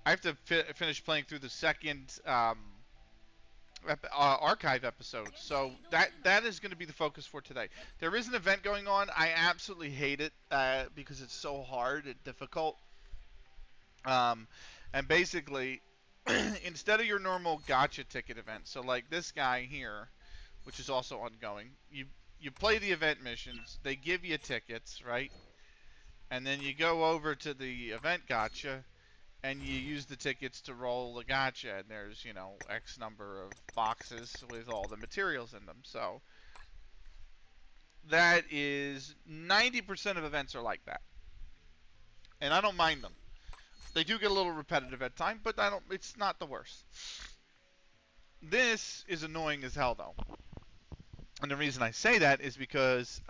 I have to finish playing through the second archive episode. So that is going to be the focus for today. There is an event going on. I absolutely hate it because it's so hard and difficult. Um, and basically, instead of your normal gacha ticket event, so like this guy here, which is also ongoing, you play the event missions. They give you tickets, right? And then you go over to the event gacha, and you use the tickets to roll the gacha, and there's, X number of boxes with all the materials in them. So that is 90% of events are like that. And I don't mind them. They do get a little repetitive at times, but it's not the worst. This is annoying as hell, though. And the reason I say that is because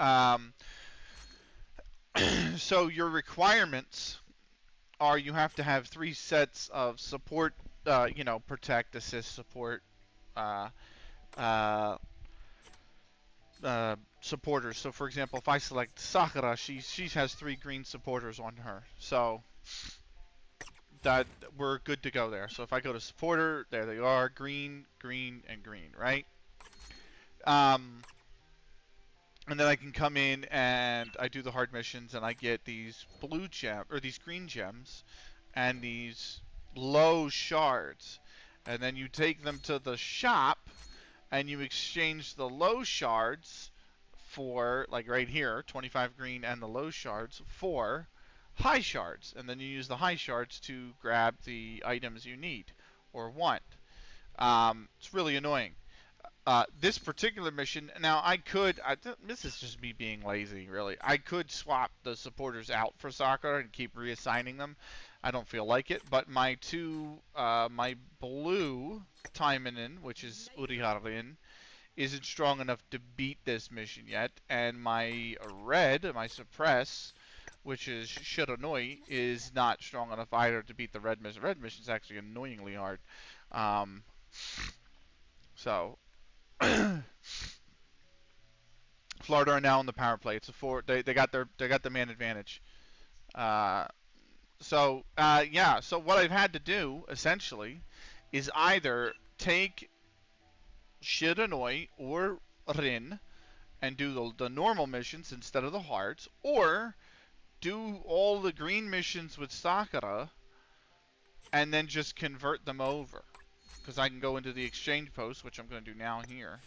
so your requirements are you have to have 3 sets of support, protect, assist, support, uh, uh, supporters. So, for example, if I select Sakura, she has 3 green supporters on her. So that we're good to go there. So if I go to supporter, there they are, green, green, and green, right? And then I can come in and I do the hard missions and I get these these green gems and these low shards. And then you take them to the shop and you exchange the low shards for, like right here, 25 green and the low shards for high shards. And then you use the high shards to grab the items you need or want. It's really annoying. This particular mission, now this is just me being lazy, really. I could swap the supporters out for Sakura and keep reassigning them. I don't feel like it, but my blue Taimanin, which is Uriharin, isn't strong enough to beat this mission yet, and my red, my suppress, which is Shiranoi, is not strong enough either to beat the red mission. Red mission is actually annoyingly hard. So Florida are now on the power play. It's a 4. They got the man advantage. Yeah. So what I've had to do essentially is either take Shiranoi or Rin and do the normal missions instead of the hards, or do all the green missions with Sakura and then just convert them over. Because I can go into the exchange post, which I'm going to do now here,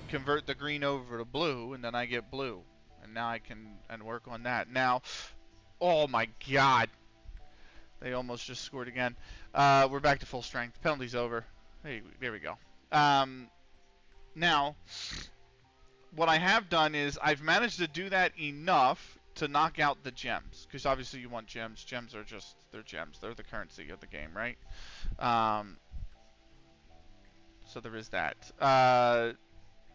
convert the green over to blue, and then I get blue. And now I can work on that. Now, oh my god. They almost just scored again. We're back to full strength. Penalty's over. Hey, there we go. Now, what I have done is I've managed to do that enough to knock out the gems. Because obviously you want gems. Gems are they're gems. They're the currency of the game, right? So there is that.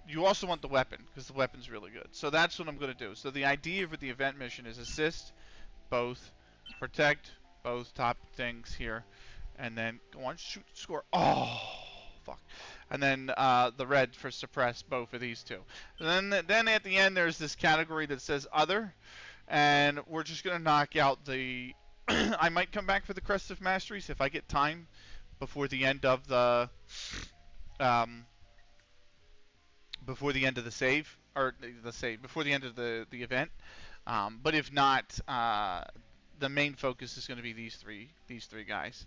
You also want the weapon, because the weapon's really good. So that's what I'm going to do. So the idea with the event mission is assist, both, protect, both top things here, and then go on, shoot, score. Oh, fuck. And then the red for suppress both of these two. And then at the end there's this category that says other, and we're just going to knock out the... I might come back for the Crest of Masteries if I get time before the end of the... before the end of the save, before the end of the event. But if not, the main focus is going to be these three guys.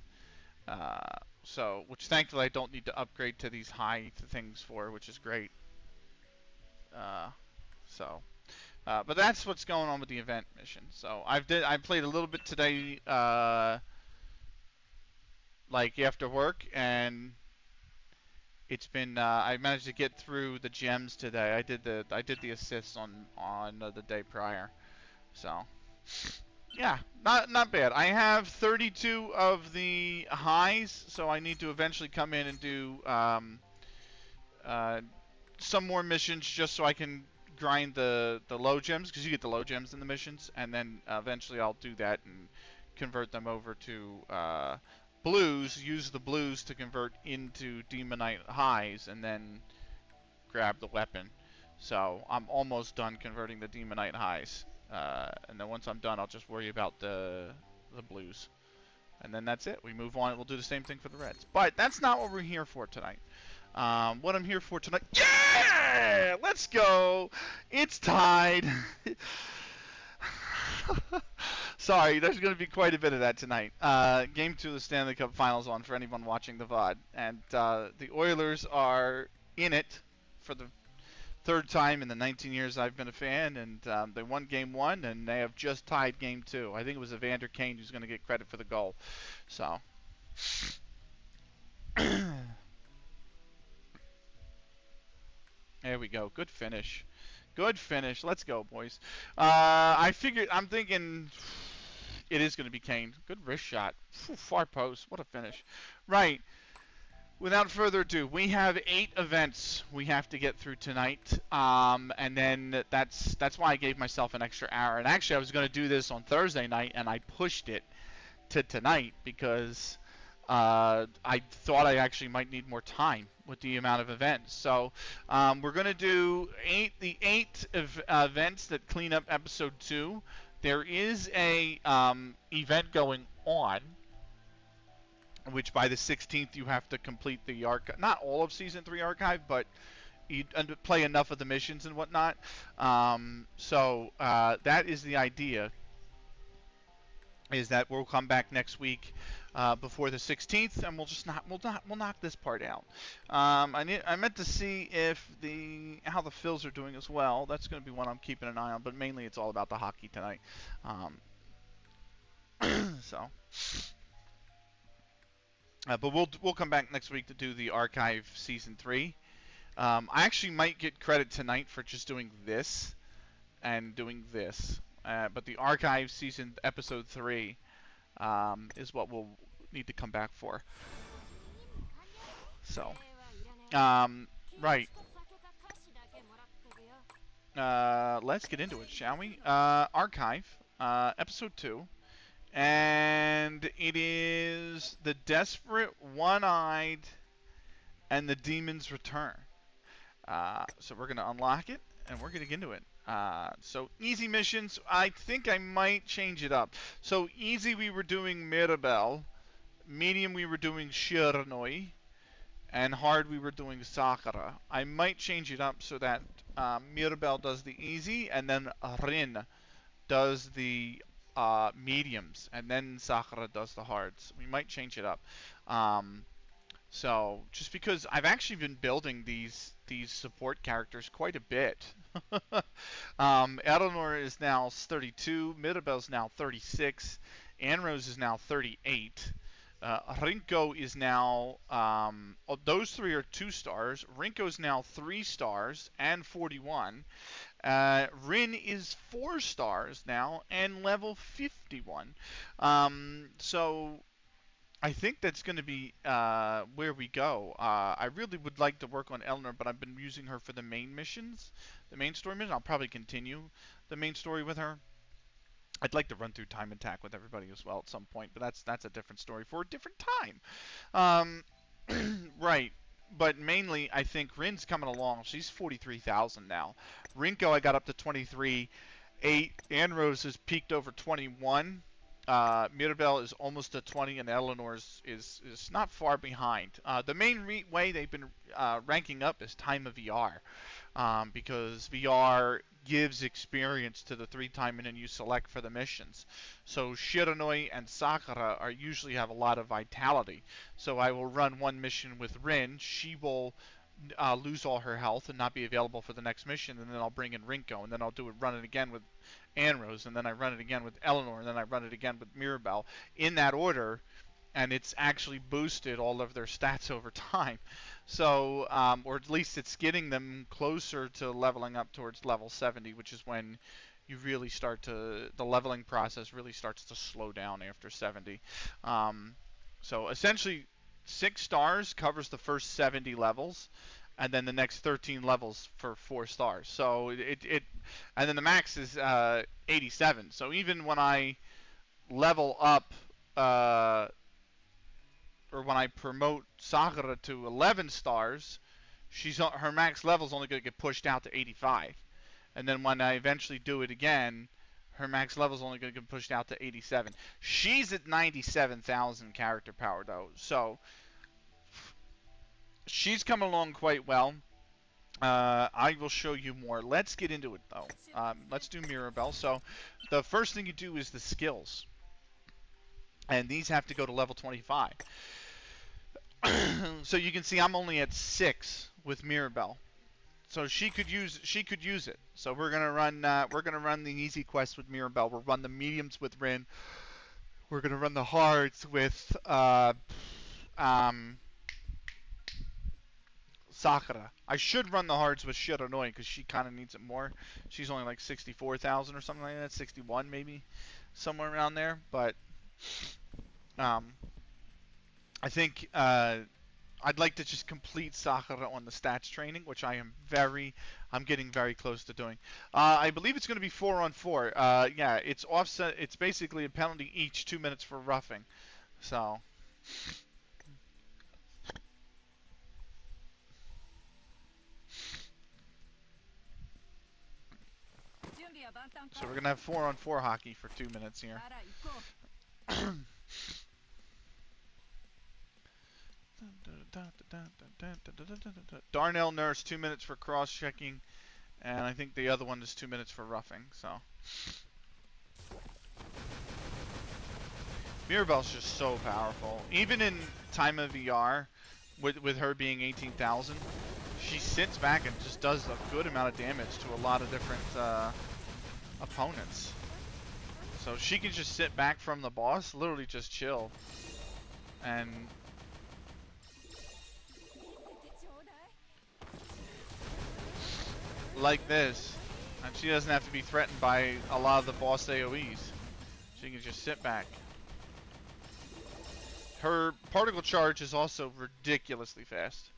So, which thankfully I don't need to upgrade to these high things for, which is great. But that's what's going on with the event mission. So I played a little bit today, like after work, and it's been I managed to get through the gems today. I did the assists on the day prior. So yeah, not bad. I have 32 of the highs, so I need to eventually come in and do some more missions just so I can grind the low gems, because you get the low gems in the missions, and then eventually I'll do that and convert them over to blues, use the blues to convert into Demonite highs, and then grab the weapon. So I'm almost done converting the Demonite highs. And then once I'm done, I'll just worry about the blues. And then that's it. We move on. We'll do the same thing for the Reds. But that's not what we're here for tonight. What I'm here for tonight. Yeah! Let's go! It's tied. Sorry, there's going to be quite a bit of that tonight. Game 2 of the Stanley Cup Finals on for anyone watching the VOD. And the Oilers are in it for the third time in the 19 years I've been a fan, and they won Game 1, and they have just tied Game 2. I think it was Evander Kane who's going to get credit for the goal. So, there we go. Good finish. Good finish. Let's go, boys. I'm thinking it is going to be Kane. Good wrist shot. Far post. What a finish. Right. Without further ado, we have 8 events we have to get through tonight, and then that's why I gave myself an extra hour. And actually, I was going to do this on Thursday night, and I pushed it to tonight because I thought I actually might need more time with the amount of events. So we're going to do the 8 events that clean up episode 2. There is a event going on, which by the 16th you have to complete the archive. Not all of Season 3 archive, but you play enough of the missions and whatnot. So that is the idea, is that we'll come back next week before the 16th, and we'll knock this part out. I meant to see if how the fills are doing as well. That's going to be one I'm keeping an eye on, but mainly it's all about the hockey tonight. So. But we'll come back next week to do the archive season 3. I actually might get credit tonight for just doing this and doing this. But the archive season episode 3 is what we'll need to come back for. So, right. Let's get into it, shall we? Archive, episode 2. And it is the Desperate One-Eyed and the Demon's Return. So we're going to unlock it, and we're going to get into it. So easy missions, I think I might change it up. So easy we were doing Mirabel, medium we were doing Shiranui, and hard we were doing Sakura. I might change it up so that Mirabel does the easy, and then Rin does the mediums, and then Sakura does the hards. We might change it up. So just because I've actually been building these support characters quite a bit. Eleanor is now 32, Mirabel's now 36, Anrose is now 38. Rinko is now, those 3 are 2 stars. Rinko's now 3 stars and 41. Rin is 4 stars now and level 51. So I think that's going to be where we go. I really would like to work on Eleanor, but I've been using her for the main missions, the main story mission. I'll probably continue the main story with her. I'd like to run through Time Attack with everybody as well at some point, but that's a different story for a different time. Right. But mainly, I think Rin's coming along. She's 43,000 now. Rinko, I got up to 23.8. Anrose has peaked over 21. Mirabel is almost at 20, and Eleanor is not far behind. The main way they've been ranking up is time of VR, because VR gives experience to the 3 Taimanin you select for the missions. So Shiranui and Sakura usually have a lot of vitality. So I will run one mission with Rin. She will lose all her health and not be available for the next mission, and then I'll bring in Rinko, and then I'll run it again with Anrose, and then I run it again with Eleanor, and then I run it again with Mirabel, in that order, and it's actually boosted all of their stats over time. So, or at least it's getting them closer to leveling up towards level 70, which is when you really the leveling process really starts to slow down after 70. So essentially, 6 stars covers the first 70 levels, and then the next 13 levels for 4 stars. So and then the max is 87. So even when I level up, or when I promote Sakura to 11 stars, her max level is only going to get pushed out to 85. And then when I eventually do it again, Her max level is only going to get pushed out to 87. She's at 97,000 character power though, so she's come along quite well. I will show you more. Let's get into it though. Let's do Mirabelle. So the first thing you do is the skills, and these have to go to level 25. So you can see I'm only at 6 with Mirabelle. So she could use it. So we're gonna run the easy quest with Mirabelle. We'll run the mediums with Rin. We're gonna run the hards with Sakura. I should run the hards with Shiranui because she kind of needs it more. She's only like 64,000 or something like that, 61 maybe, somewhere around there. But I think I'd like to just complete Sakura on the stats training, which I'm getting very close to doing. I believe it's going to be 4-on-4. Yeah, it's offset. It's basically a penalty each 2 minutes for roughing. So. So we're going to have 4-on-4 hockey for 2 minutes here. Darnell Nurse, 2 minutes for cross-checking, and I think the other one is 2 minutes for roughing, so. Mirabelle's just so powerful. Even in time of VR, with her being 18,000, she sits back and just does a good amount of damage to a lot of different opponents. So she can just sit back from the boss, literally just chill. And like this, and she doesn't have to be threatened by a lot of the boss AoEs. She can just sit back. Her particle charge is also ridiculously fast.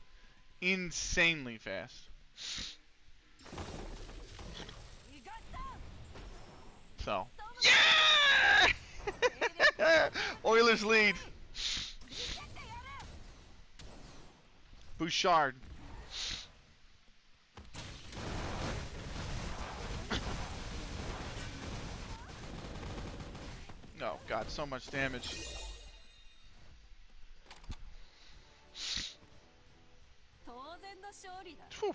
Insanely fast. So. Yeah! Oilers lead. Bouchard. Oh god, so much damage. Whew.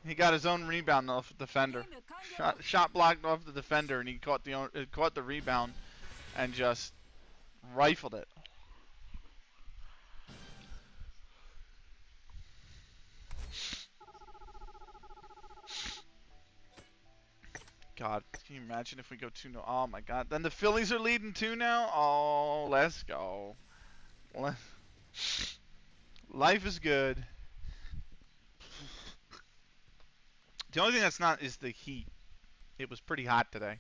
He got his own rebound off the defender. Shot blocked off the defender, and he caught the rebound and just rifled it. God, can you imagine if we go 2-0? Oh my God! Then the Phillies are leading 2 now. Oh, let's go. Life is good. The only thing that's not is the heat. It was pretty hot today.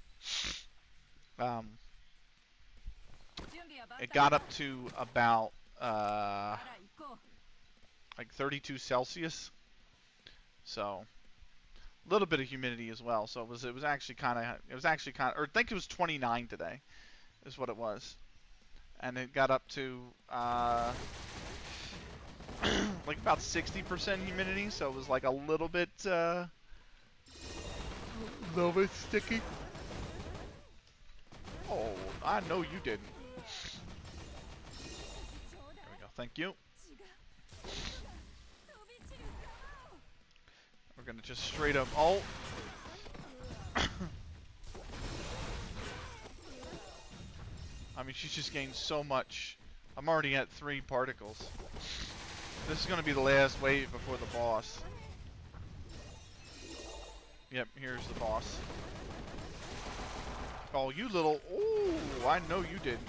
It got up to about like 32 Celsius. So a little bit of humidity as well. So it was actually kind of or I think it was 29 today, is what it was, and it got up to like about 60% humidity. So it was like a little bit sticky. Oh, I know you didn't. There we go. Thank you. We're gonna just straight up ult. I mean, she's just gained so much. I'm already at 3 particles. This is gonna be the last wave before the boss. Yep, here's the boss. Oh, you little... Ooh, I know you did.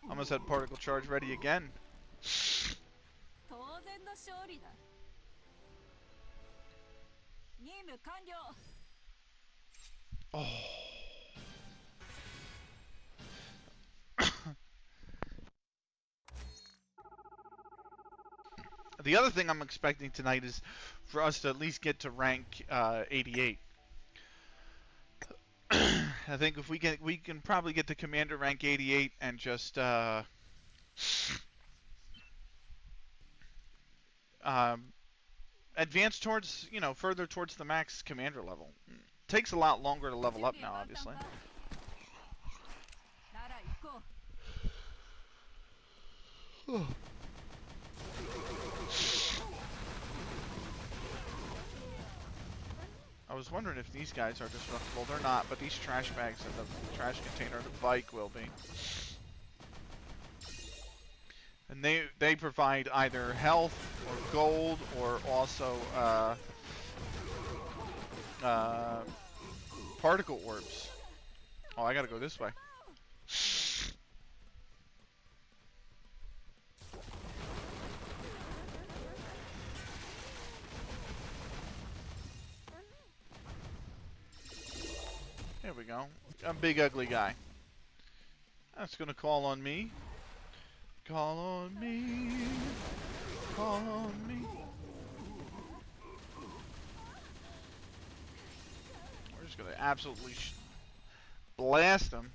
Almost had particle charge ready again. Oh. The other thing I'm expecting tonight is for us to at least get to rank 88. I think if we can probably get to Commander rank 88 and just advance towards, you know, further towards the max commander level. Takes a lot longer to level up now, obviously. I was wondering if these guys are destructible. They're not, but these trash bags in the trash container of the bike will be. And they provide either health or gold or also particle orbs. Oh, I gotta go this way. There we go. A big ugly guy. That's gonna call on me. Call on me. Call on me. We're just gonna absolutely blast him.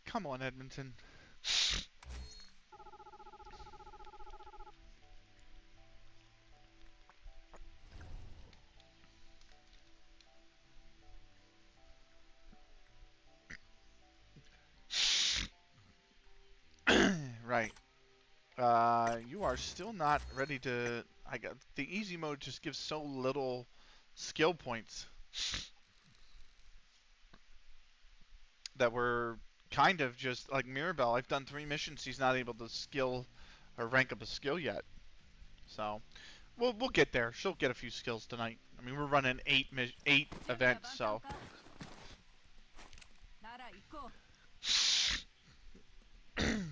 Come on, Edmonton. Right. You are still not ready to... the easy mode just gives so little skill points that we're kind of just like Mirabelle. I've done 3 missions. He's not able to skill or rank up a skill yet. So we'll get there. She'll get a few skills tonight. I mean, we're running 8 events, so. Let's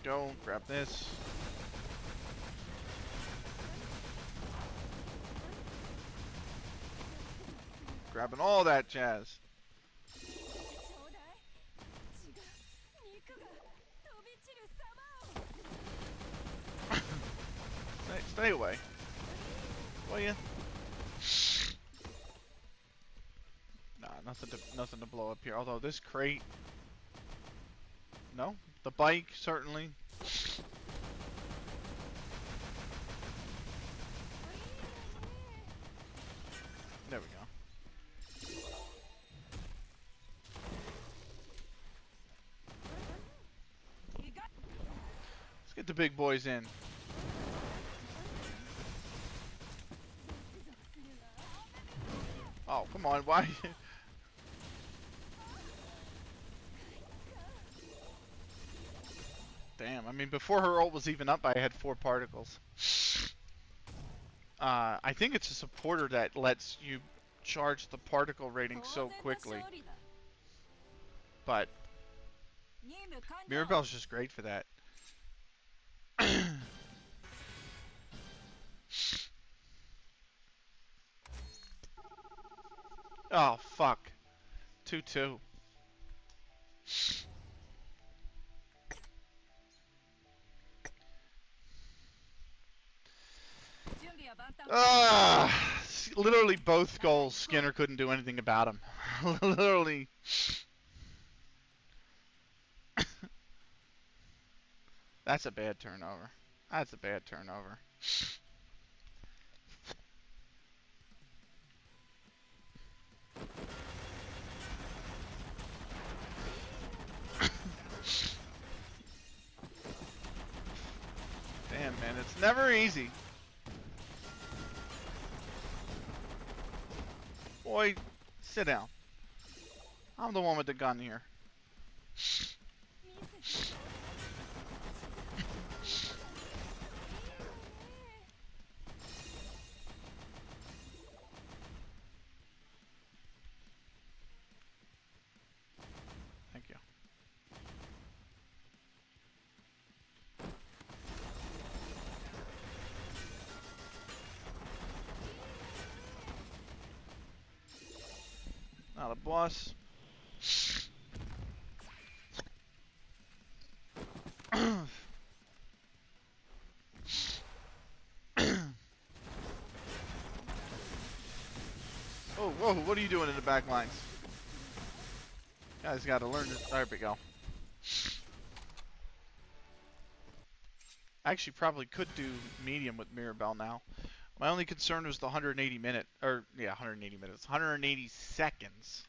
go. Grab this. Grabbing all that jazz. Stay away. Will ya? Nah, nothing to blow up here. Although this crate, no, the bike certainly. There we go. Let's get the big boys in. Oh, come on, why? Damn, I mean, before her ult was even up, I had 4 particles. I think it's a supporter that lets you charge the particle rating so quickly. But Mirabelle's just great for that. Oh, fuck. 2-2. Literally both goals, Skinner couldn't do anything about them. Literally. That's a bad turnover. That's a bad turnover. Damn, man, it's never easy. Boy, sit down. I'm the one with the gun here. Thank you. Not a boss. Whoa, what are you doing in the back lines? Guys gotta learn this. There we go. I actually probably could do medium with Mirabelle now. My only concern was the 180 minute, or yeah, 180 minutes, 180 seconds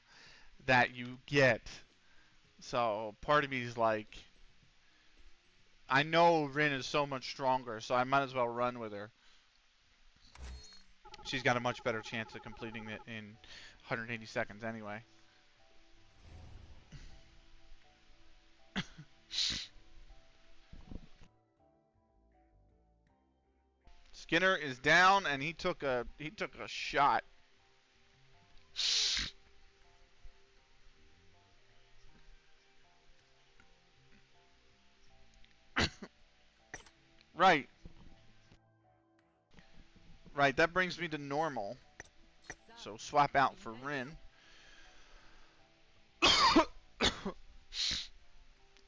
that you get. So part of me is like, I know Rin is so much stronger, so I might as well run with her. She's got a much better chance of completing it in 180 seconds anyway. Skinner is down, and he took a shot. Right. Right, that brings me to normal. So swap out for Rin.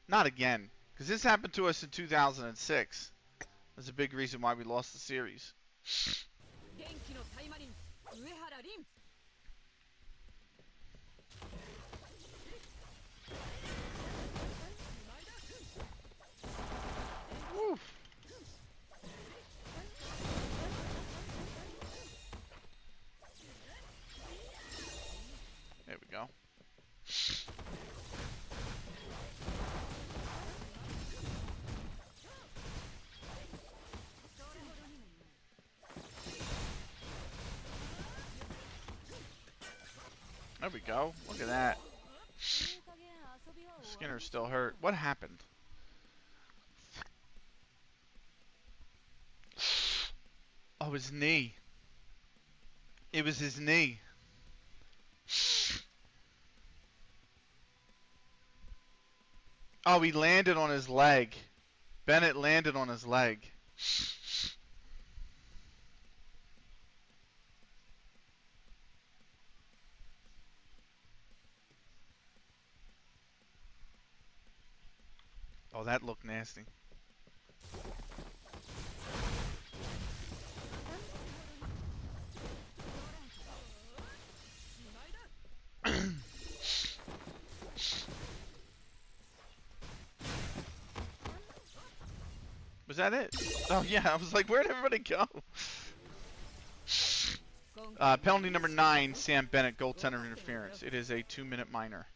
Not again, because this happened to us in 2006. That's a big reason why we lost the series. Woo. There we go. There we go. Look at that. Skinner's still hurt. What happened? Oh, his knee. It was his knee. Oh, he landed on his leg. Bennett landed on his leg. Oh, that looked nasty. Was that it? Oh, yeah. I was like, where'd everybody go? Penalty number 9, Sam Bennett, goaltender interference. It is a 2-minute minor.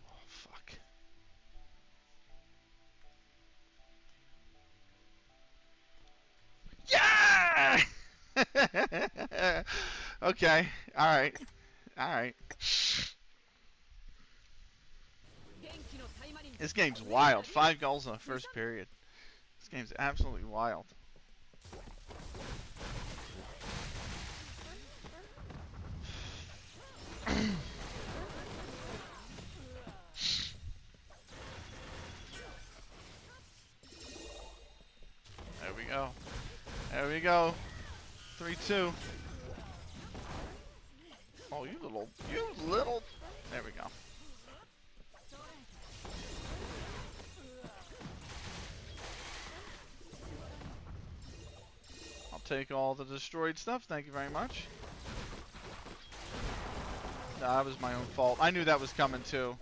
Oh, fuck. Yeah! Okay. Alright. Alright. This game's wild. 5 goals in the first period. This game's absolutely wild. There we go. There we go. 3-2. Oh, you little. There we go. I'll take all the destroyed stuff. Thank you very much. Nah, that was my own fault. I knew that was coming too.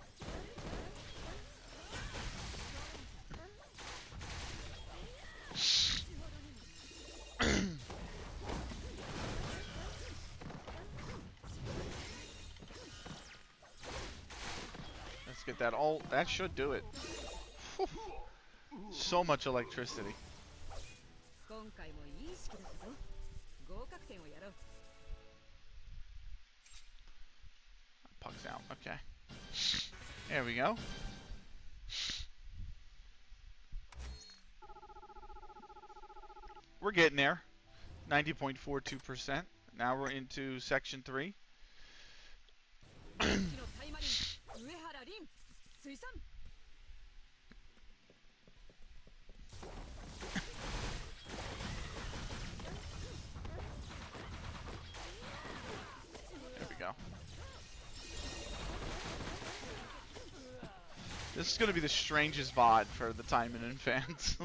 Let's get that ult. That should do it. Whew. So much electricity. Puck's out. Okay. There we go. We're getting there. 90.42%. Now we're into section 3. There we go. This is gonna be the strangest VOD for the Taimanin fans.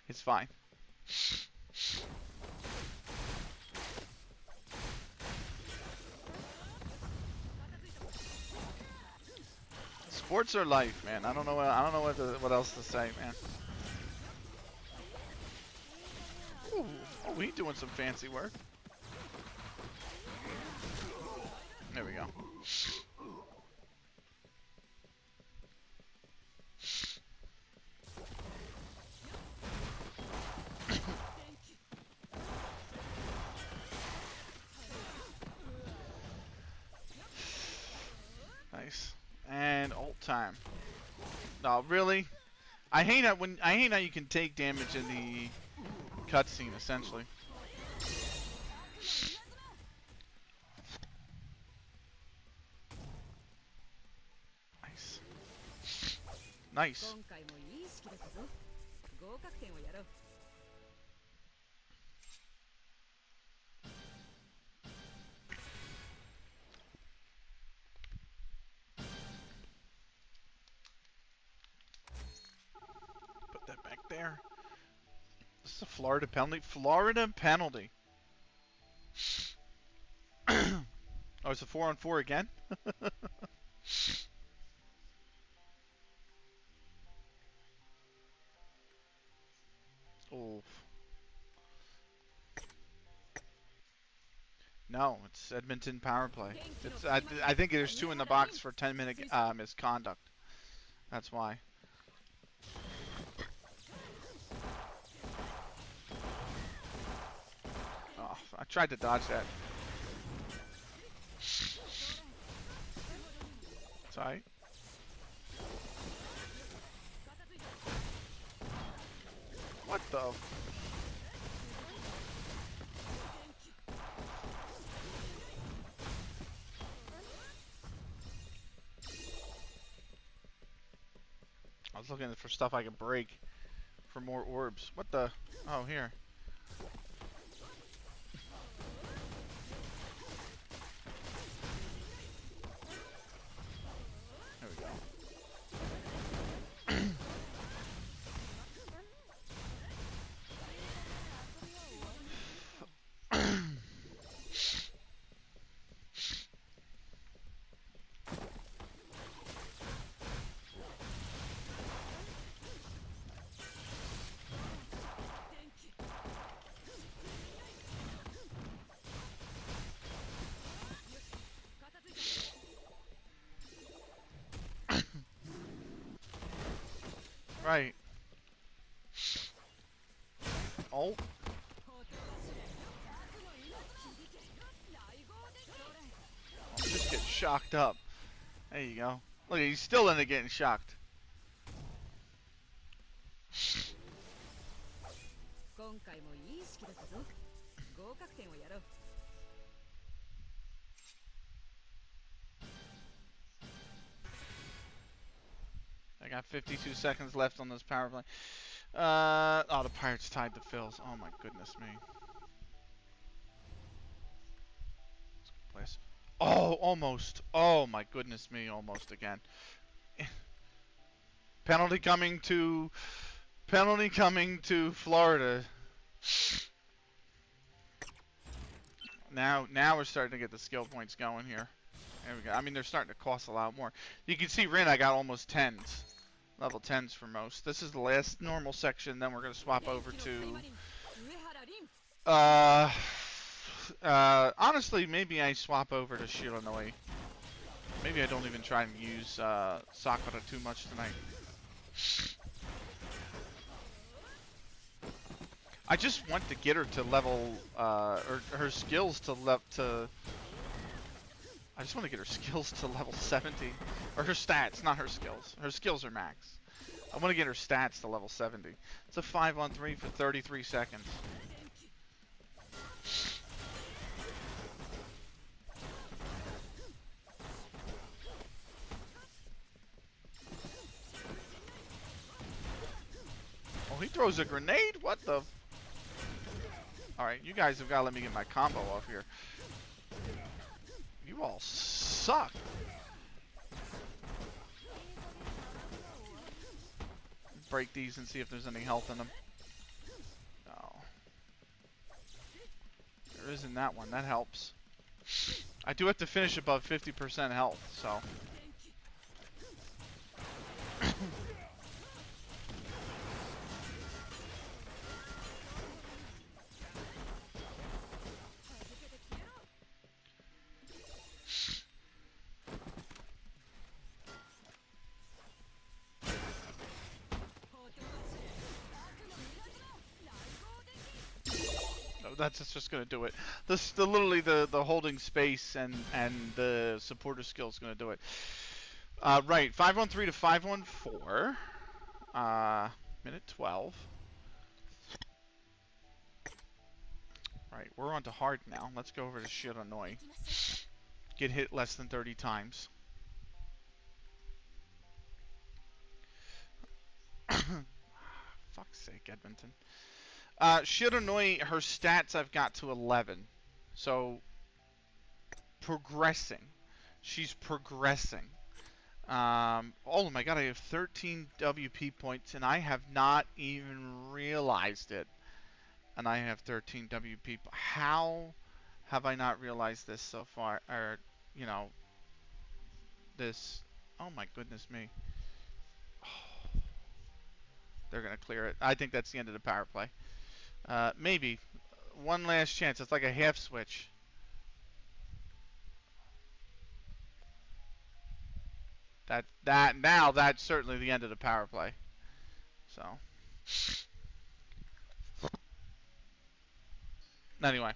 It's fine. Sports are life, man. I don't know what else to say, man. Ooh, oh, we doing some fancy work. There we go. Nice. And ult time. No, really? I hate how you can take damage in the cutscene, essentially. Nice. Nice. Put that back there. This is a Florida penalty. Florida penalty. Oh, it's a 4-on-4 again? Oh. No, it's Edmonton power play. It's I think there's 2 in the box for 10-minute misconduct. That's why. Oh, I tried to dodge that. Sorry. What the? I was looking for stuff I could break for more orbs. What the? Oh, here. There we go. Right. Oh. Just get shocked up. There you go. Look, he's still in it getting shocked. I got 52 seconds left on this power play. Oh, the Pirates tied the fills. Oh my goodness me. Place. Oh, almost. Oh my goodness me, almost again. Penalty coming to Florida. Now we're starting to get the skill points going here. There we go. I mean, they're starting to cost a lot more. You can see Rin, I got almost 10s. Level 10s for most. This is the last normal section, then we're going to swap over to... honestly, maybe I swap over to Shiranui. Maybe I don't even try and use Sakura too much tonight. I just want to get her to level, or her skills to I just want to get her skills to level 70. Or her stats, not her skills. Her skills are max. I want to get her stats to level 70. It's a 5-on-3 for 33 seconds. Oh, he throws a grenade? What the? Alright, you guys have got to let me get my combo off here. You all suck. break these and see if there's any health in them. No. There isn't that one. That helps. I do have to finish above 50% health, so. That's just gonna do it. Literally the holding space and the supporter skill is gonna do it. Right, 513 to 514. Minute 12. Right, we're on to hard now. Let's go over to Shiranui. Get hit less than 30 times. Fuck's sake, Edmonton. Shiranui, her stats I've got to 11. So, progressing. She's progressing. Oh my god, I have 13 WP points, and I have not even realized it. And I have 13 WP. How have I not realized this so far? Or, you know, this. Oh my goodness me. They're going to clear it. I think that's the end of the power play. Maybe. One last chance. It's like a half switch. Now that's certainly the end of the power play. So. Anyway.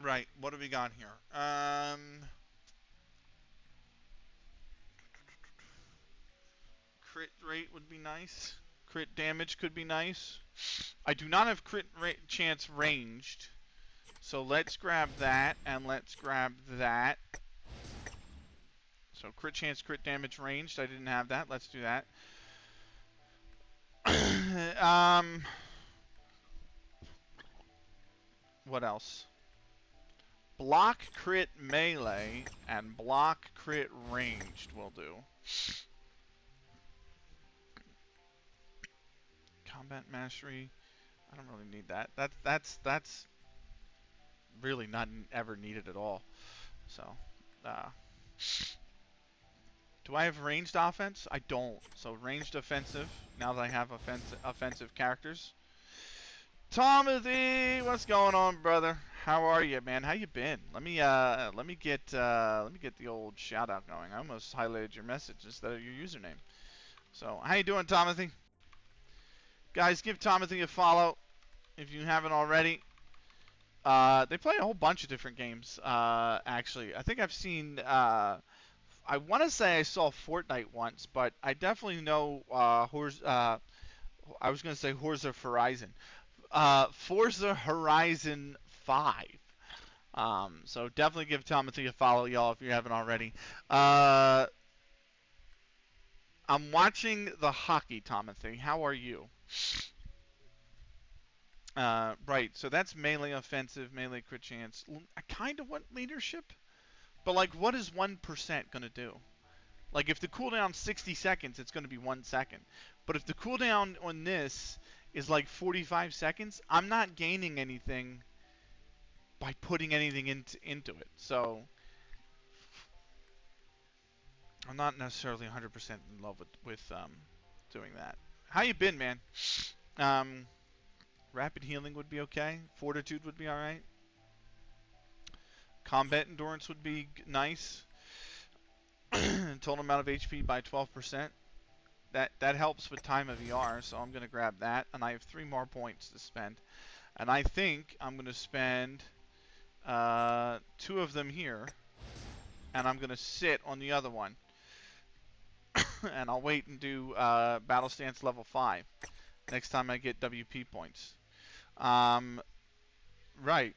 Right. What do we got here? Crit rate would be nice. Crit damage could be nice. I do not have crit chance ranged. So let's grab that, and let's grab that. So crit chance, crit damage ranged. I didn't have that. Let's do that. What else? Block crit melee and block crit ranged will do. Combat mastery. I don't really need that. That's really not ever needed at all. So, do I have ranged offense? I don't. So ranged offensive. Now that I have offensive characters. Tomothy, what's going on, brother? How are you, man? How you been? Let me get the old shout out going. I almost highlighted your message instead of your username. So, how you doing, Tomothy? Guys, give Tomothy a follow if you haven't already. They play a whole bunch of different games. Actually, I think I've seen. I want to say I saw Fortnite once, but I definitely know I was going to say Forza Horizon. Forza Horizon 5. So definitely give Tomothy a follow, y'all, if you haven't already. I'm watching the hockey, Tomothy. How are you? Right, so that's melee offensive, melee crit chance. I kind of want leadership, but like, what is 1% gonna do? Like, if the cooldown's 60 seconds, it's gonna be 1 second. But if the cooldown on this is like 45 seconds, I'm not gaining anything by putting anything into it. So, I'm not necessarily 100% in love with doing that. How you been, man? Rapid healing would be okay. Fortitude would be alright. Combat endurance would be nice. Total amount of HP by 12%. That helps with time of ER, so I'm going to grab that. And I have 3 more points to spend. And I think I'm going to spend 2 of them here. And I'm going to sit on the other one. And I'll wait and do Battle Stance level 5. Next time I get WP points. Right.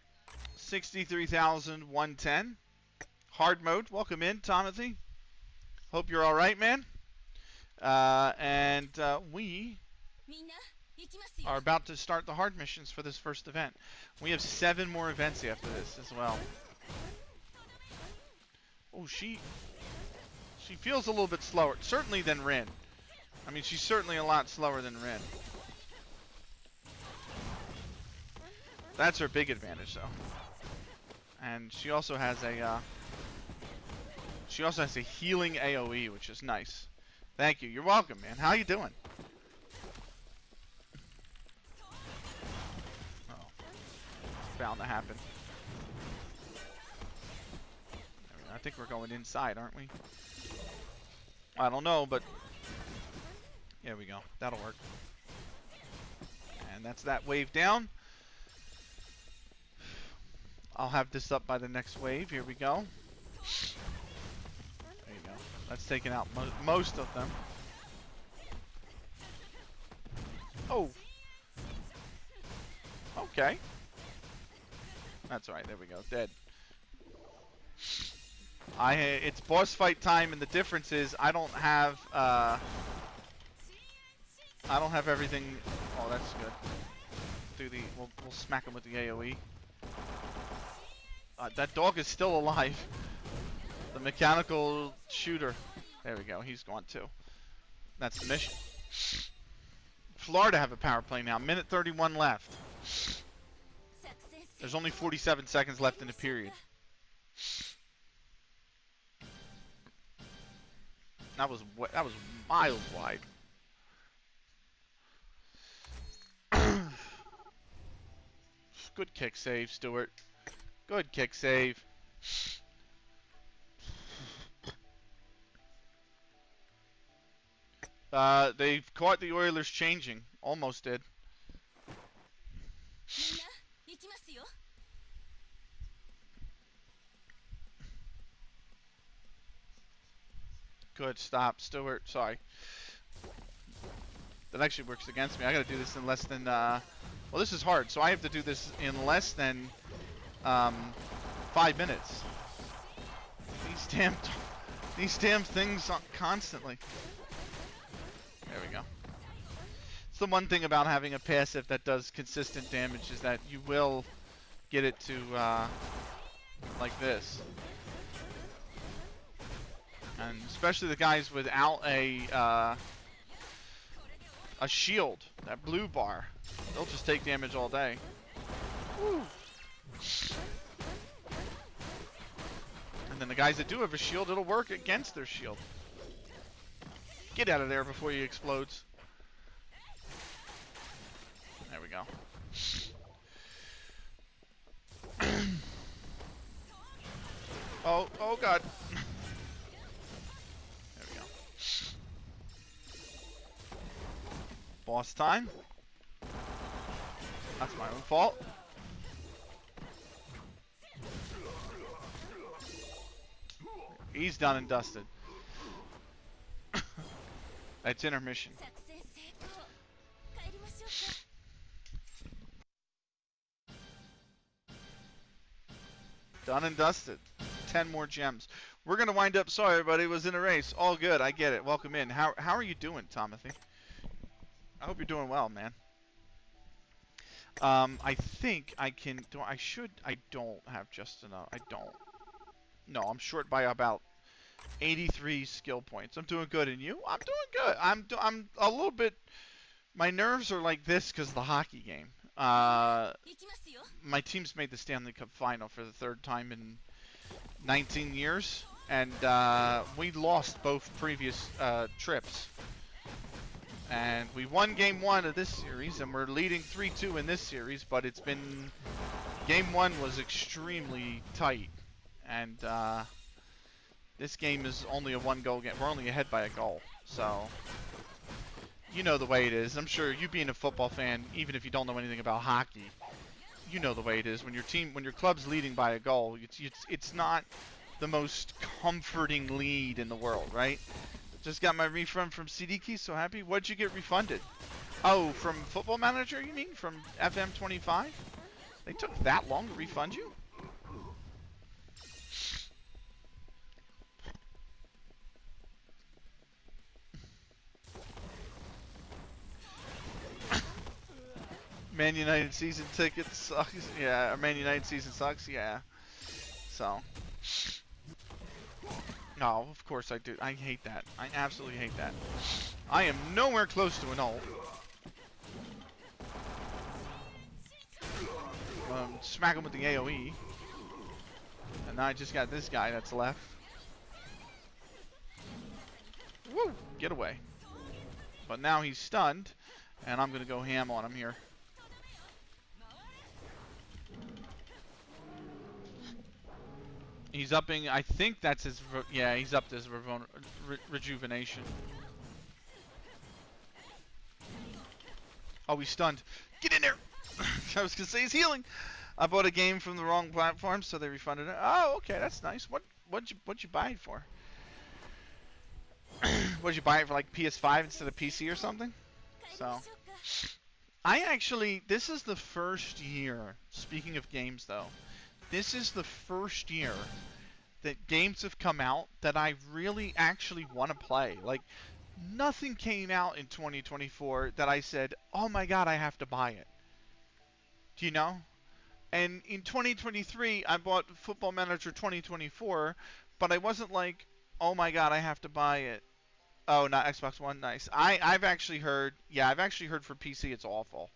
63,110. Hard mode. Welcome in, Tomothy. Hope you're alright, man. We are about to start the hard missions for this first event. We have 7 more events after this as well. Oh, she feels a little bit slower, certainly than Rin. I mean, she's certainly a lot slower than Rin. That's her big advantage, though. And she also has a healing AoE, which is nice. Thank you. You're welcome, man. How you doing? Oh, it's bound to happen. I think we're going inside, aren't we? I don't know, but here we go. That'll work. And that's that wave down. I'll have this up by the next wave. Here we go. There you go. That's taking out most of them. Oh. Okay. That's alright. There we go. Dead. It's boss fight time, and the difference is I don't have everything. Oh, that's good. We'll smack him with the AoE. That dog is still alive. The mechanical shooter. There we go. He's gone too. That's the mission. Florida have a power play now. Minute 31 left. There's only 47 seconds left in the period. That was miles wide. Good kick save, Stewart. Good kick save. They've caught the Oilers changing. Almost did. Good stop, Stewart. Sorry. That actually works against me. I gotta do this in less than, well, this is hard, so I have to do this in less than, 5 minutes. These damn things constantly. There we go. It's the one thing about having a passive that does consistent damage is that you will get it to, like this. And especially the guys without a shield, that blue bar, they'll just take damage all day. Woo. And then the guys that do have a shield, it'll work against their shield. Get out of there before he explodes. There we go. Oh God. There we go. Boss time. That's my own fault. He's done and dusted. That's intermission. Done and dusted. 10 more gems. We're gonna wind up. Sorry, everybody. It was in a race. All good. I get it. Welcome in. How are you doing, Timothy? I hope you're doing well, man. I think I can. I don't have just enough. I don't. No, I'm short by about 83 skill points. I'm doing good, and you? I'm doing good. I'm a little bit. My nerves are like this because of the hockey game. My team's made the Stanley Cup final for the 3rd time in 19 years, and we lost both previous trips. And we won Game 1 of this series, and we're leading 3-2 in this series, but it's been... Game 1 was extremely tight, and this game is only a 1-goal game. We're only ahead by a goal, so... You know the way it is. I'm sure you being a football fan, even if you don't know anything about hockey, you know the way it is. When your club's leading by a goal, it's not the most comforting lead in the world, right? Just got my refund from Siddiqui, so happy. What'd you get refunded? Oh, from Football Manager, you mean? From FM25? They took that long to refund you? Man United season tickets sucks. Yeah, Man United season sucks. Yeah. So. Oh, of course I do. I hate that. I absolutely hate that. I am nowhere close to an ult. Smack him with the AoE. And now I just got this guy that's left. Woo! Get away. But now he's stunned, and I'm going to go ham on him here. He's upping, I think that's his, yeah, he's upped his rejuvenation. Oh, he's stunned. Get in there! I was going to say he's healing. I bought a game from the wrong platform, so they refunded it. Oh, okay, that's nice. What'd you buy it for? What'd you buy it for, like PS5 instead of PC or something? So, this is the first year, speaking of games though, this is the first year that games have come out that I really actually want to play. Like, nothing came out in 2024 that I said, oh my god, I have to buy it. Do you know? And in 2023, I bought Football Manager 2024, but I wasn't like, oh my god, I have to buy it. Oh, not Xbox One, nice. I've actually heard for PC it's awful.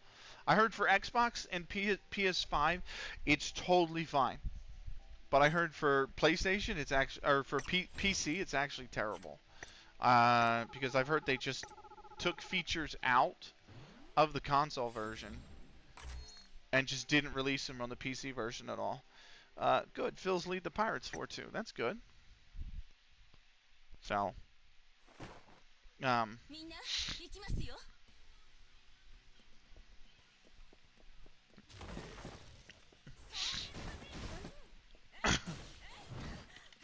I heard for Xbox and PS5, it's totally fine. But I heard for PlayStation, it's actually, or for PC, it's actually terrible. Because I've heard they just took features out of the console version and just didn't release them on the PC version at all. Good. Phil's lead the Pirates 4-2. That's good. So,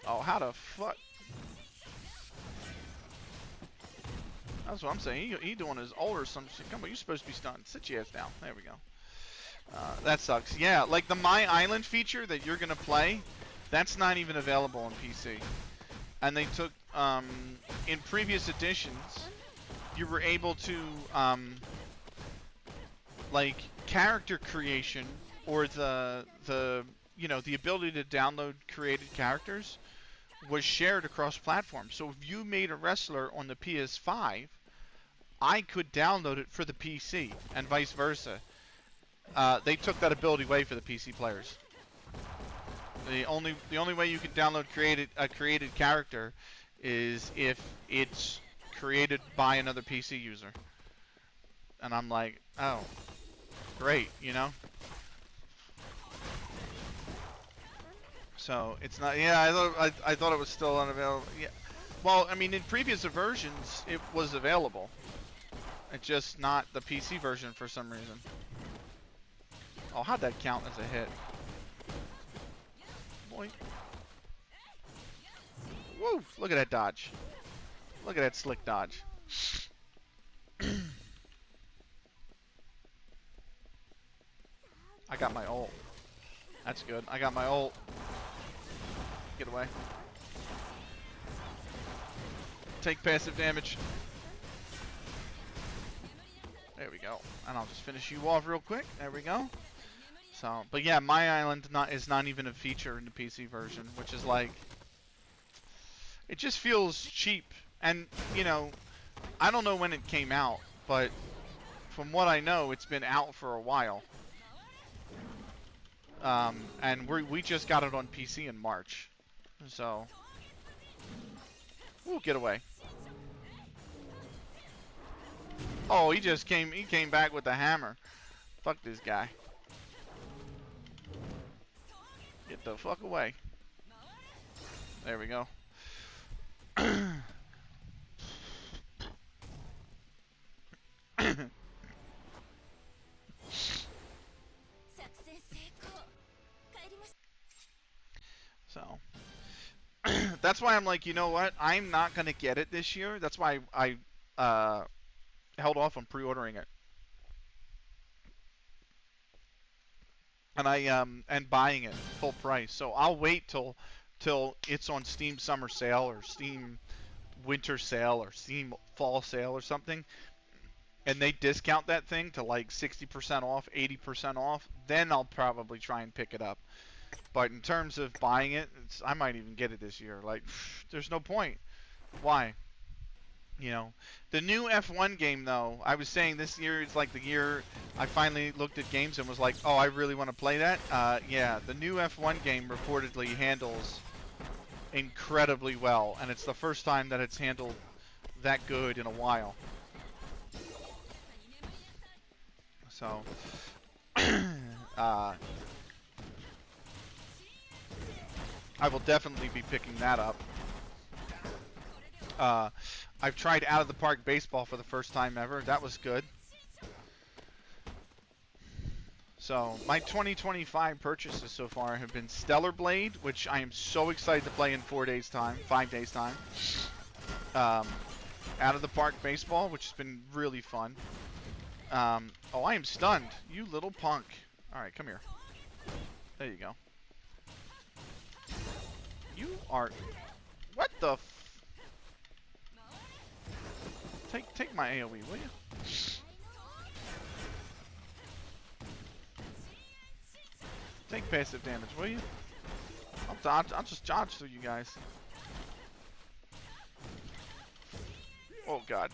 oh, how the fuck? That's what I'm saying. He doing his ult or some shit. Come on, you're supposed to be stunned. Sit your ass down. There we go. That sucks. Yeah, like the My Island feature that you're gonna play, that's not even available on PC. And they took, in previous editions, you were able to, like, character creation, or the ability to download created characters was shared across platforms. So if you made a wrestler on the PS5, I could download it for the PC, and vice versa. They took that ability away for the PC players. The only way you can download a created character is if it's created by another PC user. And I'm like, oh, great, you know? So it's not. Yeah, I thought it was still unavailable. Yeah. Well, I mean, in previous versions, it was available. It's just not the PC version for some reason. Oh, how'd that count as a hit? Boy. Woo! Look at that dodge. Look at that slick dodge. I got my ult. That's good. I got my ult. Get away. Take passive damage. There we go. And I'll just finish you off real quick. There we go. So, but yeah, My Island is not even a feature in the PC version, which is like, it just feels cheap. And, you know, I don't know when it came out, but from what I know, it's been out for a while. And we just got it on PC in March. So, ooh, get away. Oh, he came back with the hammer. Fuck this guy. Get the fuck away. There we go. So, that's why I'm like, you know what? I'm not gonna get it this year. That's why I held off on pre-ordering it. And and buying it full price. So I'll wait till it's on Steam Summer Sale or Steam Winter Sale or Steam Fall Sale or something, and they discount that thing to like 60% off, 80% off. Then I'll probably try and pick it up. But in terms of buying it, I might even get it this year. Like, there's no point. Why? You know, the new F1 game though. I was saying this year is like the year I finally looked at games and was like, oh, I really want to play that. Yeah, the new F1 game reportedly handles incredibly well, and it's the first time that it's handled that good in a while. So, I will definitely be picking that up. I've tried Out of the Park Baseball for the first time ever. That was good. So, my 2025 purchases so far have been Stellar Blade, which I am so excited to play in 4 days' time, 5 days' time. Out of the Park Baseball, which has been really fun. Oh, I am stunned. You little punk. Alright, come here. There you go. You are... What the f... Take my AoE, will you? Take passive damage, will you? I'll just dodge through you guys. Oh god.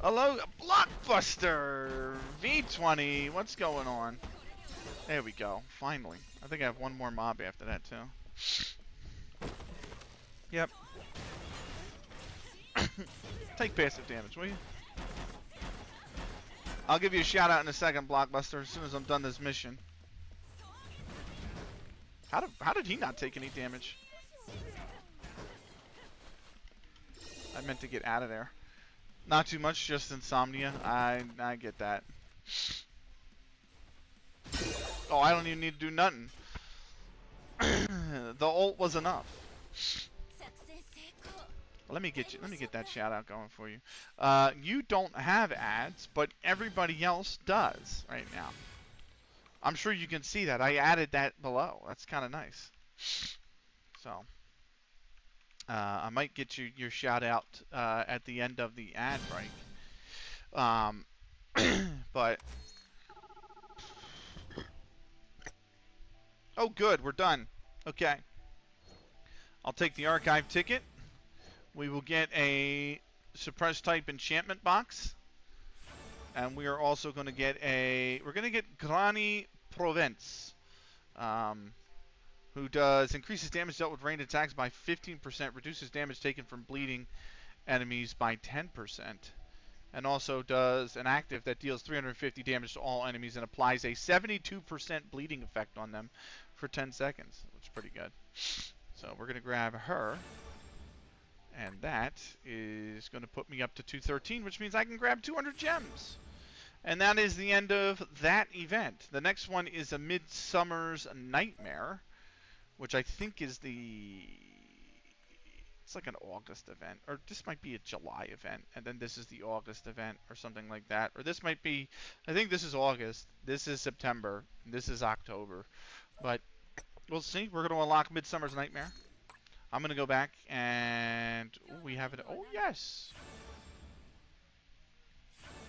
Hello, Blockbuster V20. What's going on? There we go. Finally. I think I have one more mob after that too. Yep. Take passive damage, will you? I'll give you a shout out in a second, Blockbuster, as soon as I'm done this mission. How did he not take any damage? I meant to get out of there. Not too much, just insomnia. I get that. Oh, I don't even need to do nothing. The ult was enough. Let me get that shout out going for you. You don't have ads, but everybody else does right now. I'm sure you can see that. I added that below. That's kind of nice. So, I might get you your shout out at the end of the ad break. But oh, good, we're done. Okay, I'll take the archive ticket. We will get a suppressed type enchantment box. And we are also going to get Granny Provence, who increases damage dealt with ranged attacks by 15%, reduces damage taken from bleeding enemies by 10%, and also does an active that deals 350 damage to all enemies and applies a 72% bleeding effect on them for 10 seconds, which is pretty good. So we're going to grab her. And that is going to put me up to 213, which means I can grab 200 gems. And that is the end of that event. The next one is a Midsummer's Nightmare, which I think is it's like an August event. Or this might be a July event. And then this is the August event or something like that. Or this might be, I think this is August. This is September. This is October. But we'll see. We're going to unlock Midsummer's Nightmare. I'm going to go back and we have it. Oh, yes.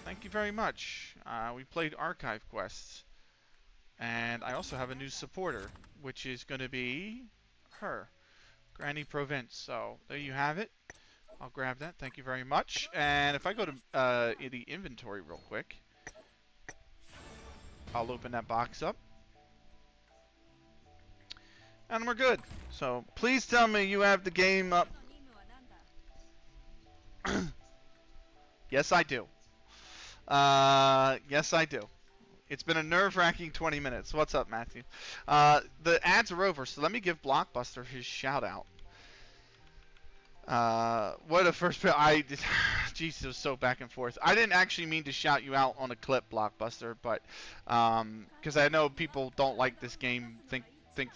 Thank you very much. We played archive quests. And I also have a new supporter, which is going to be her, Granny Provence. So there you have it. I'll grab that. Thank you very much. And if I go to the inventory real quick, I'll open that box up. And we're good. So please tell me you have the game up. Yes, I do. Yes, I do. It's been a nerve-wracking 20 minutes. What's up, Matthew? The ads are over, so let me give Blockbuster his shout-out. What a first... Jeez, it was so back and forth. I didn't actually mean to shout you out on a clip, Blockbuster, but... because I know people don't like this game, think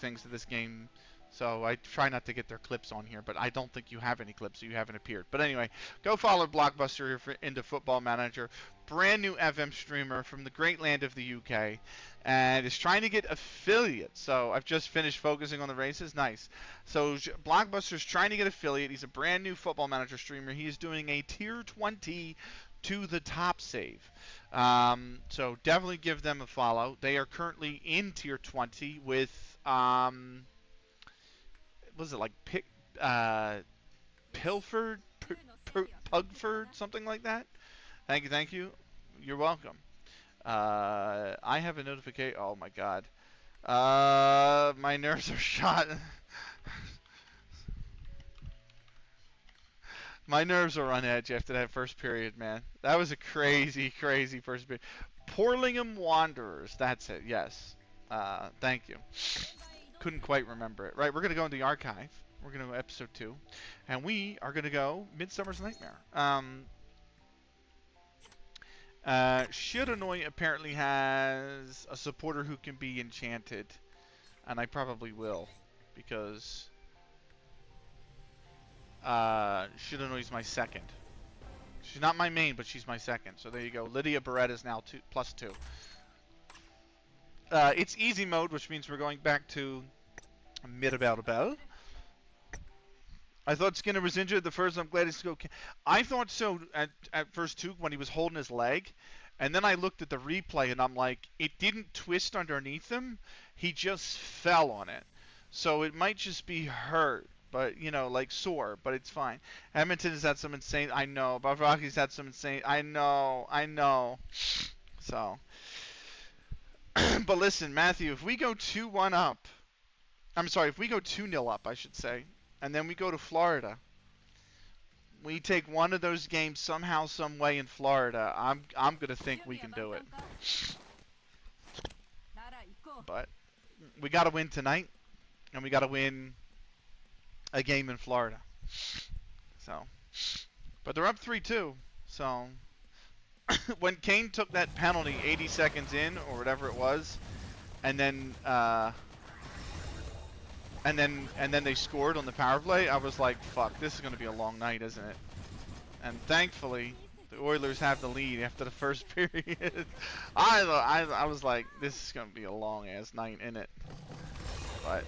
things to this game, so I try not to get their clips on here, but I don't think you have any clips, so you haven't appeared. But anyway, go follow Blockbuster if you're into Football Manager. Brand new FM streamer from the great land of the UK, and is trying to get affiliate. So I've just finished focusing on the races. Nice. So Blockbuster's trying to get affiliate. He's a brand new Football Manager streamer. He is doing a tier 20 to the top save. So definitely give them a follow. They are currently in tier 20 with was it like uh, Pilford, Pugford, something like that. Thank you. You're welcome. I have a notification. Oh my god. My nerves are shot. My nerves are on edge after that first period, man. That was a crazy, crazy first period. Porlingham Wanderers. That's it. Yes. Thank you. Couldn't quite remember it. Right, we're gonna go in the archive. We're gonna go episode 2, and we are gonna go Midsummer's Nightmare. Shiranui apparently has a supporter who can be enchanted, and I probably will, because Shiranui's my second. She's not my main, but she's my second. So there you go. Lydia Beretta is now +2. It's easy mode, which means we're going back to Mirabel. I thought Skinner was injured the first. I'm glad he's okay. I thought so at first too when he was holding his leg, and then I looked at the replay and I'm like, it didn't twist underneath him. He just fell on it. So it might just be hurt, but you know, like sore, but it's fine. Edmonton has had some insane. I know. Bavraki's had some insane. I know. So, but listen, Matthew, if we go 2-1 up, I'm sorry, if we go 2-0 up, I should say, and then we go to Florida, we take one of those games somehow, some way in Florida, I'm gonna think we can do it. But we gotta win tonight, and we gotta win a game in Florida. So, but they're up 3-2. So, when Kane took that penalty 80 seconds in or whatever it was, and then they scored on the power play, I was like, fuck, this is going to be a long night, isn't it? And thankfully, the Oilers have the lead after the first period. I was like, this is going to be a long ass night, isn't it? But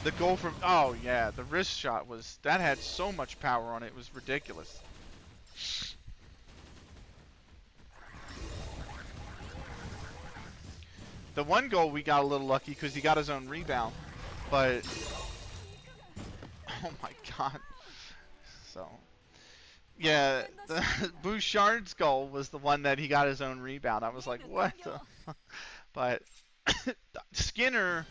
the goal from, oh yeah, the wrist shot that had so much power on it, it was ridiculous. The one goal we got a little lucky because he got his own rebound, but oh my god. So yeah, the Bouchard's goal was the one that he got his own rebound. I was like, what the? But Skinner,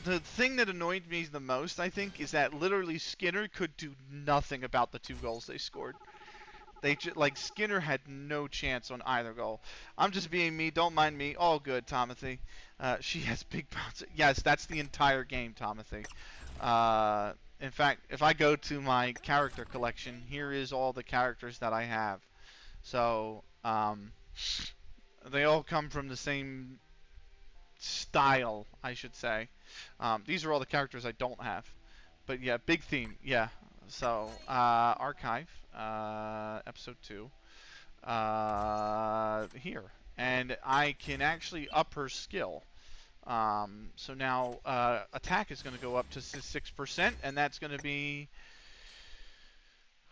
the thing that annoyed me the most, I think, is that literally Skinner could do nothing about the 2 goals they scored. Like Skinner had no chance on either goal. I'm just being me. Don't mind me. All good, Timothy. She has big bounce. Yes, that's the entire game, Timothy. In fact, if I go to my character collection, here is all the characters that I have. So they all come from the same style, I should say. These are all the characters I don't have. But yeah, big theme. Yeah. So archive. Episode 2 here, and I can actually up her skill. So now attack is going to go up to 6%, and that's going to be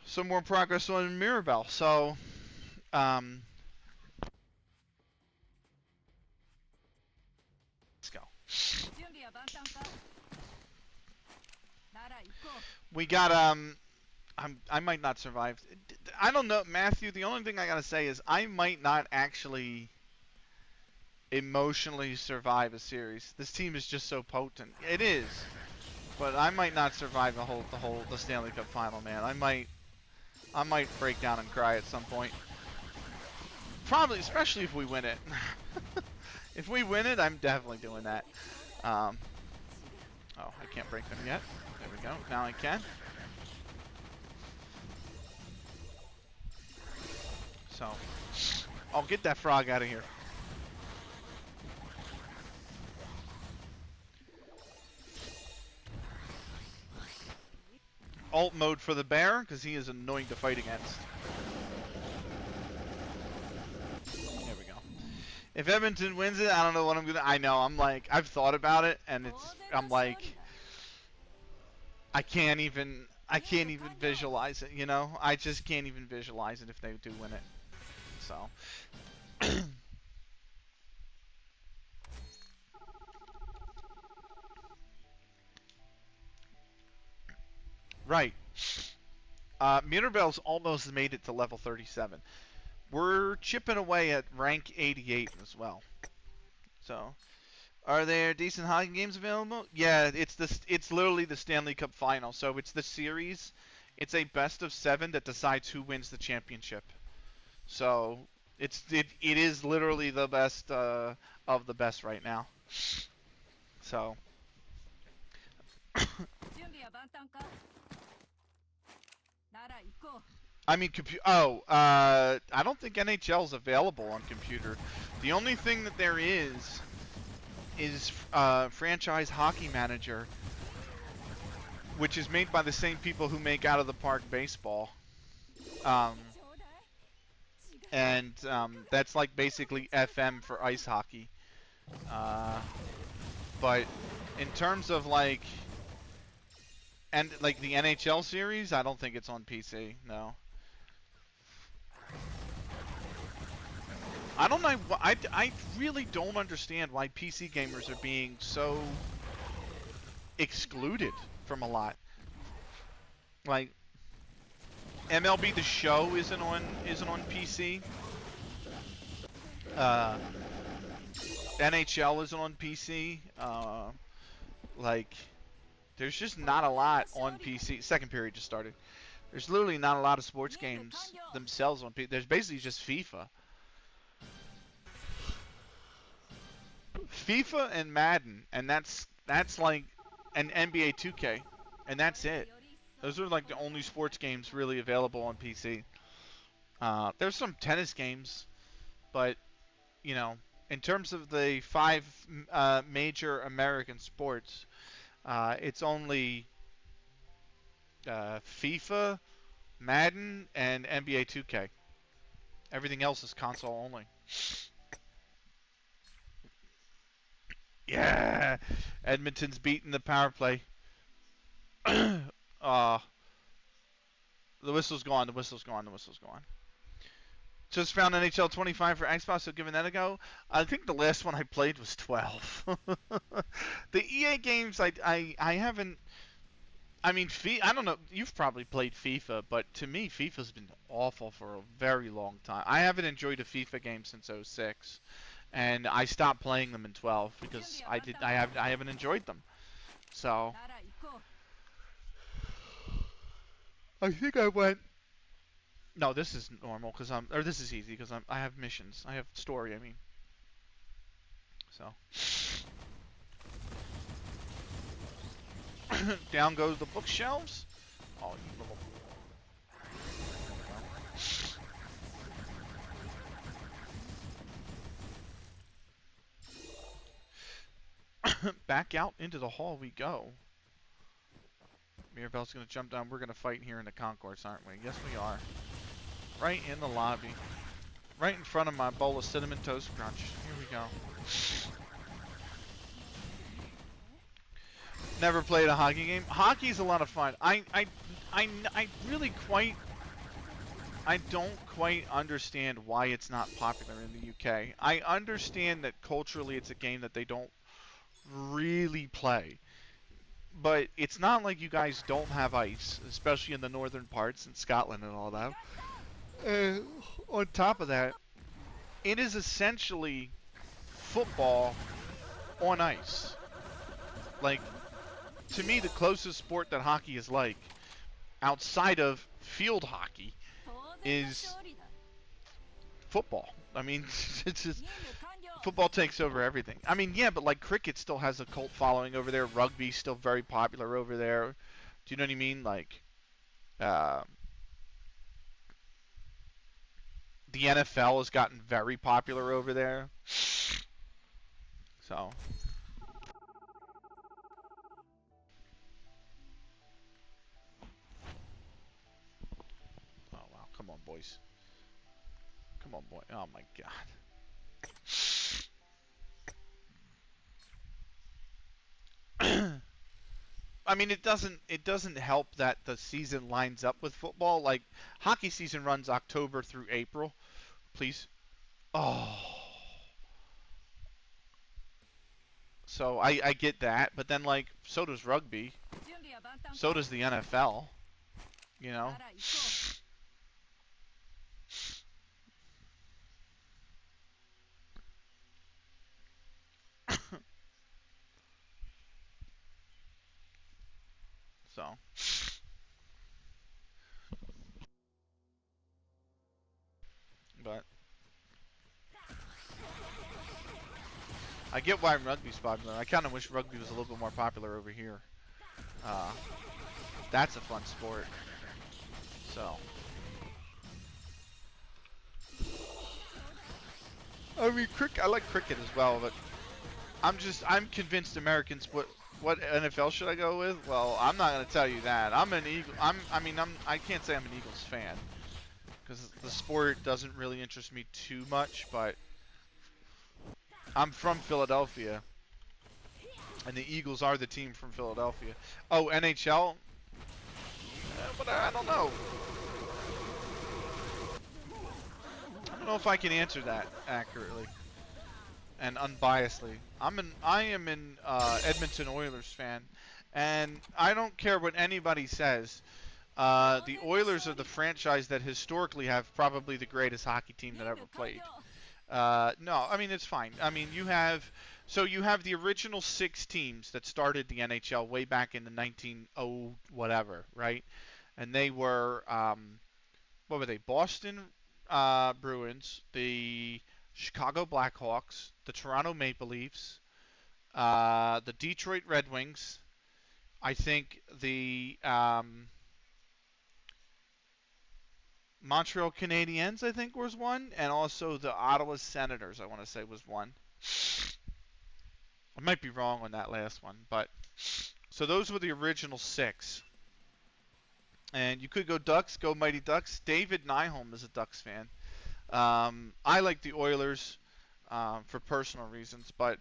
some more progress on Mirabel. So let's go. We got I might not survive. I don't know, Matthew. The only thing I gotta say is I might not actually emotionally survive a series. This team is just so potent. It is, but I might not survive the Stanley Cup final, man. I might break down and cry at some point. Probably, especially if we win it. If we win it, I'm definitely doing that. Oh, I can't break them yet. There we go. Now I can. So, I'll get that frog out of here. Alt mode for the bear, because he is annoying to fight against. There we go. If Edmonton wins it, I don't know what I'm gonna. I know. I'm like, I've thought about it, and I'm like, I can't even. I can't even visualize it, you know? I just can't even visualize it if they do win it. So. Right. Mirabel's almost made it to level 37. We're chipping away at rank 88 as well. So, are there decent hockey games available? Yeah, it's literally the Stanley Cup final. So it's the series. It's a best of 7 that decides who wins the championship. So it is literally the best of the best right now. So. I mean, I don't think NHL is available on computer. The only thing that there is Franchise Hockey Manager, which is made by the same people who make Out of the Park Baseball. And that's like basically FM for ice hockey. But in terms of like the NHL series, I don't think it's on PC. No. I don't know. I really don't understand why PC gamers are being so excluded from a lot. Like MLB The Show isn't on PC. NHL isn't on PC. Like there's just not a lot on PC. Second period just started. There's literally not a lot of sports games themselves on PC. There's basically just FIFA. FIFA and Madden, and that's like an NBA 2K, and that's it. Those are like the only sports games really available on PC. There's some tennis games, but you know, in terms of the 5 major American sports, it's only FIFA, Madden, and NBA 2K. Everything else is console only. Yeah, Edmonton's beating the power play. uh, the whistle's gone. The whistle's gone. The whistle's gone. Just found NHL 25 for Xbox, so giving that a go. I think the last one I played was 12. The EA games, I haven't. I mean, I don't know. You've probably played FIFA, but to me, FIFA's been awful for a very long time. I haven't enjoyed a FIFA game since 06, and I stopped playing them in 12 because I haven't enjoyed them. So I think I went. No, this is normal because this is easy because I have missions. I have story. I mean, so down goes the bookshelves. Oh, you little. Back out into the hall we go. Mirabelle's gonna jump down. We're gonna fight here in the concourse, aren't we? Yes, we are. Right in the lobby. Right in front of my bowl of Cinnamon Toast Crunch. Here we go. Never played a hockey game. Hockey's a lot of fun. I really I don't quite understand why it's not popular in the UK. I understand that culturally it's a game that they don't really play. But it's not like you guys don't have ice, especially in the northern parts in Scotland and all that. On top of that, it is essentially football on ice. Like, to me, the closest sport that hockey is like, outside of field hockey, is football. I mean, it's just football takes over everything. I mean, yeah, but like cricket still has a cult following over there. Rugby's still very popular over there. Do you know what I mean? Like, the NFL has gotten very popular over there. So. Oh, wow. Come on, boys. Come on, boy. Oh, my God. I mean, it doesn't help that the season lines up with football. Like hockey season runs October through April. Please. Oh. So I get that, but then like so does rugby. So does the NFL. You know. So. But I get why rugby's popular. I kind of wish rugby was a little bit more popular over here. Uh, that's a fun sport. So. I mean, I like cricket as well, but I'm convinced Americans. What NFL should I go with? Well, I'm not gonna tell you that. I'm an Eagle. I can't say I'm an Eagles fan because the sport doesn't really interest me too much. But I'm from Philadelphia, and the Eagles are the team from Philadelphia. Oh, NHL. But I don't know. I don't know if I can answer that accurately and unbiasedly. I am an Edmonton Oilers fan, and I don't care what anybody says. The Oilers are the franchise that historically have probably the greatest hockey team that ever played. No, I mean it's fine. I mean you have the original 6 teams that started the NHL way back in the 1900 whatever, right? And they were what were they? Boston Bruins, the Chicago Blackhawks, the Toronto Maple Leafs, the Detroit Red Wings. I think the Montreal Canadiens, I think, was one, and also the Ottawa Senators, I want to say, was one. I might be wrong on that last one, but so those were the original 6. And you could go Ducks, go Mighty Ducks. David Nyholm is a Ducks fan. I like the Oilers for personal reasons, but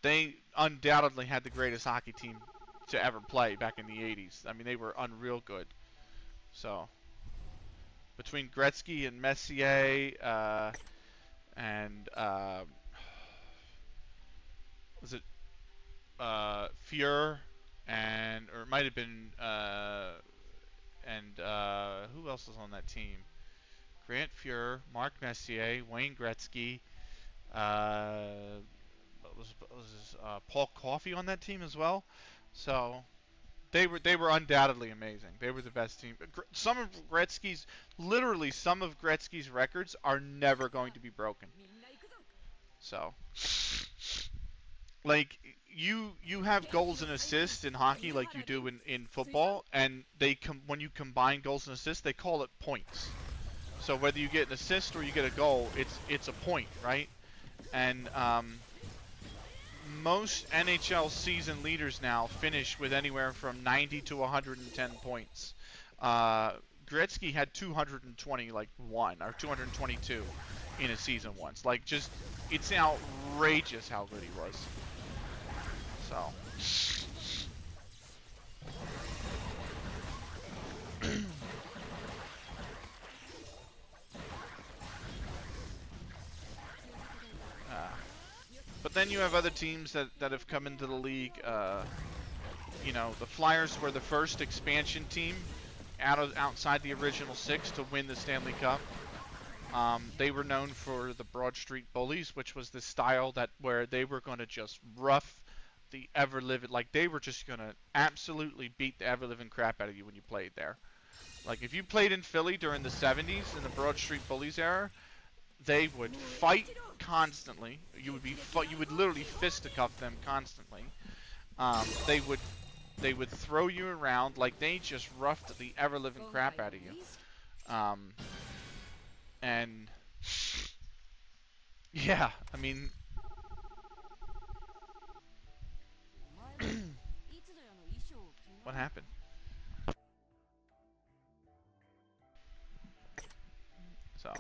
they undoubtedly had the greatest hockey team to ever play back in the 80s. I mean, they were unreal good. So between Gretzky and Messier and was it Fuhr and or it might have been and who else was on that team? Grant Fuhr, Mark Messier, Wayne Gretzky. Uh, Paul Coffey on that team as well? So they were undoubtedly amazing. They were the best team. Some of Gretzky's literally some of Gretzky's records are never going to be broken. So like you have goals and assists in hockey like you do in football, and when you combine goals and assists, they call it points. So whether you get an assist or you get a goal, it's a point, right? And most NHL season leaders now finish with anywhere from 90 to 110 points. Gretzky had 220 like one or 222 in a season once. Like just it's outrageous how good he was. So but then you have other teams that have come into the league. The Flyers were the first expansion team outside the original 6 to win the Stanley Cup. They were known for the Broad Street Bullies, which was the style where they were going to just rough the ever-living, like they were just going to absolutely beat the ever-living crap out of you when you played there. Like if you played in Philly during the 70s in the Broad Street Bullies era, they would fight constantly. You would literally fisticuff them constantly. They would throw you around like they just roughed the ever living crap out of you. And yeah, I mean, what happened? So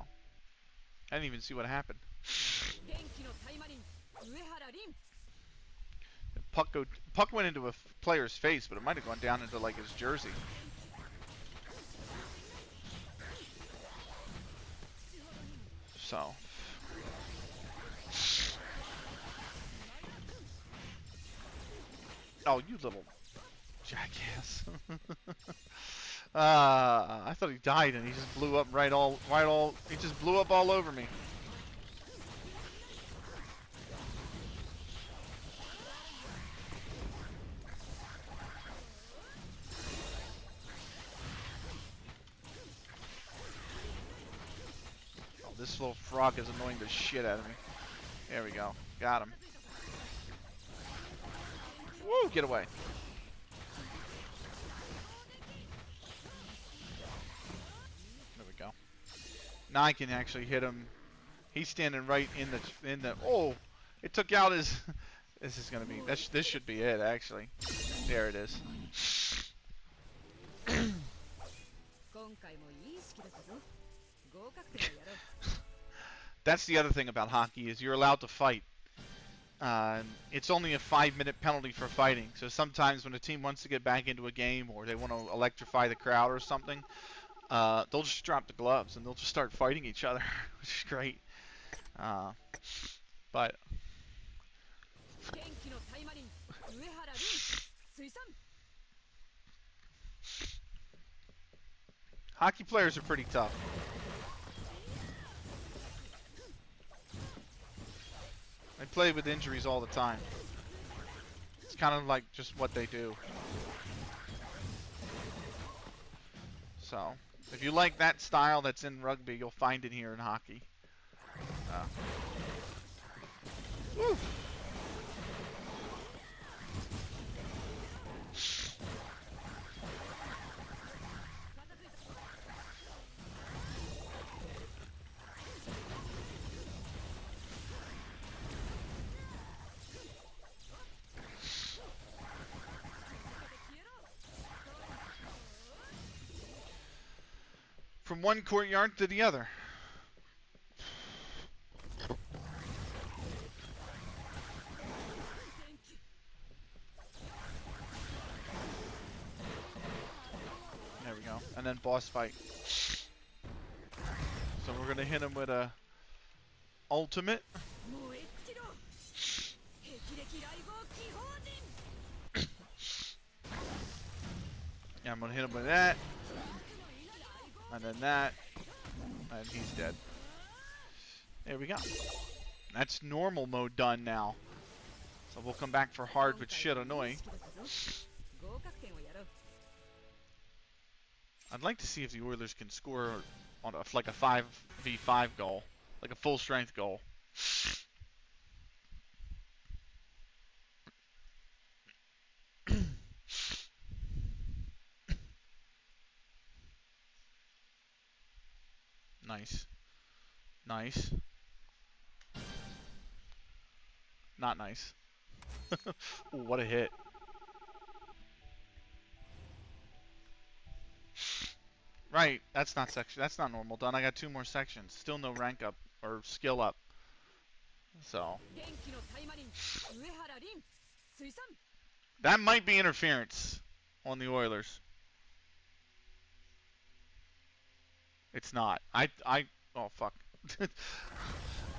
I didn't even see what happened. Puck went into a player's face, but it might have gone down into like his jersey. So. Oh, you little jackass. I thought he died and he just blew up he just blew up all over me. Oh, this little frog is annoying the shit out of me. There we go. Got him. Woo, get away. There we go. Now I can actually hit him. He's standing right in the oh, it took out his this is going to be this should be it actually. There it is. That's the other thing about hockey is you're allowed to fight. It's only a 5-minute penalty for fighting. So sometimes when a team wants to get back into a game or they want to electrify the crowd or something, they'll just drop the gloves and they'll just start fighting each other, which is great. But hockey players are pretty tough. They play with injuries all the time. It's kind of like just what they do. So, if you like that style that's in rugby, you'll find it here in hockey. Woo. From one courtyard to the other. There we go. And then boss fight. So we're gonna hit him with a ultimate. Yeah, I'm gonna hit him with that. And then that. And he's dead. There we go. That's normal mode done now. So we'll come back for hard but shit annoying. I'd like to see if the Oilers can score on like a 5v5 goal. Like a full strength goal. Nice. Nice. Not nice. Ooh, what a hit. Right, that's not section. That's not normal done. I got 2 more sections. Still no rank up or skill up. So that might be interference on the Oilers. It's not. Oh fuck.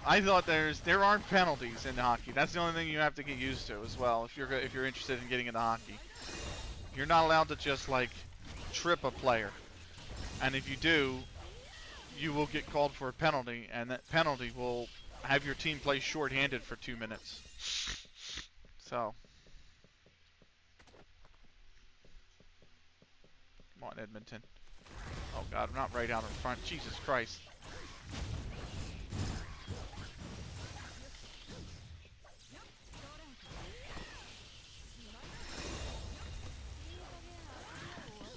I thought there aren't penalties in hockey. That's the only thing you have to get used to as well. If you're interested in getting into hockey, you're not allowed to just like trip a player. And if you do, you will get called for a penalty, and that penalty will have your team play shorthanded for 2 minutes. So, come on, Edmonton. Oh God, I'm not right out in front. Jesus Christ.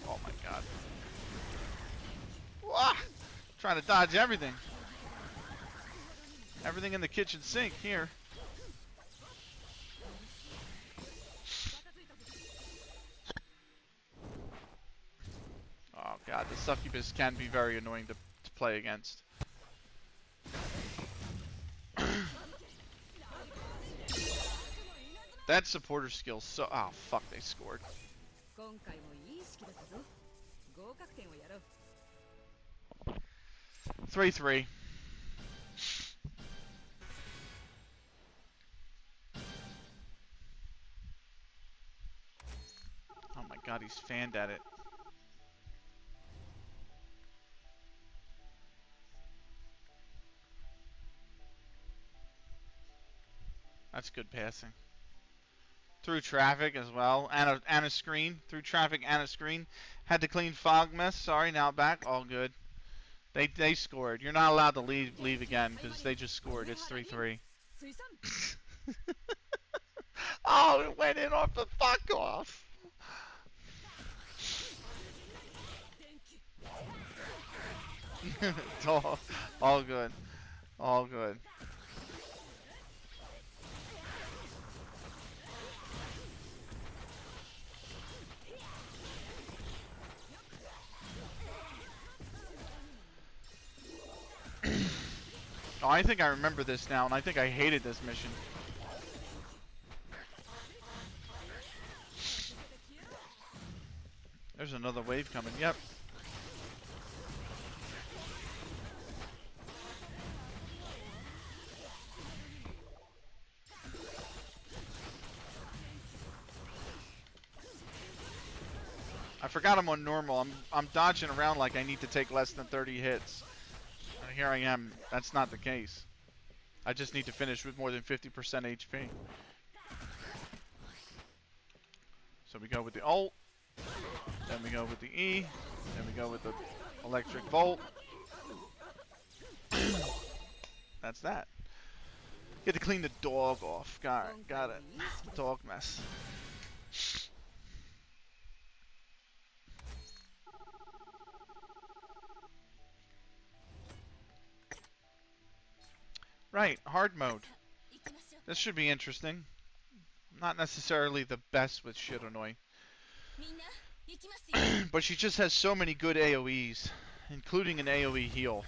Oh my God. Wah! Trying to dodge everything. Everything in the kitchen sink here. Oh God, the succubus can be very annoying to play against. That supporter skill so... Oh, fuck, they scored. 3-3. Oh my god, he's fanned at it. That's good passing. Through traffic as well, and a screen. Through traffic and a screen. Had to clean fog mess. Sorry, now back. All good. They scored. You're not allowed to leave again because they just scored. It's 3-3. Oh, it went in off the fuck off. It's all good. All good. Oh, I think I remember this now, and I think I hated this mission. There's another wave coming. Yep. I forgot I'm on normal. I'm dodging around like I need to take less than 30 hits. And here I am. That's not the case. I just need to finish with more than 50% HP. So we go with the ult. Then we go with the E. Then we go with the electric volt. That's that. Get to clean the dog off. Got it. Dog mess. Right, hard mode. This should be interesting. Not necessarily the best with Shironoi. But she just has so many good AoEs, including an AoE heal.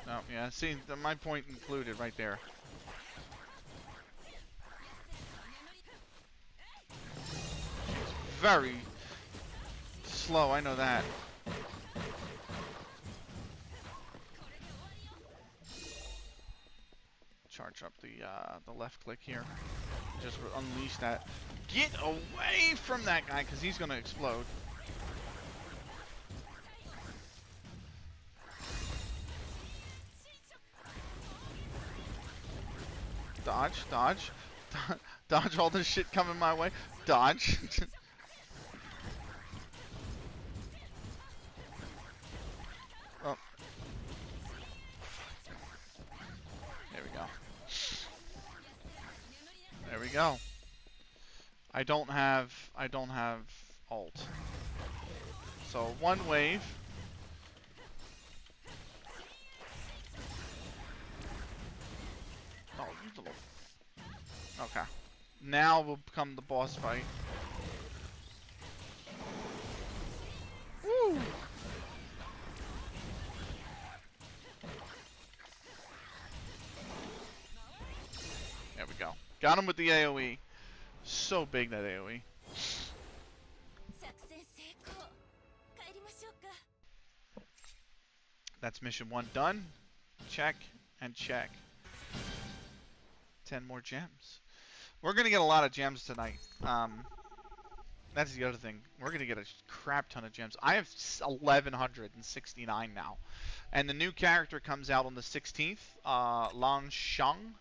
Oh, yeah, see, my point included right there. She's very slow, I know that. Charge up the left click here. Just unleash that. Get away from that guy, because he's going to explode. Dodge, dodge. Dodge all this shit coming my way. Dodge. Oh. There we go. There we go. I don't have ult. So one wave. Oh, you little. Okay. Now will become the boss fight. Woo! There we go. Got him with the AoE. So big, that AoE. That's mission 1 done. Check and check. 10 more gems. We're going to get a lot of gems tonight. That's the other thing. We're going to get a crap ton of gems. I have 1,169 now. And the new character comes out on the 16th. Lan Shang.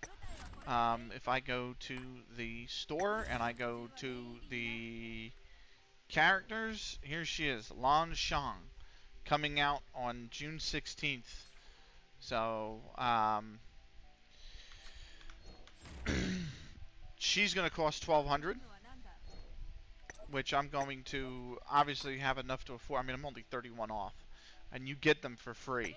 If I go to the store and I go to the characters, here she is, Lan Shang, coming out on June 16th. So, she's going to cost 1,200, which I'm going to obviously have enough to afford. I mean, I'm only 31 off, and you get them for free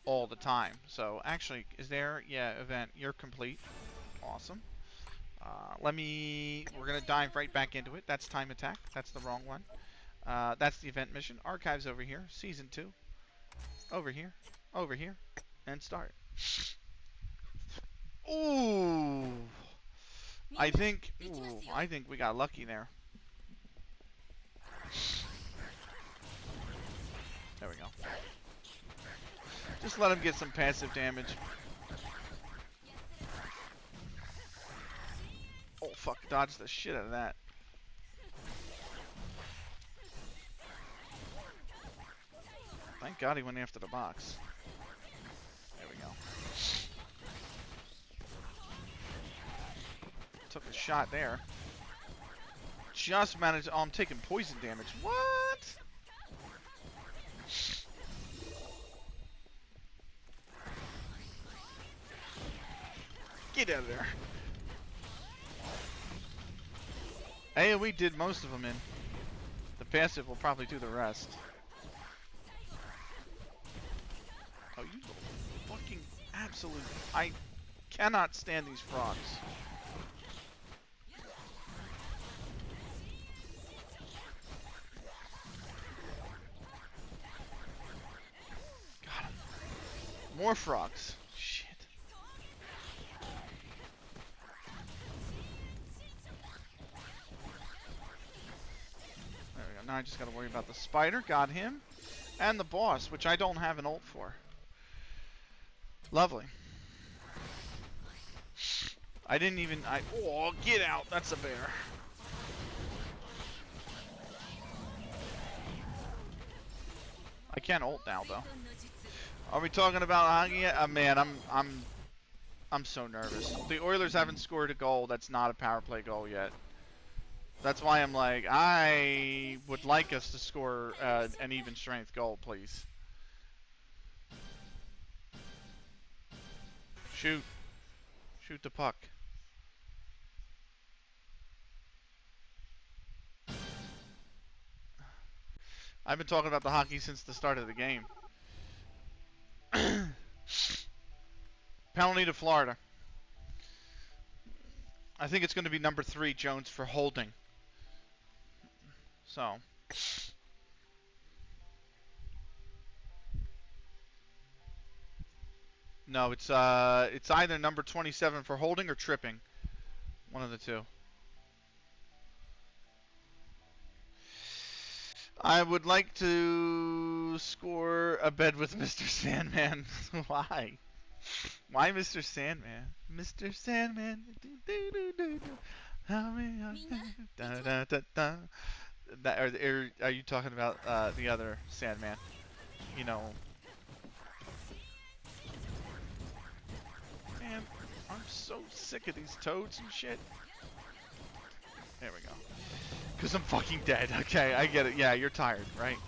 all the time. So, actually, is there? Yeah, event. You're complete. Awesome. We're going to dive right back into it. That's Time Attack. That's the wrong one. That's the event mission. Archives over here. Season 2. Over here. Over here. And start. Ooh. I think we got lucky there. There we go. Just let him get some passive damage. Oh, fuck. Dodge the shit out of that. Thank God he went after the box. There we go. Took a shot there. Just managed... Oh, I'm taking poison damage. What? Get out of there. AoE did most of them in. The passive will probably do the rest. Oh, you little fucking absolute... I cannot stand these frogs. Got him. More frogs. Shit. There we go. Now I just gotta worry about the spider. Got him. And the boss, which I don't have an ult for. Lovely. I didn't even... Oh, get out. That's a bear. I can't ult now, though. Are we talking about hockey yet? Man, I'm so nervous. The Oilers haven't scored a goal that's not a power play goal yet. That's why I'm like, I would like us to score an even strength goal, please. Shoot. Shoot the puck. I've been talking about the hockey since the start of the game. Penalty to Florida. I think it's going to be number 3, Jones, for holding. So. No, it's either number 27 for holding or tripping. One of the two. I would like to score a bed with Mr. Sandman. Why? Why Mr. Sandman? Mr. Sandman. Are you talking about the other Sandman? You know. Man, I'm so sick of these toads and shit. There we go. Because I'm fucking dead. Okay, I get it. Yeah, you're tired, right?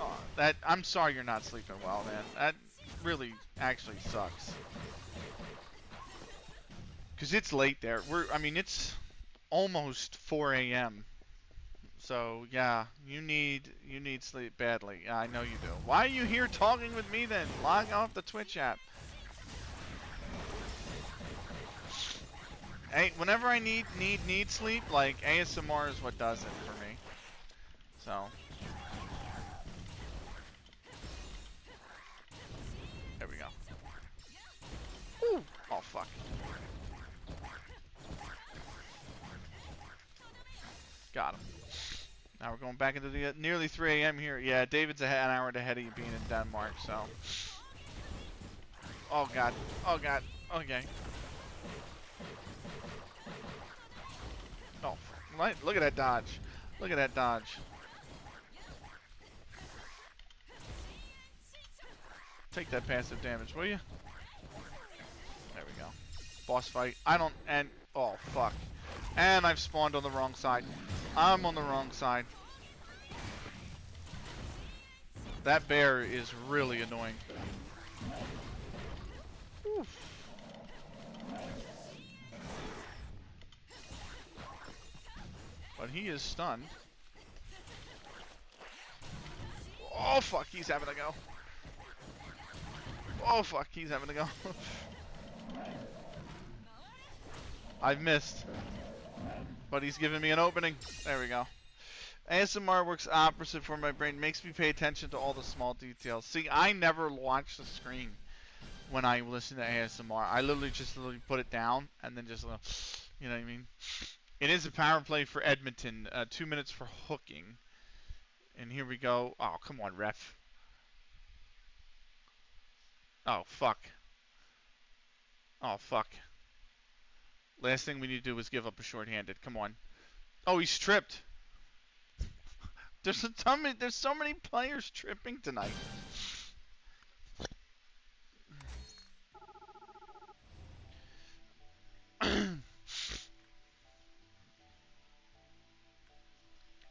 Oh, I'm sorry you're not sleeping well, man. That really actually sucks. Because it's late there. I mean, it's almost 4 a.m. So, yeah, you need sleep badly. Yeah, I know you do. Why are you here talking with me then? Log off the Twitch app. Hey, whenever I need sleep, like ASMR is what does it for me. So there we go. Ooh. Oh fuck. Got him. Now we're going back into the nearly 3 a.m. here. Yeah, David's an hour ahead of you being in Denmark, so. Oh god. Oh god. Okay. Oh, look at that dodge. Look at that dodge. Take that passive damage, will you? There we go. Boss fight. Oh, fuck. And I've spawned on the wrong side. I'm on the wrong side. That bear is really annoying. Oof. But he is stunned. Oh fuck, he's having a go. Oh fuck, he's having a go. I've missed. But he's giving me an opening. There we go. ASMR works opposite for my brain. Makes me pay attention to all the small details. See, I never watch the screen when I listen to ASMR. I literally put it down and then just You know what I mean? It is a power play for Edmonton. 2 minutes for hooking. And here we go. Oh, come on, ref. Oh, fuck. Oh, fuck. Last thing we need to do is give up a shorthanded. Come on. Oh, he's tripped. There's so many players tripping tonight.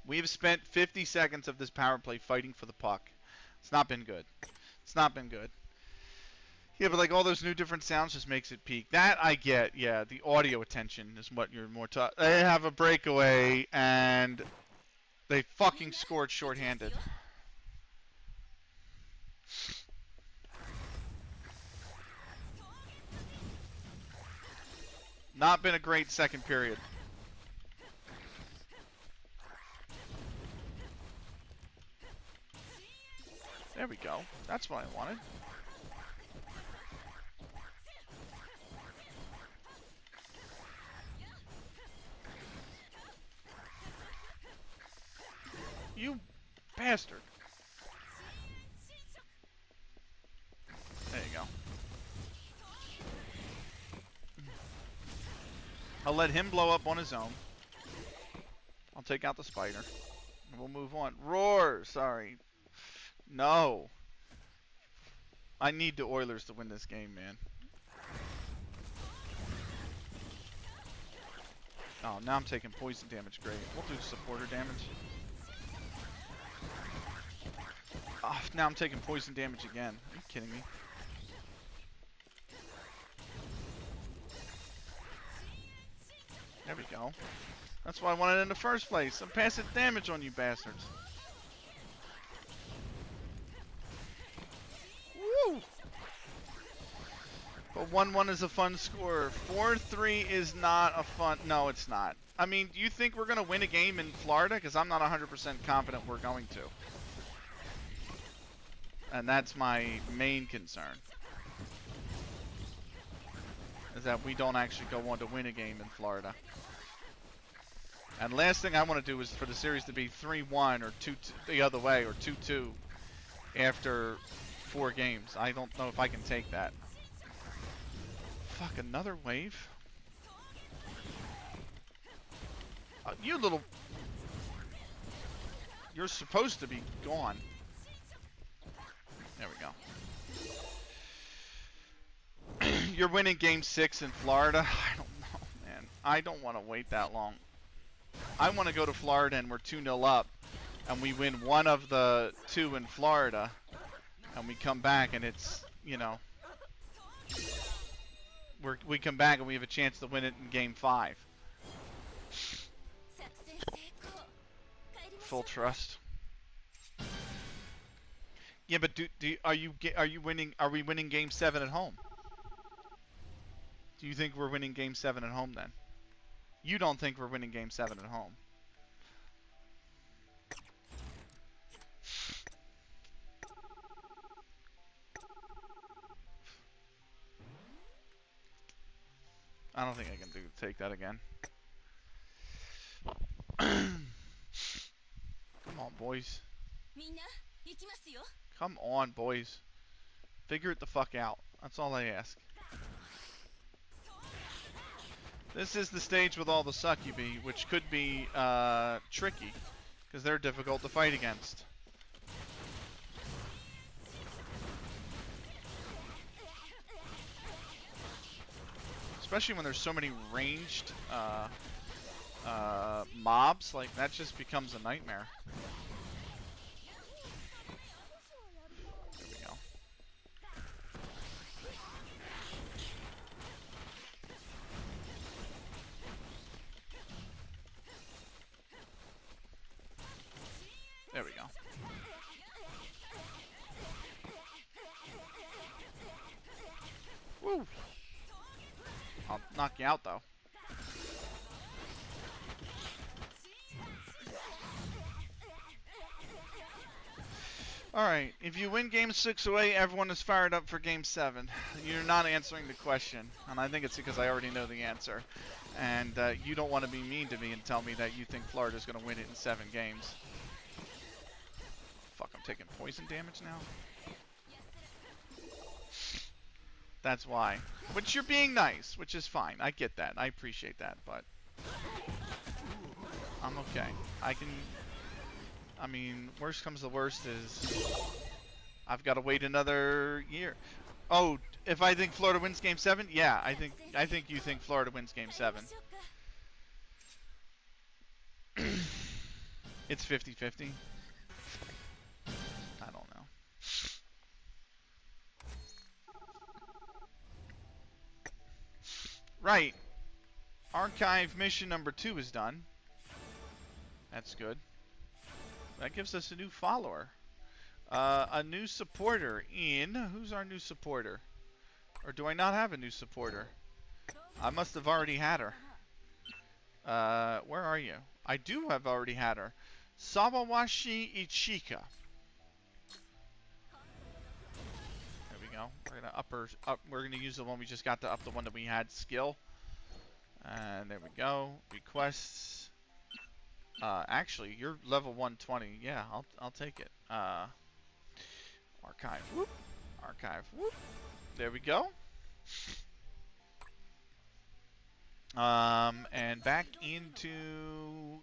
We've spent 50 seconds of this power play fighting for the puck. It's not been good. It's not been good. Yeah, but like all those new different sounds just makes it peak. That I get. Yeah, the audio attention is what you're more taught. They have a breakaway and they fucking scored shorthanded. Not been a great second period. There we go. That's what I wanted. You bastard. There you go. I'll let him blow up on his own. I'll take out the spider. And we'll move on. Roar! Sorry. No. I need the Oilers to win this game, man. Oh, now I'm taking poison damage. Great. We'll do supporter damage. Oh, now I'm taking poison damage again. Are you kidding me? There we go. That's why I wanted it in the first place. I'm passing damage on you bastards. Woo! But 1-1 is a fun score. 4-3 is not a fun... No, it's not. I mean, do you think we're going to win a game in Florida? Because I'm not 100% confident we're going to. And that's my main concern. Is that we don't actually go on to win a game in Florida. And last thing I want to do is for the series to be 3-1 or 2-2 the other way or 2-2 after 4 games. I don't know if I can take that. Fuck, another wave? You little... You're supposed to be gone. There we go. You're winning game 6 in Florida? I don't know, man. I don't want to wait that long. I want to go to Florida and we're 2-0 up. And we win one of the 2 in Florida. And we come back and it's, you know... we come back and we have a chance to win it in game 5. Full trust. Yeah, but are you winning? Are we winning game 7 at home? Do you think we're winning game 7 at home then? You don't think we're winning game 7 at home? I don't think I can take that again. Come on, boys. Come on, boys. Figure it the fuck out. That's all I ask. This is the stage with all the succubi, which could be tricky, because they're difficult to fight against. Especially when there's so many ranged mobs, like that just becomes a nightmare. There we go. There we go. Woo! I'll knock you out though. Alright, if you win game 6 away, everyone is fired up for game 7. You're not answering the question, and I think it's because I already know the answer. And you don't want to be mean to me and tell me that you think Florida's going to win it in 7 games. Fuck, I'm taking poison damage now? That's why. Which you're being nice, which is fine. I get that. I appreciate that, but I'm okay. I mean, worst comes to worst is I've got to wait another year. Oh, if I think Florida wins Game 7? Yeah, I think you think Florida wins Game 7. It's 50-50. I don't know. Right. Archive mission number 2 is done. That's good. That gives us a new follower. A new supporter in... Who's our new supporter? Or do I not have a new supporter? I must have already had her. Where are you? I do have already had her. Sawawashi Ichika. There we go. We're gonna we're gonna use the one we just got to up the one that we had, skill. And there we go. Requests. Actually, you're level 120. Yeah, I'll take it. Archive. Whoop. Archive. Whoop. There we go. And back into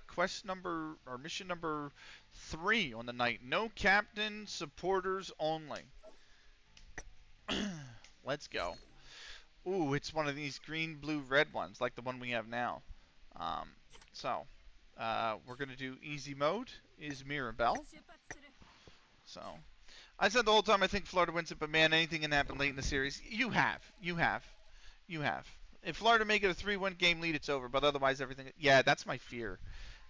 quest number or mission number 3 on the night. No captain, supporters only. Let's go. Ooh, it's one of these green, blue, red ones, like the one we have now. We're gonna do easy mode. Is Mirabelle. So, I said the whole time I think Florida wins it, but man, anything can happen late in the series. You have. If Florida make it a 3-1 game lead, it's over. But otherwise, everything... Yeah, that's my fear,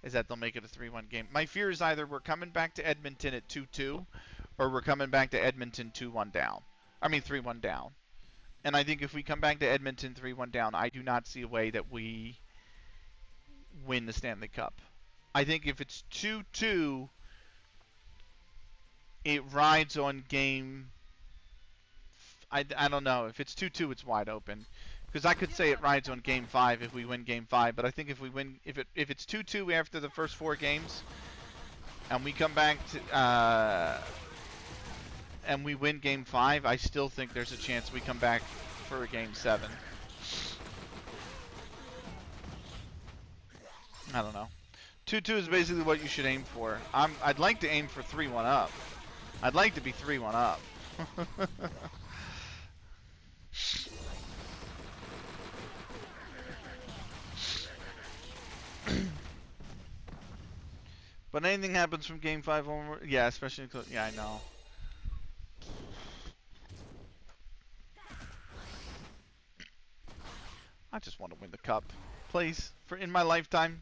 is that they'll make it a 3-1 game. My fear is either we're coming back to Edmonton at 2-2, or we're coming back to Edmonton 2-1 down. I mean, 3-1 down. And I think if we come back to Edmonton 3-1 down, I do not see a way that we win the Stanley Cup. I think if it's 2-2, it rides on game... I don't know. If it's 2-2, it's wide open. Because I could say it rides on Game 5 if we win Game 5, but I think if we win, if it's 2-2 after the first 4 games, and we come back to and we win Game 5, I still think there's a chance we come back for a Game 7. I don't know. 2-2 is basically what you should aim for. I'd like to aim for 3-1 up. I'd like to be 3-1 up. But anything happens from Game 5 onward, yeah, especially yeah, I know. I just want to win the cup, please, for in my lifetime.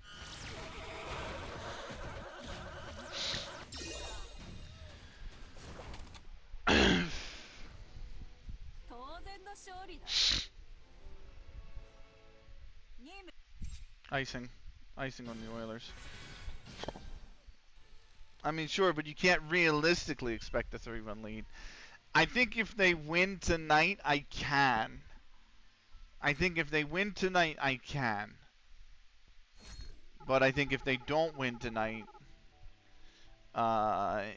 Icing on the Oilers. I mean, sure, but you can't realistically expect a 3-1 lead. I think if they win tonight, I can. I think if they win tonight, I can. But I think if they don't win tonight,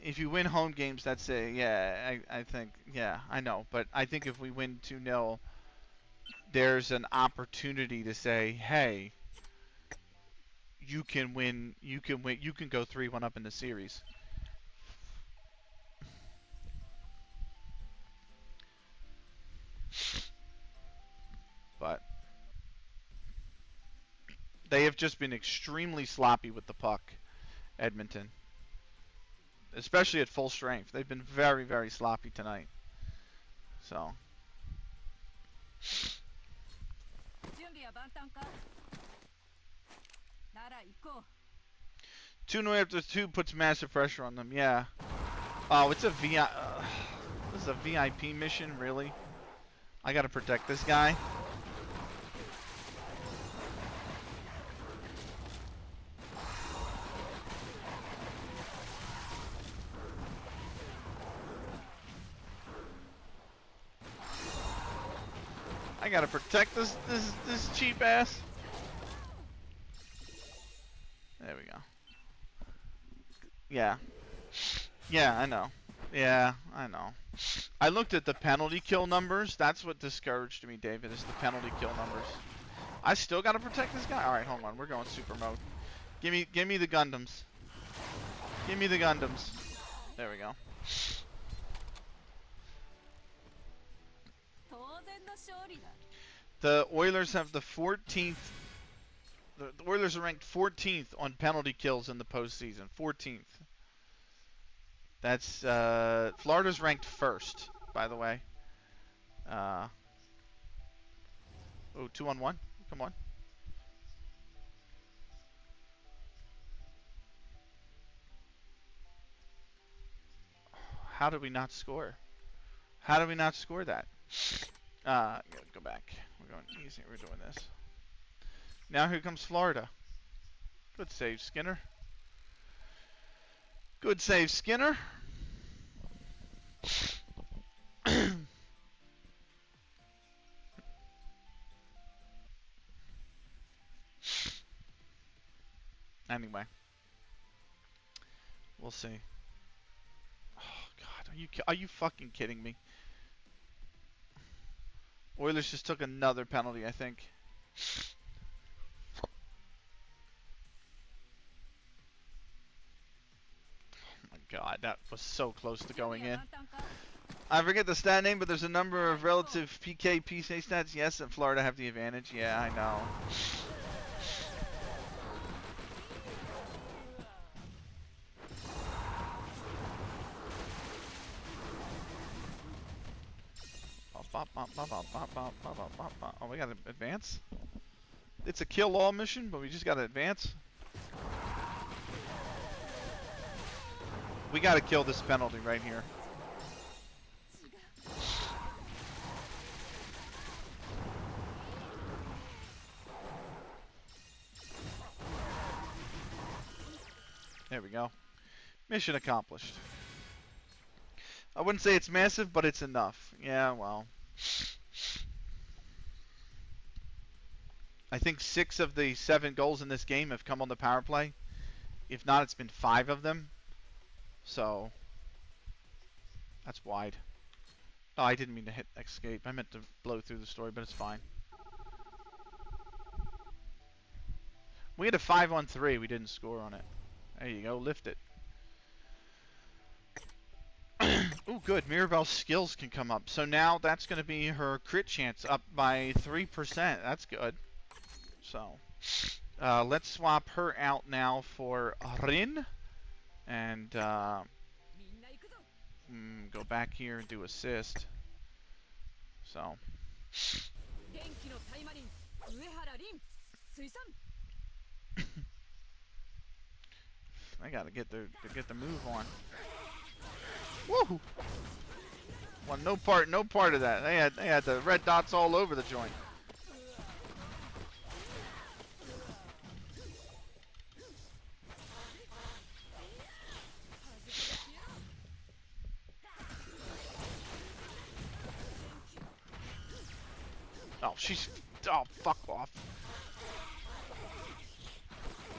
if you win home games, that's it. Yeah, I think, yeah, I know. But I think if we win 2-0, there's an opportunity to say, hey, you can win, you can go 3-1 up in the series. But they have just been extremely sloppy with the puck, Edmonton. Especially at full strength. They've been very, very sloppy tonight. So. 2-0 after 2 puts massive pressure on them, yeah. Oh, it's a this is a VIP mission, really? I gotta protect this guy. I gotta protect this cheap ass. go. Yeah. Yeah, I know. Yeah, I know. I looked at the penalty kill numbers. That's what discouraged me, David, is the penalty kill numbers. I still gotta protect this guy? Alright, hold on. We're going super mode. Give me the Gundams. Give me the Gundams. There we go. The Oilers have the 14th. The Oilers are ranked 14th on penalty kills in the postseason. 14th. That's Florida's ranked first, by the way. Oh, 2-on-1. Come on. How did we not score? How did we not score that? Go back. We're going easy. We're doing this. Now here comes Florida. Good save, Skinner. Good save, Skinner. Anyway, we'll see. Oh God, are you fucking kidding me? Oilers just took another penalty, I think. Oh my God, that was so close to going in. I forget the stat name, but there's a number of relative PK, PK stats. Yes, and Florida have the advantage. Yeah, I know. Oh, we gotta advance? It's a kill-all mission, but we just gotta advance? We gotta kill this penalty right here. There we go. Mission accomplished. I wouldn't say it's massive, but it's enough. Yeah, well. I think 6 of the 7 goals in this game have come on the power play. If not, it's been 5 of them. So, that's wide. Oh, I didn't mean to hit escape. I meant to blow through the story, but it's fine. We had a 5-on-3. We didn't score on it. There you go. Lift it. Ooh, good. Mirabelle's skills can come up. So now that's going to be her crit chance up by 3%. That's good. So, let's swap her out now for Rin. And go back here and do assist. So. I gotta get the move on. Woo! Well, no part of that. They had the red dots all over the joint. Oh, oh, fuck off.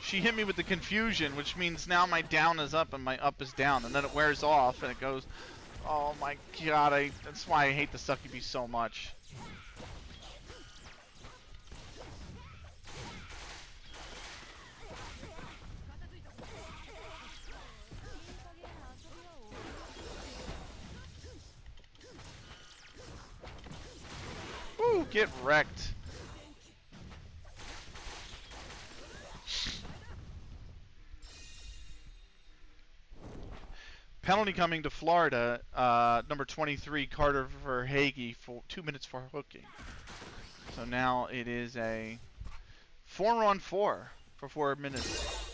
She hit me with the confusion, which means now my down is up and my up is down, and then it wears off and it goes. Oh my God! That's why I hate the Succubee so much. Woo! Get wrecked. Penalty coming to Florida, number 23, Carter Verhage, for 2 minutes for hooking. So now it is a 4-on-4 for 4 minutes.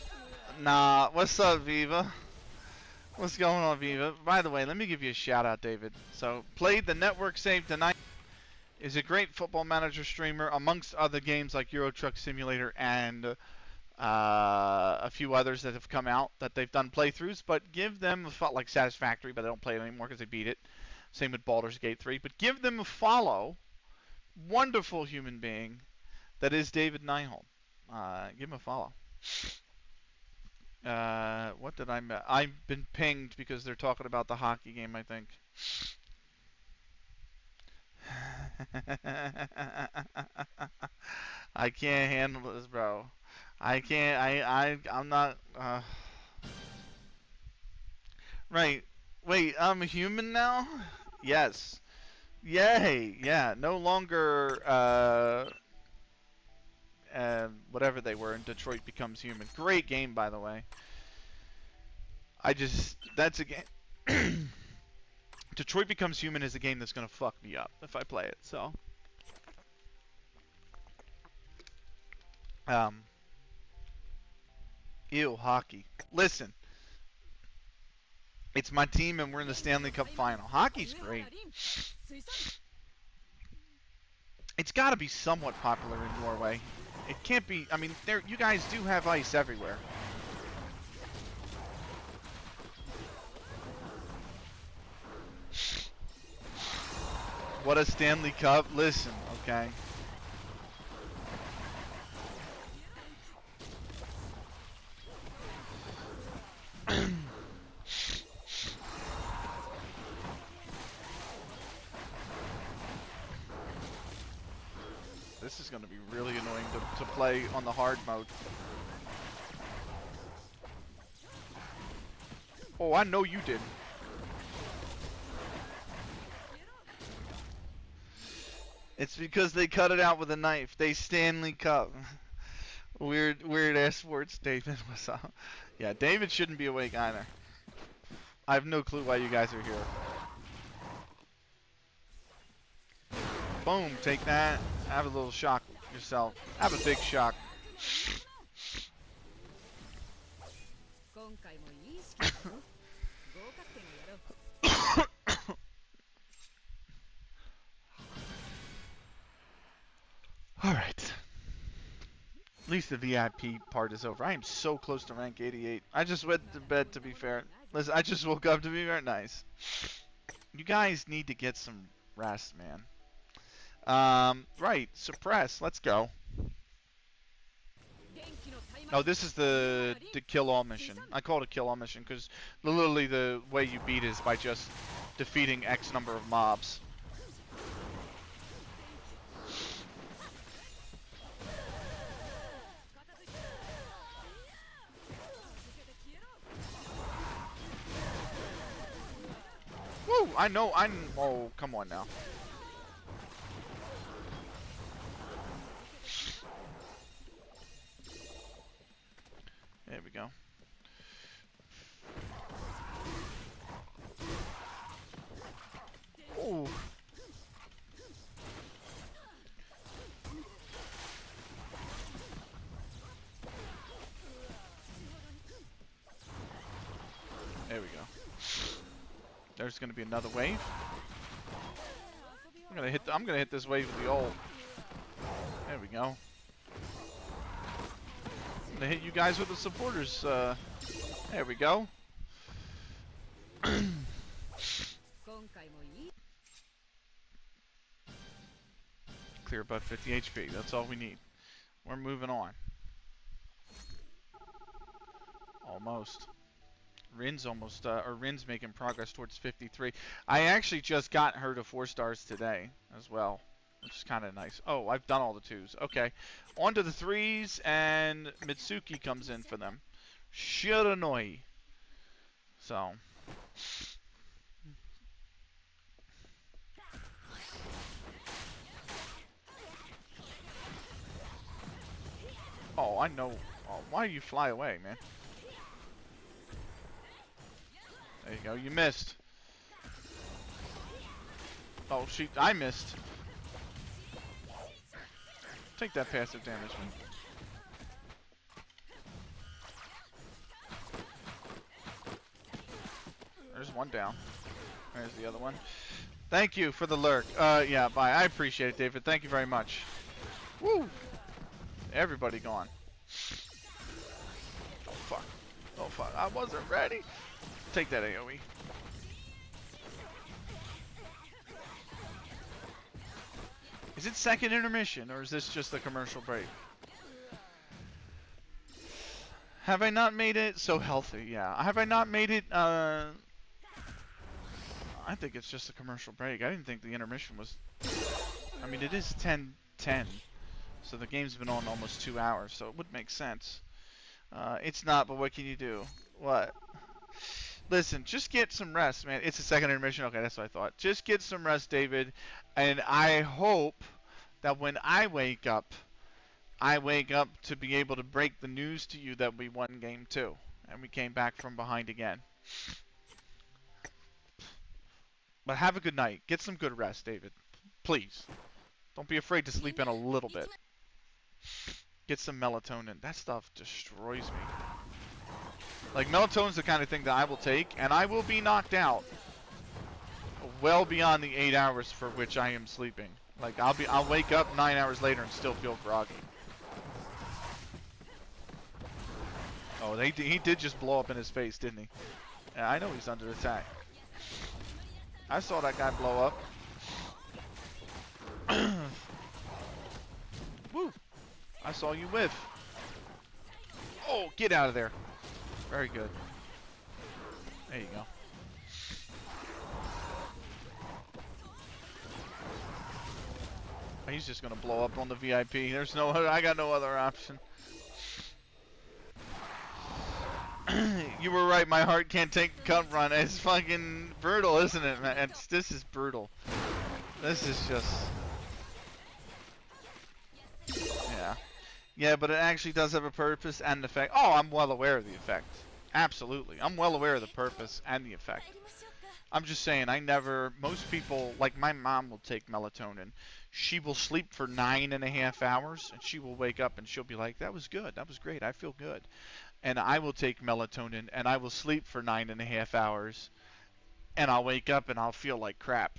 Nah, what's up, Viva? What's going on, Viva? By the way, let me give you a shout out, David. So, played the network save tonight. Is a great football manager streamer, amongst other games like Euro Truck Simulator and a few others that have come out that they've done playthroughs, but give them a felt like Satisfactory, but they don't play it anymore because they beat it. Same with Baldur's Gate 3, but give them a follow. Wonderful human being that is David Nyholm. Give him a follow. What did I miss? I've been pinged because they're talking about the hockey game, I think. I can't handle this, bro. I can't. I'm not. Right. Wait, I'm a human now? Yes. Yay. Yeah. No longer. Whatever they were in Detroit Becomes Human. Great game, by the way. That's a game. Detroit Becomes Human is a game that's gonna fuck me up if I play it. So, um, ew, hockey. Listen, it's my team and we're in the Stanley Cup final. Hockey's great. It's got to be somewhat popular in Norway. It can't be. I mean, you guys do have ice everywhere. What a Stanley Cup. Listen, okay. This is going to be really annoying to play on the hard mode. Oh, I know you did. It's because they cut it out with a knife. They Stanley Cup. Weird ass sports. David, what's up? Yeah, David shouldn't be awake either. I have no clue why you guys are here. Boom, take that. Have a little shock yourself. Have a big shock. Alright. At least the VIP part is over. I am so close to rank 88. I just went to bed, to be fair. Listen, I just woke up, to be very nice. You guys need to get some rest, man. Right, suppress. Let's go. Oh, this is the kill all mission. I call it a kill all mission because literally the way you beat is by just defeating X number of mobs. Woo! I know. Oh, come on now. There we go. Ooh. There we go. There's gonna be another wave. I'm gonna hit this wave with the ult. There we go. I'm gonna hit you guys with the supporters. There we go. Clear above 50 HP. That's all we need. We're moving on. Almost. Rin's almost, or Rin's making progress towards 53. I actually just got her to 4 stars today as well, which is kind of nice. Oh, I've done all the 2s. Okay. On to the 3s, and Mitsuki comes in for them. Shiranoi. So. Oh, I know. Oh, why do you fly away, man? There you go. You missed. Oh, I missed. Take that passive damage, man. There's one down. There's the other one. Thank you for the lurk. Yeah, bye. I appreciate it, David. Thank you very much. Woo! Everybody gone. Oh, fuck. Oh, fuck. I wasn't ready. Take that AoE. Is it second intermission, or is this just the commercial break? Have I not made it so healthy? Yeah. Have I not made it? I think it's just a commercial break. I didn't think the intermission was. I mean, it is 10:10, so the game's been on almost 2 hours, so it would make sense. It's not, but what can you do? What? Listen, just get some rest, man. It's a second intermission. Okay, that's what I thought. Just get some rest, David. And I hope that when I wake up to be able to break the news to you that we won game 2. And we came back from behind again. But have a good night. Get some good rest, David. Please. Don't be afraid to sleep in a little bit. Get some melatonin. That stuff destroys me. Like, melatonin's the kind of thing that I will take, and I will be knocked out well beyond the 8 hours for which I am sleeping. Like, I'll wake up 9 hours later and still feel groggy. Oh, he did just blow up in his face, didn't he? Yeah, I know he's under attack. I saw that guy blow up. Woo! I saw you whiff. Oh, get out of there. Very good. There you go. He's just gonna blow up on the VIP. There's no other, I got no other option. You were right, my heart can't take the cup run. It's fucking brutal, isn't it, man? This is brutal. This is just... Yeah. Yeah, but it actually does have a purpose and effect. Oh, I'm well aware of the effect. Absolutely. I'm well aware of the purpose and the effect. I'm just saying, most people, like my mom will take melatonin. She will sleep for 9.5 hours, and she will wake up and she'll be like, that was good, that was great, I feel good. And I will take melatonin, and I will sleep for 9.5 hours, and I'll wake up and I'll feel like crap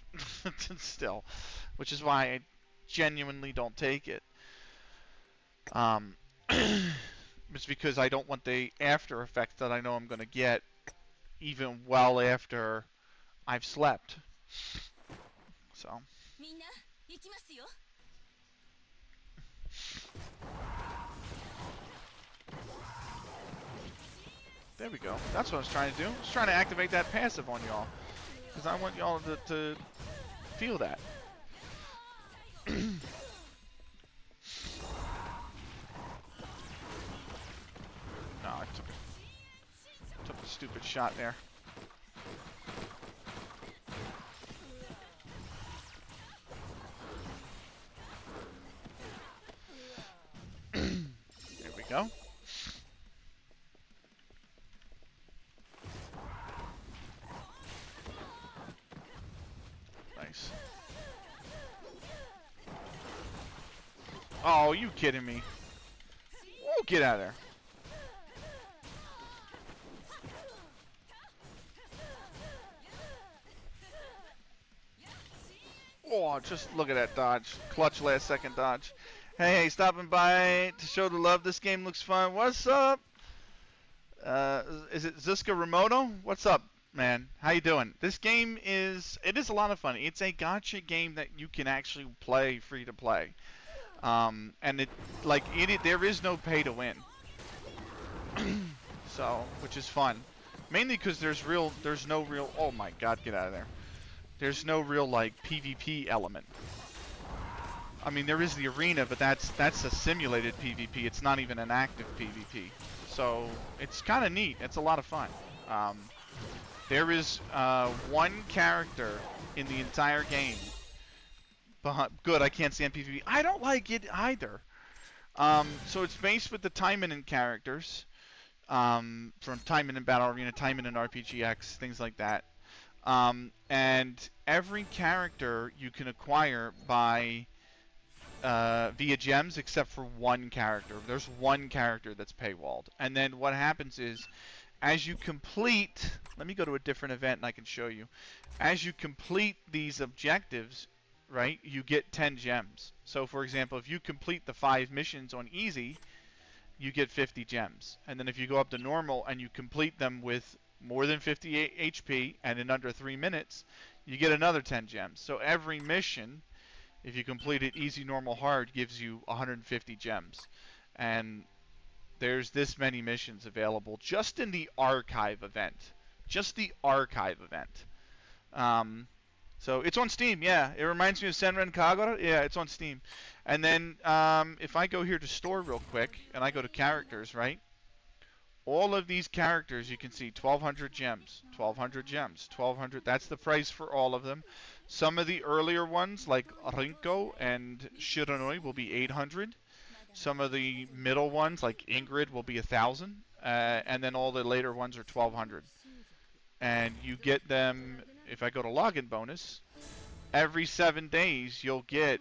still, which is why I genuinely don't take it. It's because I don't want the after effects that I know I'm going to get even well after I've slept. So. There we go. That's what I was trying to do. I was trying to activate that passive on y'all. Because I want y'all to feel that. No, I took a stupid shot there. There we go. Nice. Oh, you kidding me? Oh, get out of there. Oh, just look at that dodge. Clutch last second dodge. Hey, stopping by to show the love. This game looks fun. What's up? Is it Ziska Remoto? What's up, man? How you doing? This game is a lot of fun. It's a gacha game that you can actually play free to play. And there is no pay to win. So, which is fun. Mainly because there's no real, oh my god, get out of there. There's no real, like, PvP element. I mean, there is the arena, but that's a simulated PvP. It's not even an active PvP. So, it's kind of neat. It's a lot of fun. There is one character in the entire game. Good, I can't stand PvP. I don't like it either. So it's based with the Taimanin characters. From Taimanin Battle Arena, Taimanin RPGX, things like that. And every character you can acquire by via gems, except for one character. There's one character that's paywalled. And then what happens is, as you complete... Let me go to a different event and I can show you. As you complete these objectives, right, you get 10 gems. So, for example, if you complete the 5 missions on easy, you get 50 gems. And then if you go up to normal and you complete them with more than 50 HP and in under 3 minutes, you get another 10 gems. So every mission, if you complete it easy, normal, hard, gives you 150 gems. And there's this many missions available just in the archive event. Just the archive event. So it's on Steam, yeah. It reminds me of Senran Kagura. Yeah, it's on Steam. And then if I go here to store real quick, and I go to characters, right? All of these characters, you can see 1,200 gems, 1,200 gems, 1,200. That's the price for all of them. Some of the earlier ones, like Rinko and Shiranui, will be 800. Some of the middle ones, like Ingrid, will be 1,000. And then all the later ones are 1,200. And you get them, if I go to login bonus, every 7 days you'll get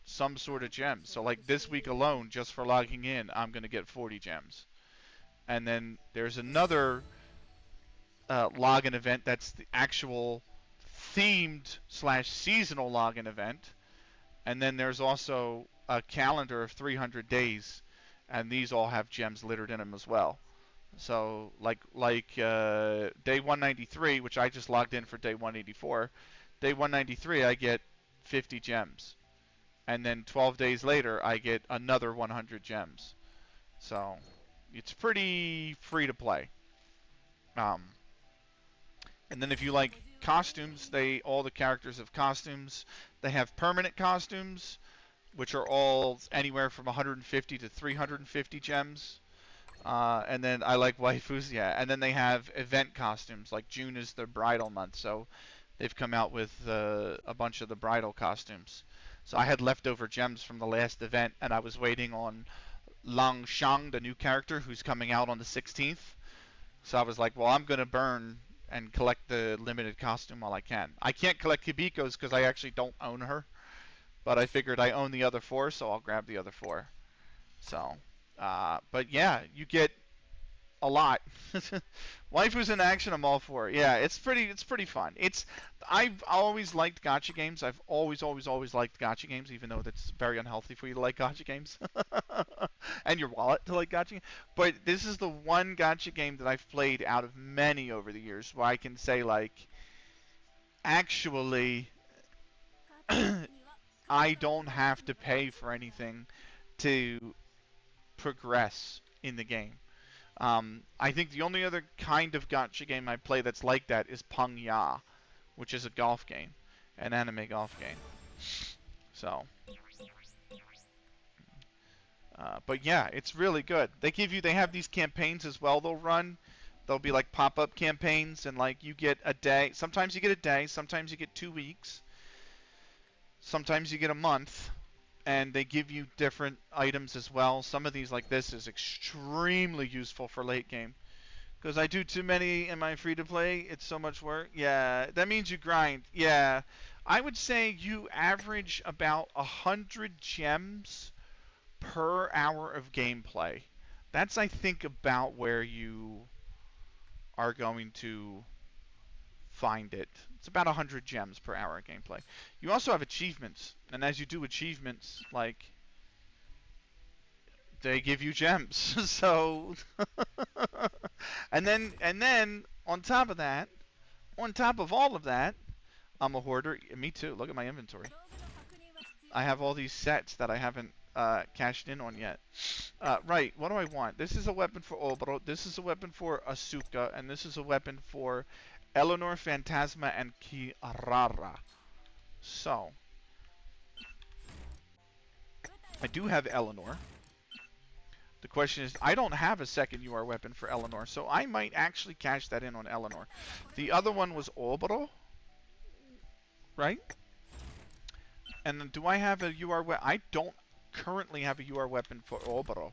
some sort of gem. So like this week alone, just for logging in, I'm going to get 40 gems. And then there's another login event that's the actual themed / seasonal login event. And then there's also a calendar of 300 days, and these all have gems littered in them as well. So like day 193, which I just logged in for day 184, day 193 I get 50 gems. And then 12 days later I get another 100 gems. So it's pretty free to play. And then if you like costumes, all the characters have costumes. They have permanent costumes, which are all anywhere from 150 to 350 gems. And then I like waifus, yeah. And then they have event costumes, like June is the bridal month, so they've come out with a bunch of the bridal costumes. So I had leftover gems from the last event, and I was waiting on Lang Shang, the new character, who's coming out on the 16th. So I was like, well, I'm going to burn and collect the limited costume while I can. I can't collect Hibiko's because I actually don't own her. But I figured I own the other 4, so I'll grab the other 4. So, but yeah, you get a lot. Waifus in action, I'm all for it. Yeah, it's pretty fun. I've always liked gacha games. I've always liked gacha games, even though that's very unhealthy for you to like gacha games. And your wallet to like gacha games. But this is the one gacha game that I've played out of many over the years where I can say, like, actually, I don't have to pay for anything to progress in the game. I think the only other kind of gacha game I play that's like that is Pang Ya, which is a golf game, an anime golf game. So, but yeah, it's really good. They have these campaigns as well. They'll be like pop-up campaigns, and like you get a day. Sometimes you get a day. Sometimes you get 2 weeks. Sometimes you get a month. And they give you different items as well. Some of these, like this, is extremely useful for late game. Because I do too many in my free-to-play, it's so much work. Yeah, that means you grind. Yeah, I would say you average about 100 gems per hour of gameplay. That's, I think, about where you are going to find it. It's about 100 gems per hour of gameplay. You also have achievements, and as you do achievements, like, they give you gems. So, and then on top of that, on top of all of that, I'm a hoarder. Me too. Look at my inventory. I have all these sets that I haven't cashed in on yet. Right, what do I want? This is a weapon for Oboro, this is a weapon for Asuka, and this is a weapon for Eleanor, Phantasma, and Kirara. So, I do have Eleanor. The question is, I don't have a second UR weapon for Eleanor, so I might actually cash that in on Eleanor. The other one was Oboro, right? And then do I have a UR weapon? I don't currently have a UR weapon for Oboro.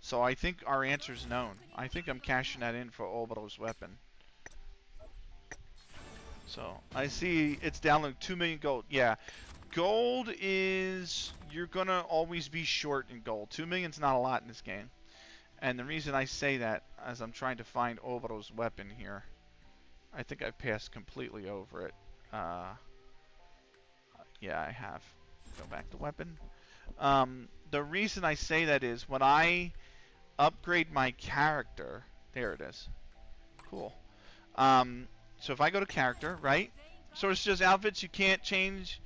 So I think our answer is known. I think I'm cashing that in for Oboro's weapon. So, I see it's down like 2 million gold. Yeah, gold is, you're gonna always be short in gold. 2 million's not a lot in this game. And the reason I say that, as I'm trying to find Oboro's weapon here, I think I passed completely over it. Yeah, I have. Go back to weapon. The reason I say that is when I upgrade my character, there it is. Cool. So if I go to character, right? So it's just outfits you can't change.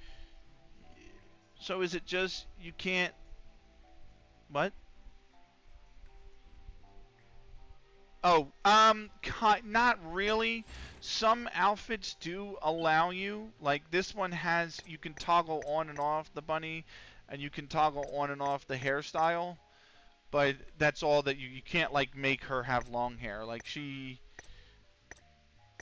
So is it just you can't... What? Oh, not really. Some outfits do allow you, like this one has, you can toggle on and off the bunny, and you can toggle on and off the hairstyle, but that's all that you can't like make her have long hair. Like she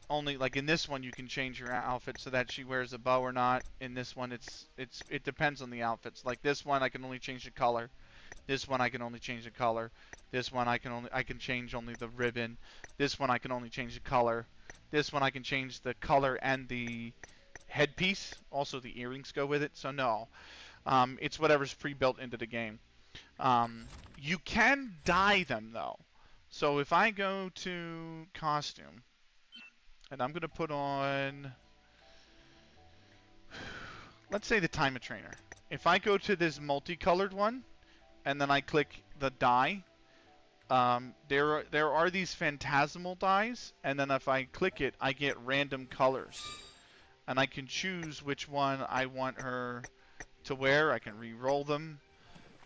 only, like in this one you can change her outfit so that she wears a bow or not. In this one it depends on the outfits. Like this one I can only change the color. This one I can only change the color. This one I can change only the ribbon. This one I can only change the color. This one I can change the color and the headpiece. Also the earrings go with it. So no, it's whatever's pre-built into the game. You can dye them though. So if I go to costume and I'm gonna put on, let's say the Time of Trainer. If I go to this multicolored one and then I click the dye, there are these phantasmal dyes, and then if I click it, I get random colors, and I can choose which one I want her to wear. I can re-roll them.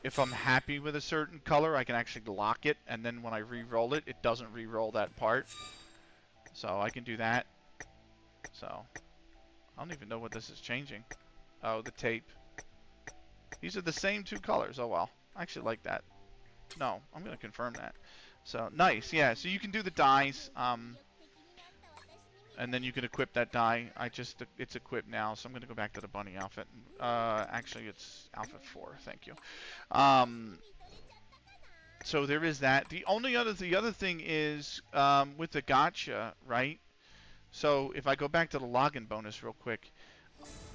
If I'm happy with a certain color, I can actually lock it, and then when I re-roll it, it doesn't re-roll that part. So I can do that. So I don't even know what this is changing. Oh, the tape. These are the same two colors. Oh well, I actually like that. No, I'm gonna confirm that. So nice, yeah. So you can do the dyes, and then you can equip that dye. It's equipped now, so I'm gonna go back to the bunny outfit. Actually, it's outfit 4. Thank you. So there is that. The other thing is with the gacha, right? So if I go back to the login bonus real quick,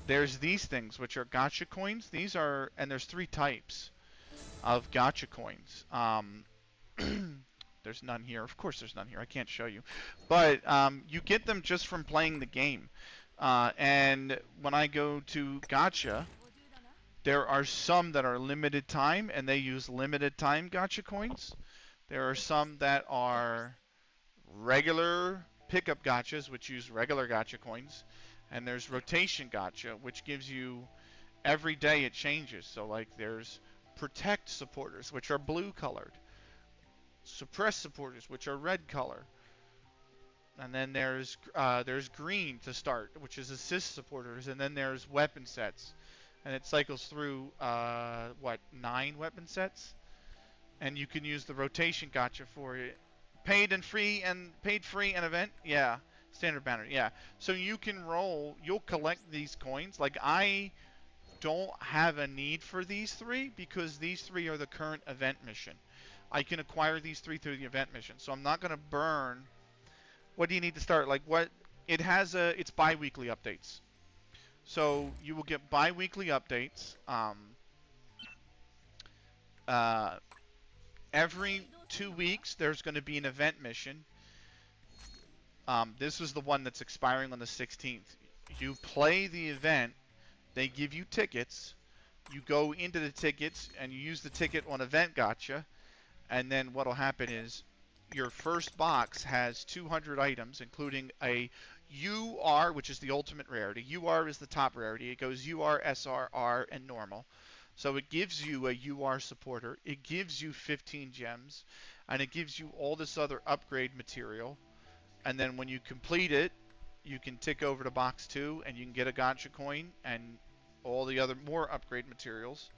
there's these things which are gacha coins. These are, and there's 3 types of gacha coins. There's none here. Of course there's none here. I can't show you. But you get them just from playing the game. And when I go to gacha, there are some that are limited time, and they use limited time gacha coins. There are some that are regular pickup gachas, which use regular gacha coins. And there's rotation gacha, which gives you, every day it changes. So like there's protect supporters, which are blue colored. Suppress supporters, which are red color. And then there's green to start, which is assist supporters. And then there's weapon sets. And it cycles through, 9 weapon sets? And you can use the rotation gacha for it. Paid free and event? Yeah. Standard banner, yeah. So you can roll, you'll collect these coins. Like I don't have a need for these 3 because these 3 are the current event mission. I can acquire these 3 through the event mission. So I'm not going to burn. What do you need to start? Like what? It's bi-weekly updates. So you will get bi-weekly updates. Every 2 weeks there's going to be an event mission. This was the one that's expiring on the 16th. You play the event. They give you tickets. You go into the tickets and you use the ticket on event gacha. And then what'll happen is your first box has 200 items, including a UR, which is the ultimate rarity. UR is the top rarity. It goes UR, SR, R, and normal. So it gives you a UR supporter. It gives you 15 gems. And it gives you all this other upgrade material. And then when you complete it, you can tick over to box 2 and you can get a gacha coin and all the other more upgrade materials.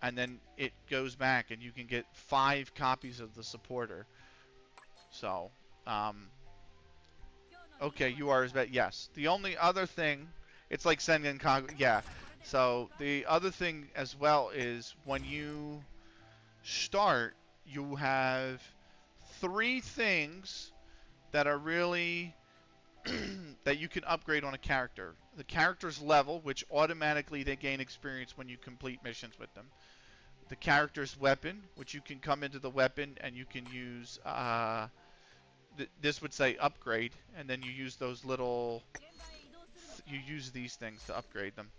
And then it goes back and you can get 5 copies of the supporter. So, okay, UR is better. Yes. The only other thing, it's like Sengen Kagu. Yeah. So the other thing as well is when you start, you have 3 things that are really that you can upgrade on a character. The character's level, which automatically they gain experience when you complete missions with them. The character's weapon, which you can come into the weapon and you can use, this would say upgrade, and then you use those little, you use these things to upgrade them.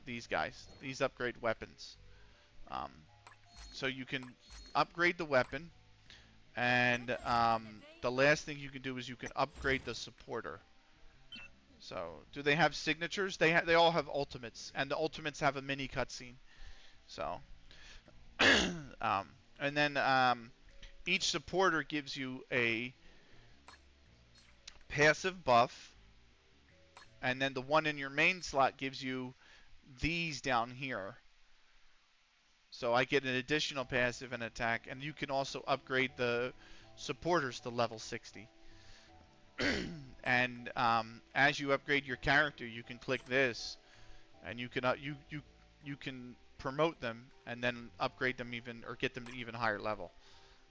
These guys, these upgrade weapons. So you can upgrade the weapon, and the last thing you can do is you can upgrade the supporter. So, do they have signatures? They all have ultimates, and the ultimates have a mini cutscene. So, and then each supporter gives you a passive buff, and then the one in your main slot gives you these down here. So I get an additional passive and attack, and you can also upgrade the supporters to level 60. And as you upgrade your character, you can click this, and you can promote them and then upgrade them even or get them to even higher level.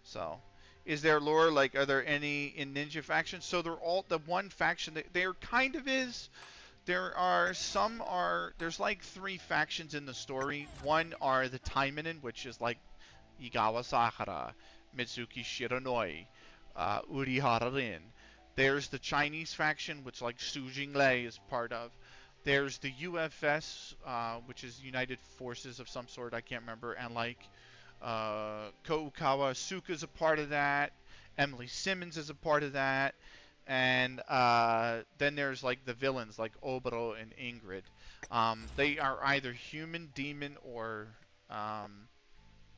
So, is there lore? Like, are there any in Ninja factions? So they're all the one faction that there kind of is. There's like three factions in the story. One are the Taimanin, which is like Igawa Sakura, Mitsuki Shiranoi, Urihara Rin. There's the Chinese faction, which like Su Jinglei is part of. There's the UFS, which is United Forces of some sort, I can't remember, and like Koukawa Asuka's a part of that. Emily Simmons is a part of that. And then there's like the villains like Oboro and Ingrid. They are either human, demon, or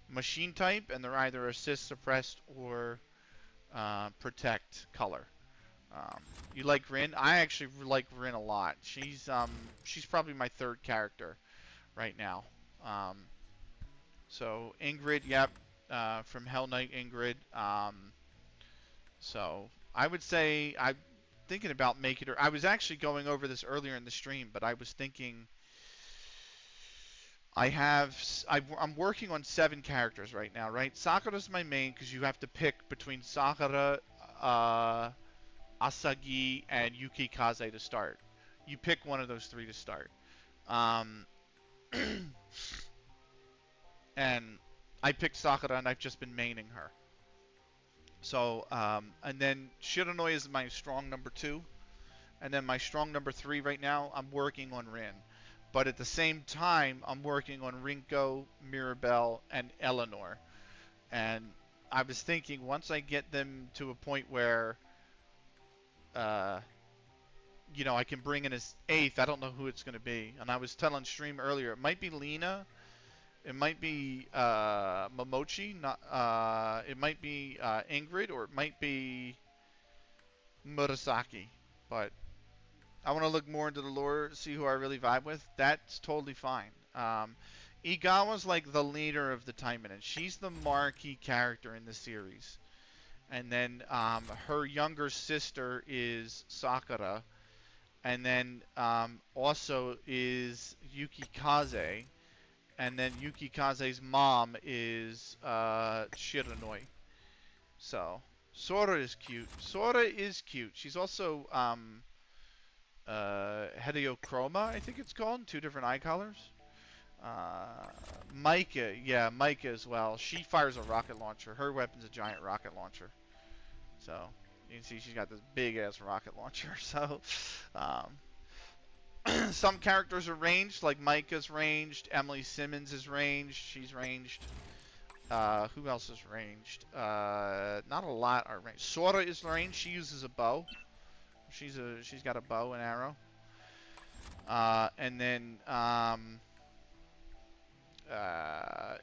machine type, and they're either assist, suppressed, or protect color. You like Rin? I actually like Rin a lot. She's probably my third character right now. Um, so Ingrid, yep, from Hell Knight Ingrid. So I would say I'm thinking about making her. I was actually going over this earlier in the stream, but I was thinking I'm working on 7 characters right now, right? Sakura's my main because you have to pick between Sakura, uh, Asagi, and Yuki Kaze to start. You pick one of those 3 to start. Um, and I picked Sakura, and I've just been maining her. So, and then Shiranoi is my strong number 2. And then my strong number 3 right now, I'm working on Rin. But at the same time, I'm working on Rinko, Mirabelle, and Eleanor. And I was thinking once I get them to a point where, uh, I can bring in his 8th, I don't know who it's going to be. And I was telling stream earlier, it might be Lena, it might be Momochi, not, it might be Ingrid, or it might be Murasaki. But I want to look more into the lore, see who I really vibe with. That's totally fine. Igawa's like the leader of the Taimanin. She's the marquee character in the series. And then her younger sister is Sakura. And then also is Yuki Kaze. And then Yuki Kaze's mom is Shiranoi. So, Sora is cute. Sora is cute. She's also Heliochroma, I think it's called. 2 different eye colors. Micah, yeah, Micah as well. She fires a rocket launcher. Her weapon's a giant rocket launcher. So, you can see she's got this big-ass rocket launcher. So, some characters are ranged, like Micah's ranged. Emily Simmons is ranged. She's ranged. Who else is ranged? Not a lot are ranged. Sora is ranged. She uses a bow. She's got a bow and arrow. And then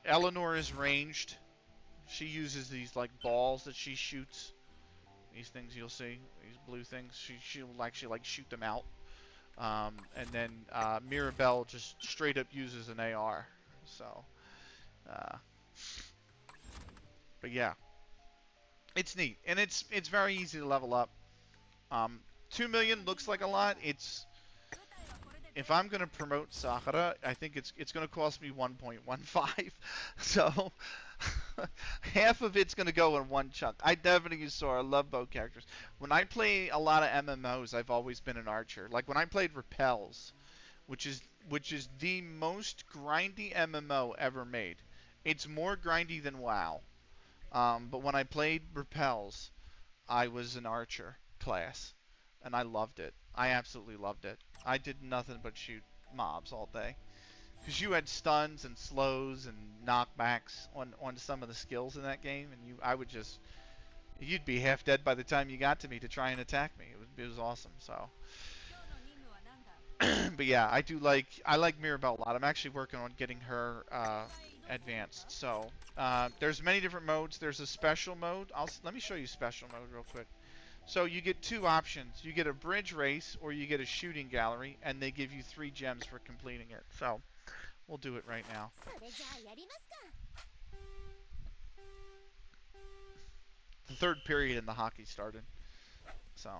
Eleanor is ranged. She uses these like balls that she shoots. These things you'll see, these blue things. She'll actually like shoot them out. And then Mirabelle just straight up uses an AR. So, but yeah, it's neat, and it's very easy to level up. 2 million looks like a lot. If I'm gonna promote Sakura, I think it's gonna cost me 1.15. So half of it's gonna go in one chunk. I definitely saw. I love both characters. When I play a lot of MMOs, I've always been an archer. Like when I played Repels, which is the most grindy MMO ever made. It's more grindy than WoW. But when I played Repels, I was an archer class, and I loved it. I absolutely loved it. I did nothing but shoot mobs all day. Because you had stuns and slows and knockbacks on some of the skills in that game, and you'd be half dead by the time you got to me to try and attack me. It was awesome. So, but yeah, I like Mirabelle a lot. I'm actually working on getting her advanced. So there's many different modes. There's a special mode. Let me show you special mode real quick. So you get two options. You get a bridge race or you get a shooting gallery, and they give you 3 gems for completing it. So we'll do it right now. The third period in the hockey started. So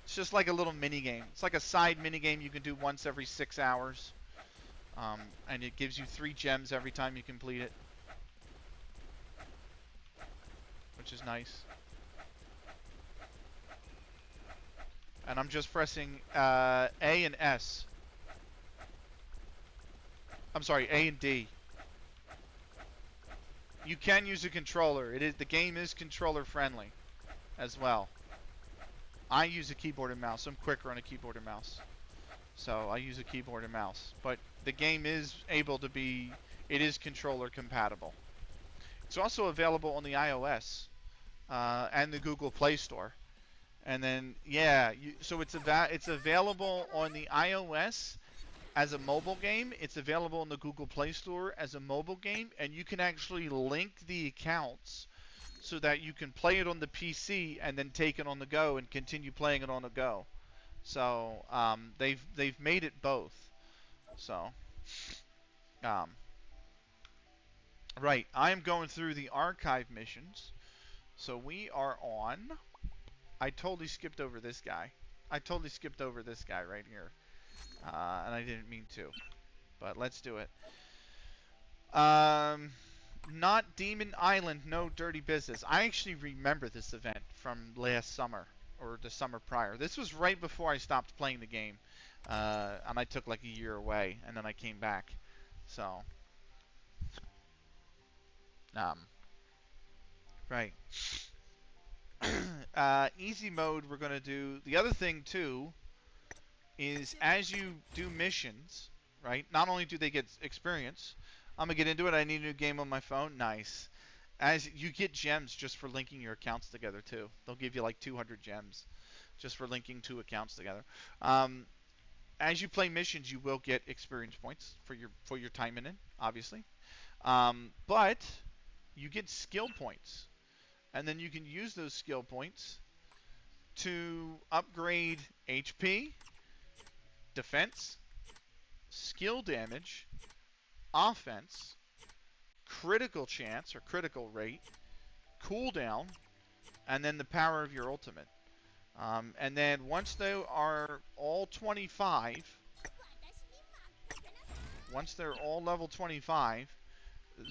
it's just like a little mini game. It's like a side mini game you can do once every 6 hours. And it gives you 3 gems every time you complete it, which is nice. And I'm just pressing A and S. I'm sorry, A and D. You can use a controller. The game is controller friendly as well. I use a keyboard and mouse. I'm quicker on a keyboard and mouse. So I use a keyboard and mouse. But the game is able to be, it is controller compatible. It's also available on the iOS and the Google Play Store. And then, yeah, so it's available on the iOS as a mobile game. It's available in the Google Play Store as a mobile game. And you can actually link the accounts so that you can play it on the PC and then take it on the go and continue playing it on the go. So they've made it both. So right, I am going through the archive missions. So we are on. I totally skipped over this guy. I totally skipped over this guy right here, and I didn't mean to. But let's do it. Not Demon Island, no dirty business. I actually remember this event from last summer or the summer prior. This was right before I stopped playing the game, and I took like a year away, and then I came back. So, right. Easy mode we're gonna do. The other thing too is as you do missions, right? Not only do they get experience, I'm gonna get into it. I need a new game on my phone. Nice. As you get gems just for linking your accounts together too. They'll give you like 200 gems just for linking 2 accounts together. As you play missions, you will get experience points for your Taimanin, obviously. But you get skill points, and then you can use those skill points to upgrade HP, defense, skill damage, offense, critical chance or critical rate, cooldown, and then the power of your ultimate. And then once they are all 25, once they're all level 25,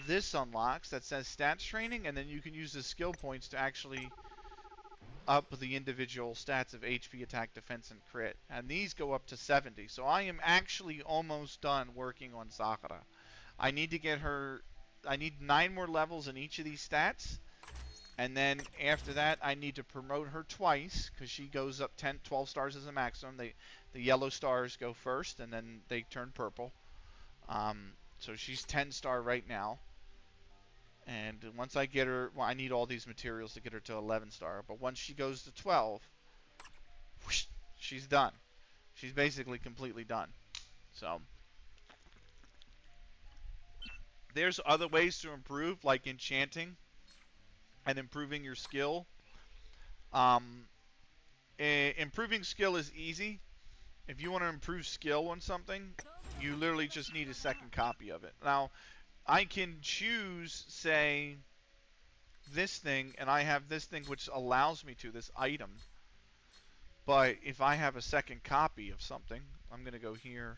this unlocks that says stats training, and then you can use the skill points to actually up the individual stats of HP, attack, defense, and crit. And these go up to 70. So I am actually almost done working on Sakura. I need to get her. I need 9 more levels in each of these stats. And then after that, I need to promote her twice because she goes up 12 stars as a maximum. The yellow stars go first, and then they turn purple. So she's 10 star right now. And once I get her, well, I need all these materials to get her to 11 star. But once she goes to 12, whoosh, she's done. She's basically completely done. So there's other ways to improve, like enchanting and improving your skill. Improving skill is easy. If you want to improve skill on something, you literally just need a second copy of it. Now, I can choose, say, this thing, and I have this thing which allows me to, this item. But if I have a second copy of something, I'm going to go here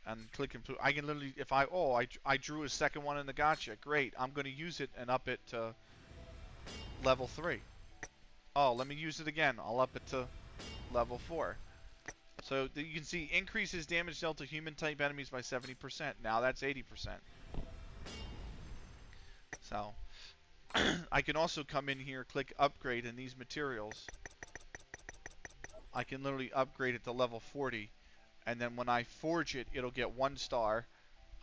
and click improve. I can literally, if I drew a second one in the gacha. Great. I'm going to use it and up it to level 3. Oh, let me use it again. I'll up it to level 4. So you can see increases damage dealt to human type enemies by 70%. Now that's 80%. So I can also come in here, click upgrade in these materials. I can literally upgrade it to level 40. And then when I forge it, it'll get 1 star.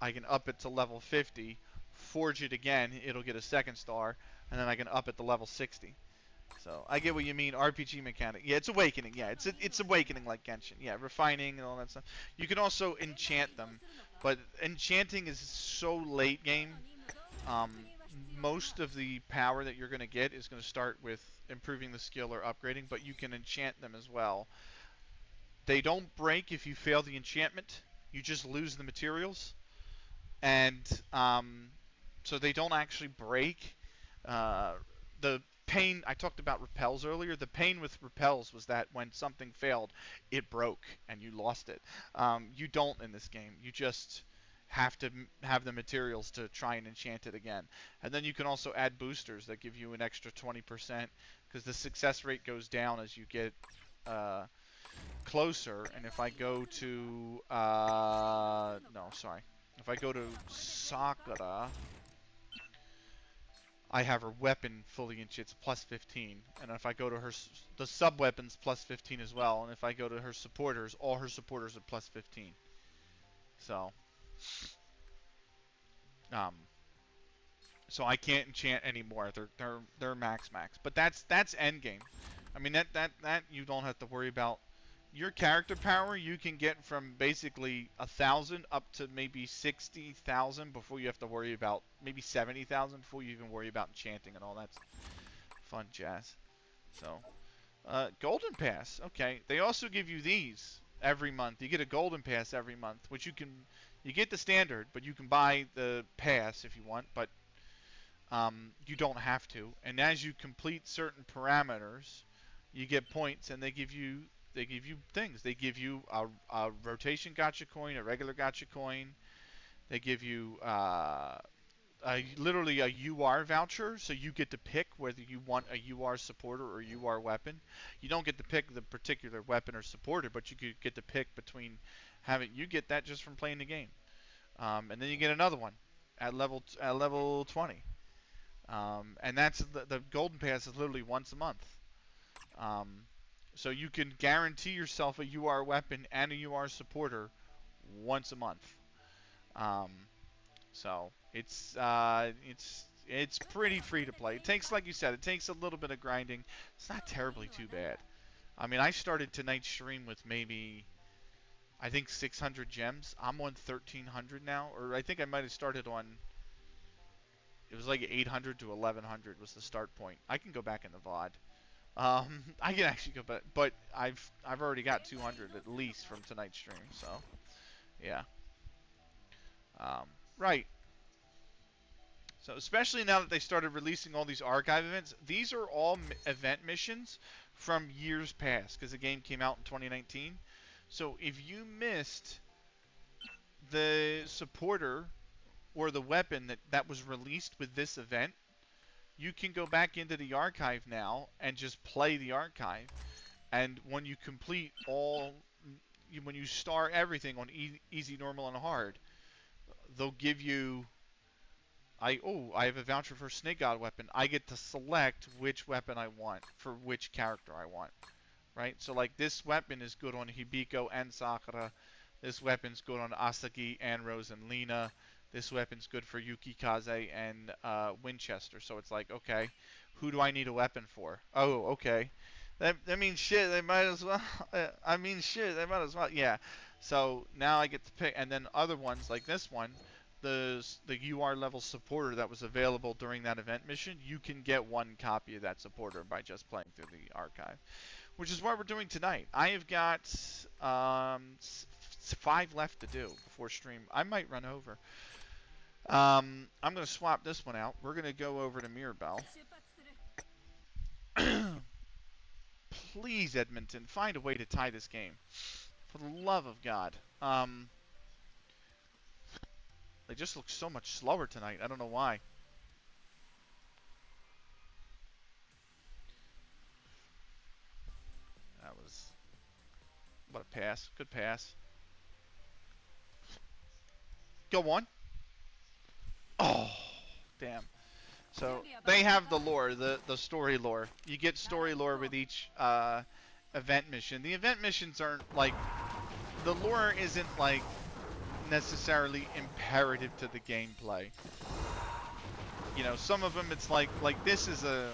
I can up it to level 50. Forge it again, it'll get a 2nd star. And then I can up it to level 60. So I get what you mean. RPG mechanic. Yeah, it's awakening. Yeah, it's awakening like Genshin. Yeah, refining and all that stuff. You can also enchant them, but enchanting is so late game. Um, Most of the power that you're going to get is going to start with improving the skill or upgrading, but you can enchant them as well. They don't break if you fail the enchantment. You just lose the materials, and so they don't actually break. Uh, the pain I talked about repels earlier. The pain with repels was that when something failed, it broke and you lost it. You don't in this game. You just have to have the materials to try and enchant it again. And then you can also add boosters that give you an extra 20% because the success rate goes down as you get uh, closer. And if I go to no, sorry, if I go to Sakura, I have her weapon fully enchanted, it's plus 15. And if I go to her, the sub weapons plus 15 as well. And if I go to her supporters, all her supporters are plus 15. So, um, so I can't enchant anymore. They're max. But that's end game. I mean that you don't have to worry about. Your character power you can get from basically 1,000 up to maybe 60,000 before you have to worry about maybe 70,000 before you even worry about enchanting and all that fun jazz. So, Golden Pass. Okay, they also give you these every month. You get a Golden Pass every month, which you get the standard, but you can buy the pass if you want, but you don't have to. And as you complete certain parameters, you get points, and they give you things. They give you a rotation gacha coin, a regular gacha coin. They give you literally a UR voucher, so you get to pick whether you want a UR supporter or UR weapon. You don't get to pick the particular weapon or supporter, but you could get to pick between having. You get that just from playing the game, and then you get another one at level 20. And that's the golden pass is literally once a month. Um, so you can guarantee yourself a UR weapon and a UR supporter once a month. Um, so it's pretty free to play. It takes, like you said, it takes a little bit of grinding. It's not terribly too bad. I mean, I started tonight's stream with maybe I think 600 gems. I'm on 1,300 now, or I think I might have started on. It was like 800 to 1,100 was the start point. I can go back in the VOD. I can actually go back, but I've already got 200 at least from tonight's stream. So, yeah. Um, right. So especially now that they started releasing all these archive events, these are all event missions from years past because the game came out in 2019. So if you missed the supporter or the weapon that was released with this event, you can go back into the archive now and just play the archive. And when you complete when you star everything on easy, normal, and hard, they'll give you. I have a voucher for Snake God weapon. I get to select which weapon I want for which character I want. Right? So like this weapon is good on Hibiko and Sakura. This weapon's good on Asagi and Rose and Lina. This weapon's good for Yuki Kaze and Winchester. So it's like, okay, who do I need a weapon for? Oh, okay. That means shit. They might as well. I mean shit. They might as well. Yeah. So now I get to pick, and then other ones like this one, the UR level supporter that was available during that event mission, you can get one copy of that supporter by just playing through the archive, which is what we're doing tonight. I have got 5 left to do before stream. I might run over. I'm going to swap this one out. We're going to go over to Mirabelle. Please, Edmonton, find a way to tie this game. For the love of God. They just look so much slower tonight. I don't know why. That was... What a pass. Good pass. Go on. Oh, damn. So, they have the lore, the story lore. You get story lore with each event mission. The event missions aren't, like... The lore isn't, like, necessarily imperative to the gameplay. You know, some of them it's like this is a...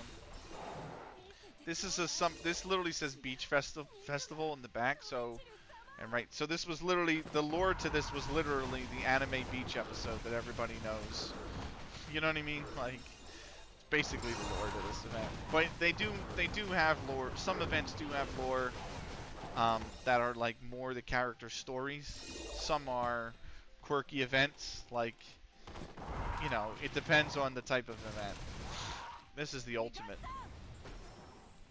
This is a some. This literally says beach festival in the back. So and right. So this was literally the lore to this was literally the anime beach episode that everybody knows. You know what I mean? Like it's basically the lore to this event. But they do have lore. Some events do have lore that are like more the character stories. Some are quirky events. Like it depends on the type of event. This is the ultimate.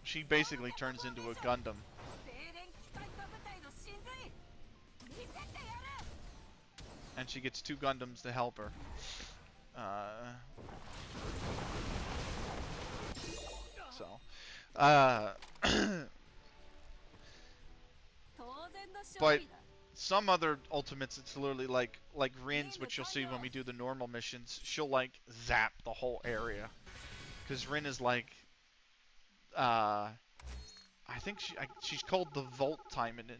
She basically turns into a Gundam. And she gets 2 Gundams to help her. So, but some other ultimates, it's literally like Rin's, which you'll see when we do the normal missions. She'll like zap the whole area, because Rin is like, I think she's called the Volt Taimanin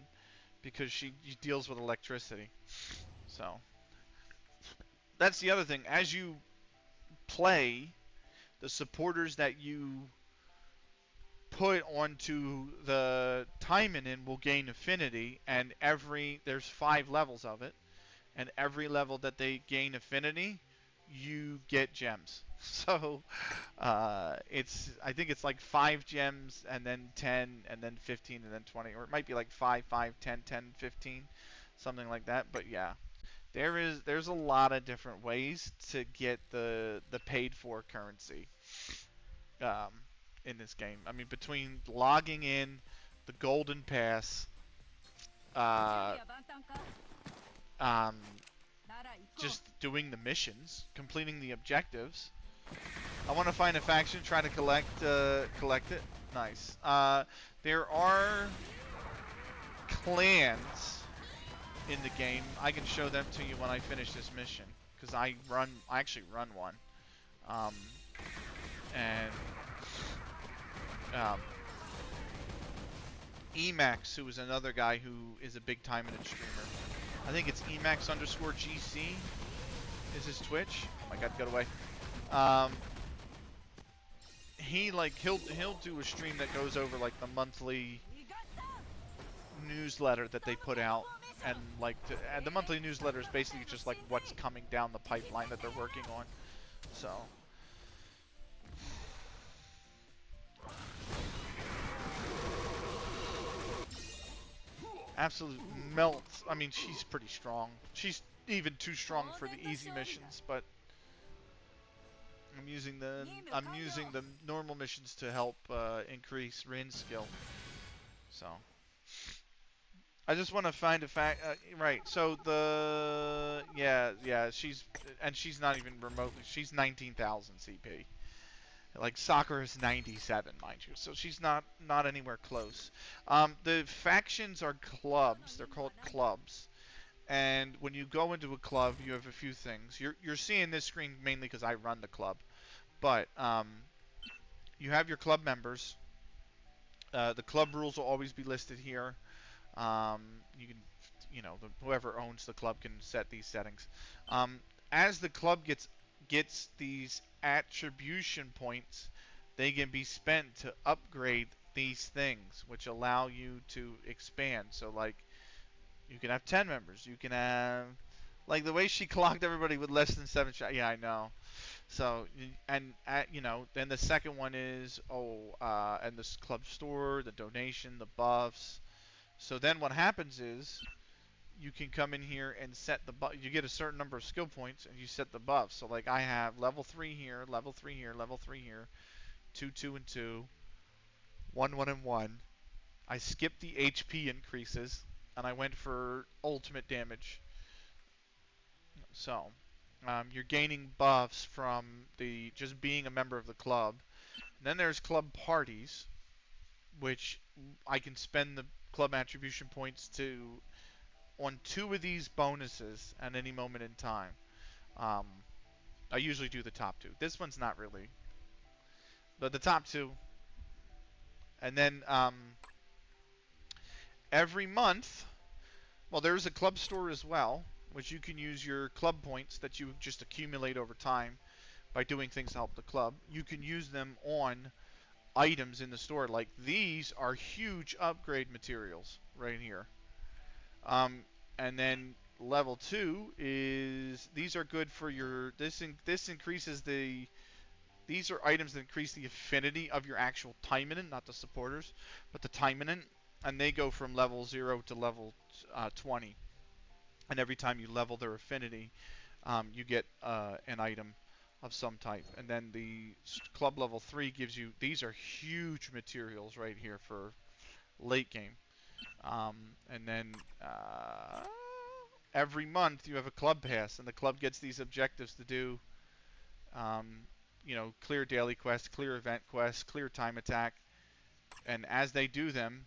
because she deals with electricity. So that's the other thing. As you play, the supporters that you put onto the Taimanin will gain affinity, and there's 5 levels of it, and every level that they gain affinity, you get gems. So I think it's like 5 gems, and then 10, and then 15, and then 20, or it might be like 5, 5, 10, 10, 15, something like that. But yeah, there's a lot of different ways to get the paid for currency um, in this game. I mean, between logging in, the golden pass, uh, um, just doing the missions, completing the objectives. I want to find a faction, try to collect it. Nice. There are clans in the game. I can show them to you when I finish this mission, because I actually run one. And Emax, who is another guy who is a big Taimanin streamer. I think it's Emax_GC is his Twitch. Oh my god, get away. He'll do a stream that goes over like the monthly newsletter that they put out, and and the monthly newsletter is basically just like what's coming down the pipeline that they're working on. So absolute melts. I mean, she's pretty strong. She's even too strong for the easy missions, but I'm using the normal missions to help increase Rin's skill. So I just want to find a fact. Right. So she's not even remotely. She's 19,000 CP. Like Sakura is 97, mind you. So she's not anywhere close. The factions are clubs. They're called clubs. And when you go into a club, you have a few things. You're seeing this screen mainly because I run the club. But you have your club members. The club rules will always be listed here. You can, whoever owns the club can set these settings. As the club gets these attribution points, they can be spent to upgrade these things, which allow you to expand. So, like, you can have 10 members. You can have, like, the way she clocked everybody with less than 7 shots. Yeah, I know. So, and then the second one is, and this club store, the donation, the buffs. So then what happens is, you can come in here and set the buff. You get a certain number of skill points, and you set the buffs. So like I have level 3 here, level 3 here, level 3 here, 2, 2, and 2, 1, 1, and 1. I skipped the HP increases, and I went for ultimate damage. So you're gaining buffs from just being a member of the club. And then there's club parties, which I can spend the club attribution points on 2 of these bonuses at any moment in time. I usually do the top 2. This one's not really, but the top 2. And then every month, well, there's a club store as well, which you can use your club points that you just accumulate over time by doing things to help the club. You can use them on items in the store. Like these are huge upgrade materials right here. And then level 2 is these are good for your this increases the these are items that increase the affinity of your actual Taimanin, not the supporters, but the Taimanin, and they go from level 0 to level 20. And every time you level their affinity, you get an item of some type. And then the club level 3 gives you, these are huge materials right here for late game. And then every month you have a club pass, and the club gets these objectives to do. Clear daily quests, clear event quests, clear time attack. And as they do them,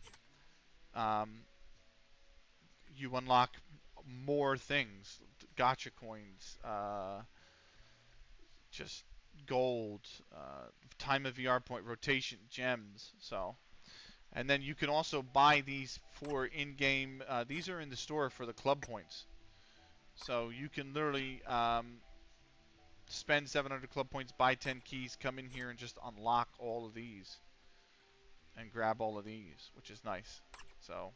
you unlock more things. Gacha coins, just gold, time of VR point, rotation, gems. So, and then you can also buy these for in-game. These are in the store for the club points. So you can literally spend 700 club points, buy 10 keys, come in here and just unlock all of these and grab all of these, which is nice. So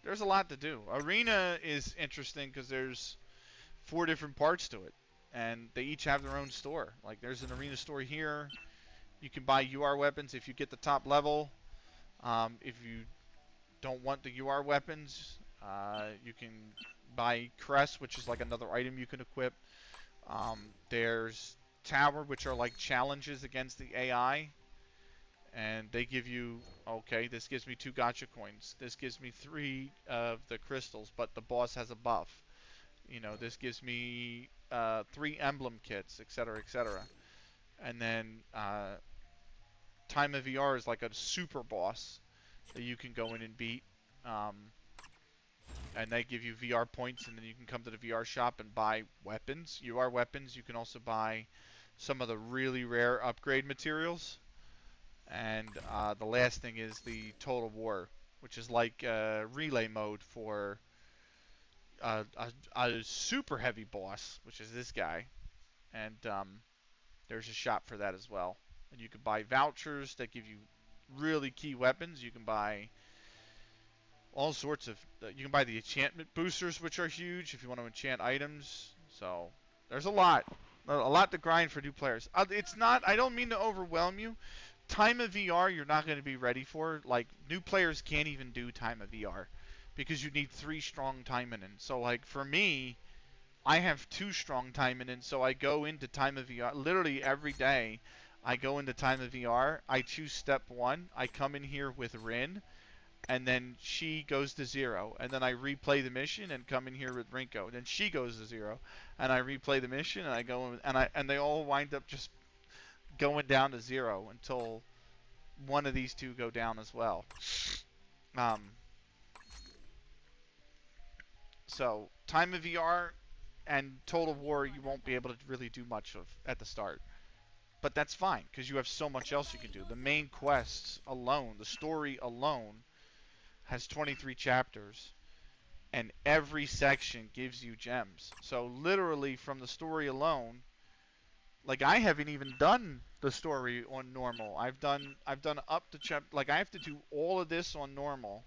there's a lot to do. Arena is interesting because there's 4 different parts to it, and they each have their own store. Like there's an arena store here. You can buy UR weapons if you get the top level. If you don't want the UR weapons, you can buy Crest, which is like another item you can equip. There's Tower, which are like challenges against the AI. And they give you, okay, this gives me 2 gacha coins. This gives me 3 of the crystals, but the boss has a buff. This gives me 3 emblem kits, etc., etc. And then Time of VR is like a super boss that you can go in and beat. And they give you VR points, and then you can come to the VR shop and buy weapons. UR weapons. You can also buy some of the really rare upgrade materials. And the last thing is the Total War, which is like relay mode for a super heavy boss, which is this guy. And there's a shop for that as well. And you can buy vouchers that give you really key weapons. You can buy all sorts of... you can buy the enchantment boosters, which are huge if you want to enchant items. So there's a lot to grind for new players. It's not... I don't mean to overwhelm you. Time of VR, you're not going to be ready for. Like, new players can't even do Time of VR because you need 3 strong Taimanin. So, like, for me, I have 2 strong Taimanin, so I go into Time of VR literally every day. I go into Time of VR, I choose step 1, I come in here with Rin, and then she goes to 0, and then I replay the mission and come in here with Rinko. Then she goes to 0, and I replay the mission, and I go in, and they all wind up just going down to 0 until one of these 2 go down as well. So Time of VR and Total War, you won't be able to really do much of at the start. But that's fine, because you have so much else you can do. The main quests alone, the story alone, has 23 chapters, and every section gives you gems. So literally from the story alone, like I haven't even done the story on normal. I've done up to chapter, like I have to do all of this on normal,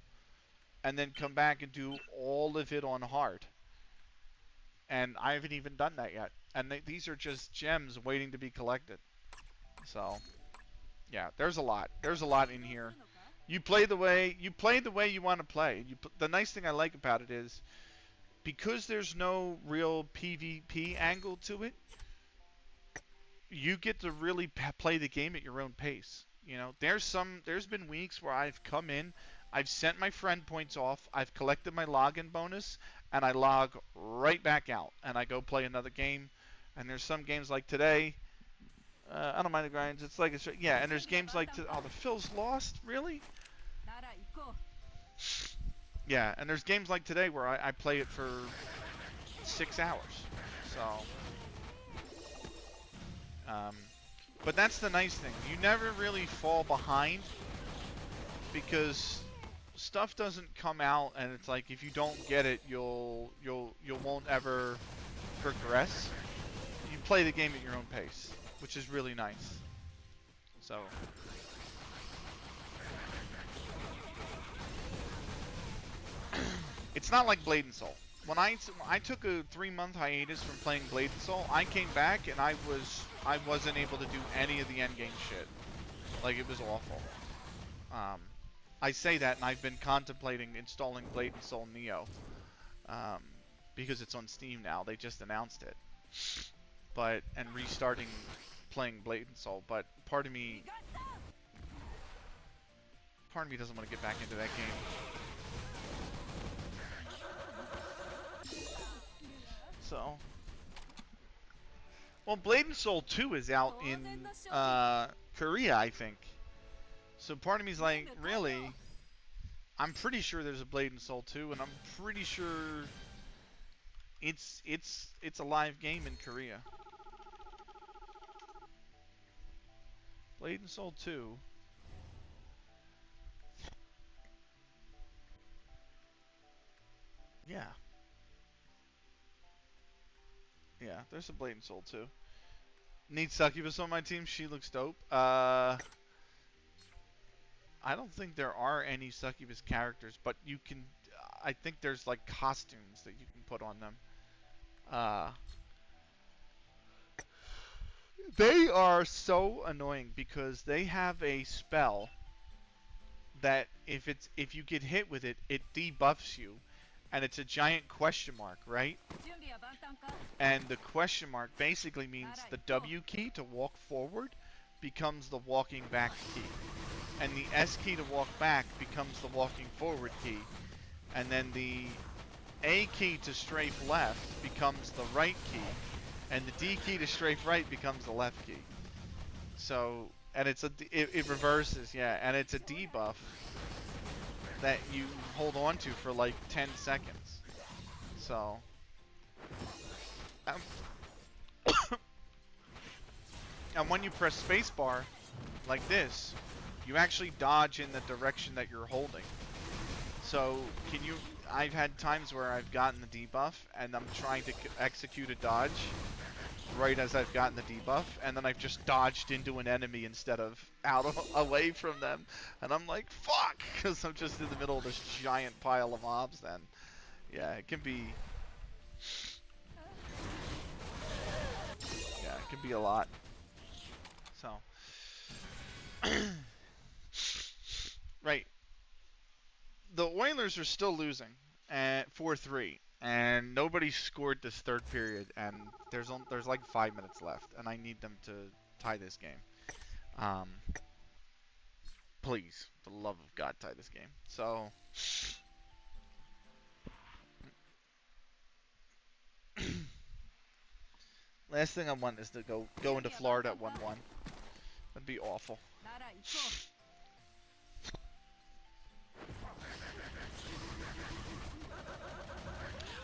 and then come back and do all of it on hard. And I haven't even done that yet. And these are just gems waiting to be collected. So, yeah, there's a lot. There's a lot in here. You play the way you want to play. The nice thing I like about it is because there's no real PvP angle to it, you get to really play the game at your own pace. There's been weeks where I've come in, I've sent my friend points off, I've collected my login bonus, and I log right back out, and I go play another game. And there's some games like today, I don't mind the grinds. It's like and there's games like the Phil's lost, really? Yeah, and there's games like today where I play it for 6 hours. So, but that's the nice thing. You never really fall behind because stuff doesn't come out, and it's like if you don't get it, you won't ever progress. You play the game at your own pace, which is really nice. So, It's not like Blade and Soul. When I took a 3-month hiatus from playing Blade and Soul, I came back and I wasn't able to do any of the endgame shit. Like, it was awful. I say that, and I've been contemplating installing Blade and Soul Neo, because it's on Steam now. They just announced it, and restarting playing Blade and Soul. But part of me doesn't want to get back into that game. So, well, Blade and Soul 2 is out in Korea, I think. So part of me's like, really? I'm pretty sure there's a Blade and Soul 2, and I'm pretty sure it's a live game in Korea. Blade and Soul 2. Yeah. Yeah, there's a Blade and Soul 2. Need Succubus on my team. She looks dope. I don't think there are any Succubus characters, but you can. I think there's like costumes that you can put on them. They are so annoying because they have a spell that if you get hit with it, it debuffs you, and it's a giant question mark, right? And the question mark basically means the W key to walk forward becomes the walking back key, and the S key to walk back becomes the walking forward key, and then the A key to strafe left becomes the right key, and the D key to strafe right becomes the left key. So, and it reverses, yeah, and it's a debuff that you hold on to for like 10 seconds. So, and when you press spacebar like this, you actually dodge in the direction that you're holding. So, I've had times where I've gotten the debuff and I'm trying to execute a dodge right as I've gotten the debuff, and then I've just dodged into an enemy instead of away from them, and I'm like, fuck, because I'm just in the middle of this giant pile of mobs. Then, yeah, it can be a lot. So, right, the Oilers are still losing at 4-3. And nobody scored this third period, and there's like 5 minutes left, and I need them to tie this game. Please, for the love of God, tie this game. So, last thing I want is to go into Florida at 1-1. That'd be awful.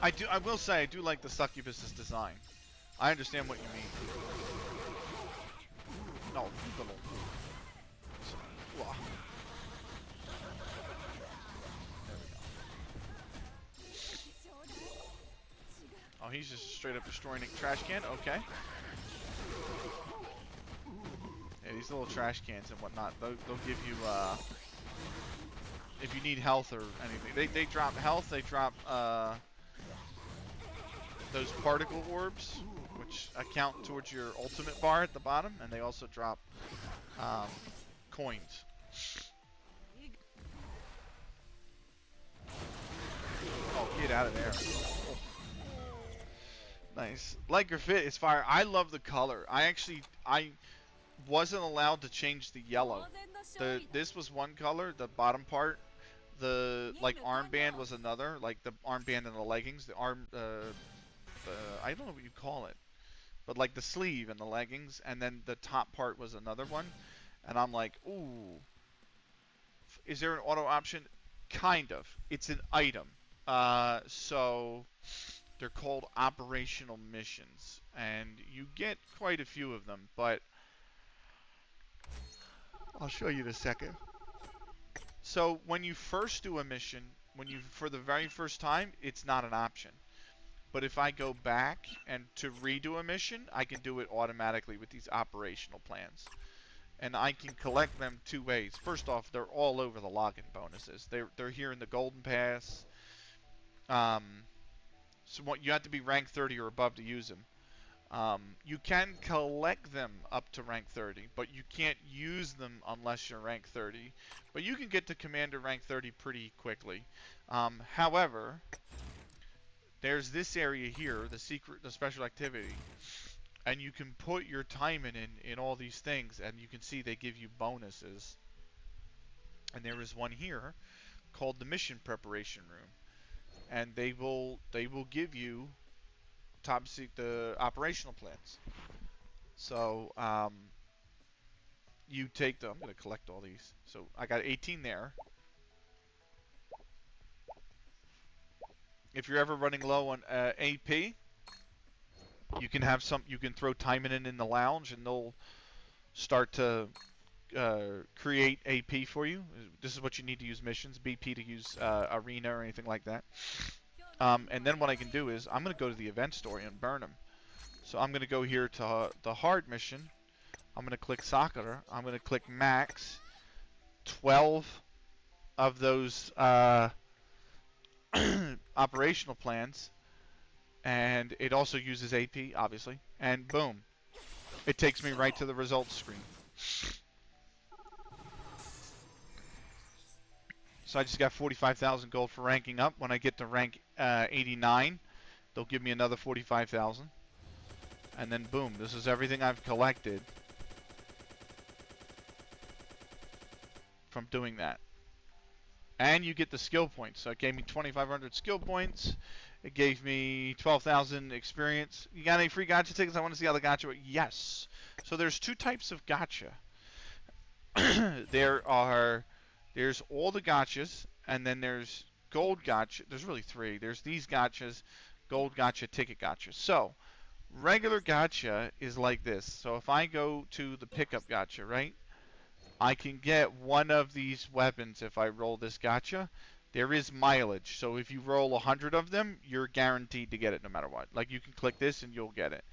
I will say I do like the Succubus's design. I understand what you mean. No, little. There we go. Oh, he's just straight up destroying a trash can? Okay. Yeah, these little trash cans and whatnot, they'll give you, if you need health or anything. They drop health, they drop, those particle orbs, which account towards your ultimate bar at the bottom, and they also drop coins. Oh, get out of there. Nice. Like or fit is fire. I love the color. I wasn't allowed to change the yellow. This was one color, the bottom part. The like armband was another, like the armband and the leggings. The I don't know what you call it, but like the sleeve and the leggings, and then the top part was another one. And I'm like, ooh, is there an auto option? Kind of. It's an item. So they're called operational missions, and you get quite a few of them, but I'll show you in a second. So when you first do a mission, for the very first time, it's not an option. But if I go back and to redo a mission, I can do it automatically with these operational plans. And I can collect them two ways. First off, they're all over the login bonuses. They're here in the Golden Pass. So what, you have to be rank 30 or above to use them. You can collect them up to rank 30, but you can't use them unless you're rank 30. But you can get to Commander rank 30 pretty quickly. However, there's this area here, the special activity, and you can put your Taimanin in all these things, and you can see they give you bonuses. And there is one here called the Mission Preparation Room, and they will give you the operational plans. So you take them. I'm going to collect all these. So I got 18 there. If you're ever running low on AP, you can have some. You can throw Taimanin in the lounge, and they'll start to create AP for you. This is what you need to use missions. BP to use arena or anything like that. And then what I can do is I'm going to go to the event story and burn them. So I'm going to go here to the hard mission. I'm going to click Sakura. I'm going to click max. 12 of those operational plans. And it also uses AP, obviously. And boom. It takes me right to the results screen. So I just got 45,000 gold for ranking up. When I get to rank 89, they'll give me another 45,000. And then boom, this is everything I've collected from doing that. And you get the skill points. So it gave me 2,500 skill points. It gave me 12,000 experience. You got any free gacha tickets? I want to see how the gacha works. Yes. So there's two types of gacha. There's all the gachas, and then there's gold gacha. There's really three. There's these gachas, gold gacha, ticket gacha. So regular gacha is like this. So if I go to the pickup gacha, right? I can get one of these weapons if I roll this gacha. There is mileage. So if you roll 100 of them, you're guaranteed to get it no matter what. Like you can click this and you'll get it.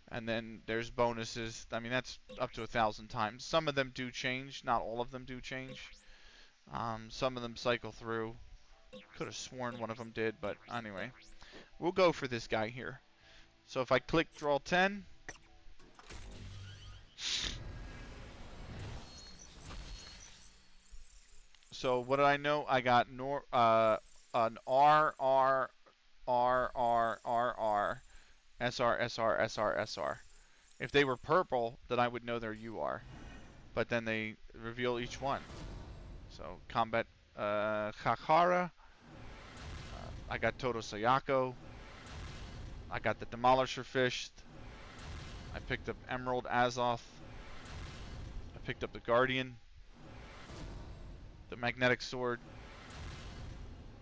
And then there's bonuses. I mean, that's up to 1,000 times. Some of them do change. Not all of them do change. Some of them cycle through. Could have sworn one of them did, but anyway. We'll go for this guy here. So if I click draw 10. So what did I know? I got an R, R, R, R, R, R, SR, SR, SR, SR. If they were purple, then I would know they're UR. But then they reveal each one. So combat Kakara. I got Todo Sayako. I got the Demolisher Fish. I picked up Emerald Azoth. I picked up the Guardian. The Magnetic Sword.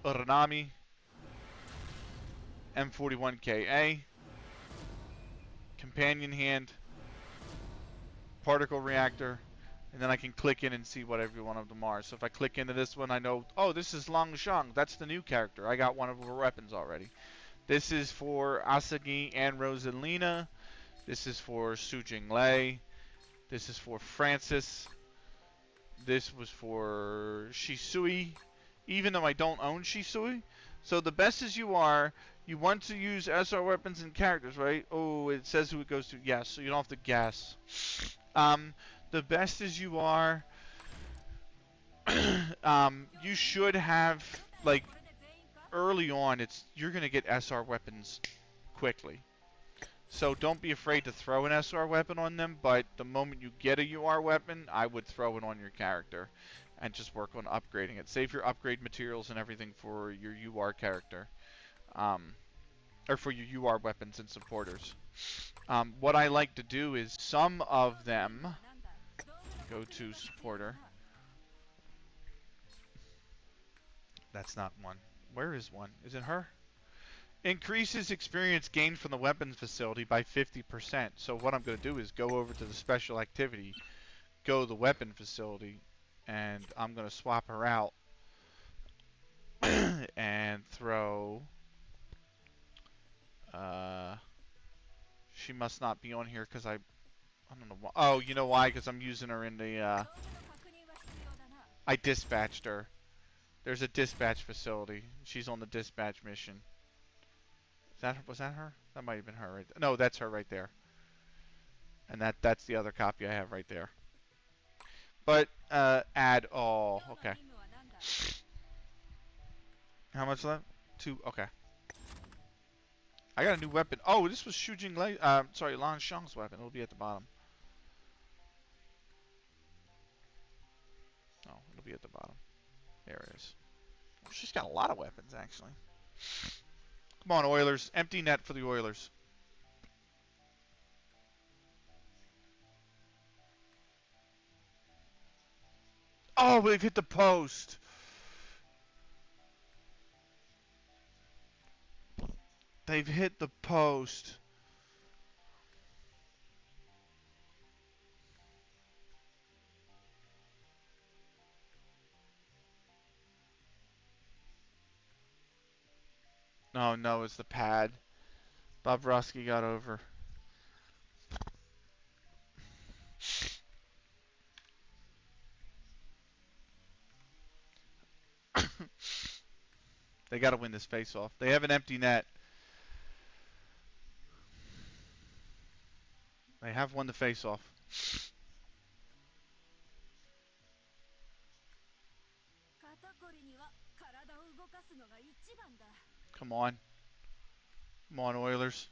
Uranami. M41KA. Companion Hand. Particle Reactor. And then I can click in and see what every one of them are. So if I click into this one, I know, oh, this is Long Shang. That's the new character. I got one of her weapons already. This is for Asagi and Rosalina. This is for Su Jinglei. This is for Francis. This was for Shisui, even though I don't own Shisui. So the best as you are, you want to use SR weapons and characters, right? Oh, it says who it goes to. Yes, so you don't have to guess. The best as you are, you should have, like, early on, you're going to get SR weapons quickly. So don't be afraid to throw an SR weapon on them, but the moment you get a UR weapon, I would throw it on your character and just work on upgrading it. Save your upgrade materials and everything for your UR character. Or for your UR weapons and supporters. What I like to do is some of them go to supporter. That's not one. Where is one? Is it her? Increases experience gained from the weapons facility by 50%. So what I'm going to do is go over to the special activity, go to the weapon facility, and I'm going to swap her out and throw... she must not be on here because I don't know why. Oh, you know why? Because I'm using her in the... I dispatched her. There's a dispatch facility. She's on the dispatch mission. Was that her? That might have been her right there. No, that's her right there. And that's the other copy I have right there. But add all. Okay. How much left? 2. Okay. I got a new weapon. Oh, this was Shu Jinglei. Sorry, Lan Shang's weapon. It'll be at the bottom. Oh, it'll be at the bottom. There it is. She's got a lot of weapons, actually. Come on, Oilers. Empty net for the Oilers. Oh, they've hit the post. They've hit the post. Oh, no, it's the pad. Bobrovsky got over. They got to win this face-off. They have an empty net. They have won the face-off. Come on. Come on, Oilers.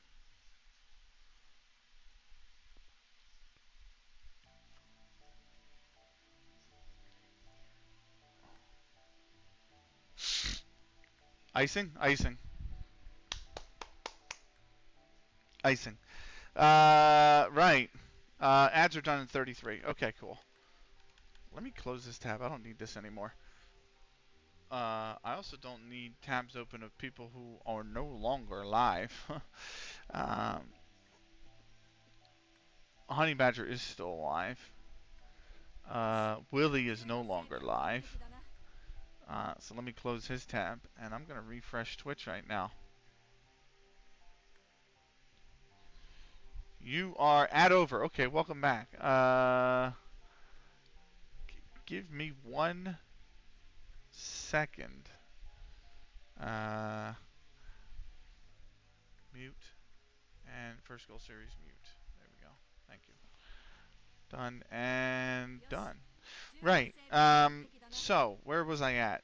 Icing? Icing. Icing. Right. Ads are done in 33. Okay, cool. Let me close this tab. I don't need this anymore. I also don't need tabs open of people who are no longer live. Honey Badger is still alive. Willie is no longer live. So let me close his tab, and I'm going to refresh Twitch right now. You are at over. Okay, welcome back. Give me 1 second. Mute. And first goal series mute. There we go. Thank you. Done and done. Right. So where was I at?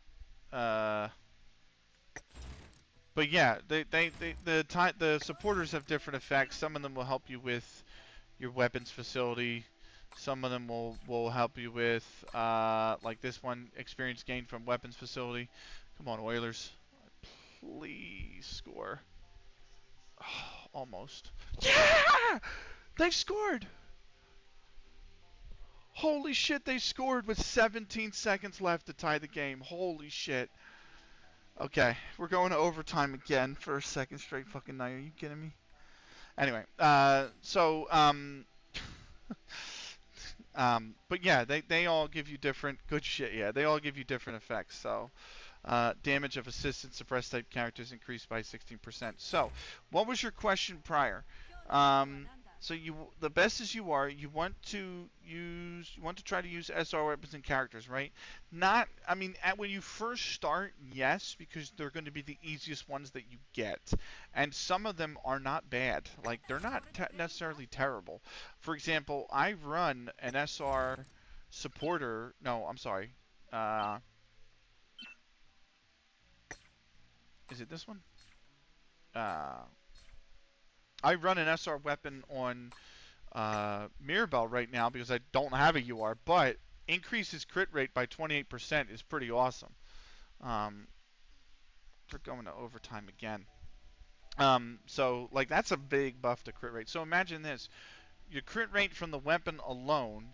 But yeah, the supporters have different effects. Some of them will help you with your weapons facility. Some of them will help you with like this one, experience gained from weapons facility. Come on, Oilers. Please score. Oh, almost. Yeah! They scored! Holy shit, they scored with 17 seconds left to tie the game. Holy shit. Okay, we're going to overtime again for a second straight fucking night. Are you kidding me? Anyway, but yeah, they all give you different good shit. Yeah, they all give you different effects. So, damage of assistant suppressed type characters increased by 16%. So, what was your question prior? So the best as you are, you want to try to use SR weapons and characters, right? Not, I mean, when you first start, yes, because they're going to be the easiest ones that you get, and some of them are not bad. Like they're not necessarily terrible. For example, I run an SR supporter. No, I'm sorry. Is it this one? I run an SR weapon on Mirabelle right now because I don't have a UR, but increases crit rate by 28% is pretty awesome. We're going to overtime again. So like that's a big buff to crit rate. So imagine this: your crit rate from the weapon alone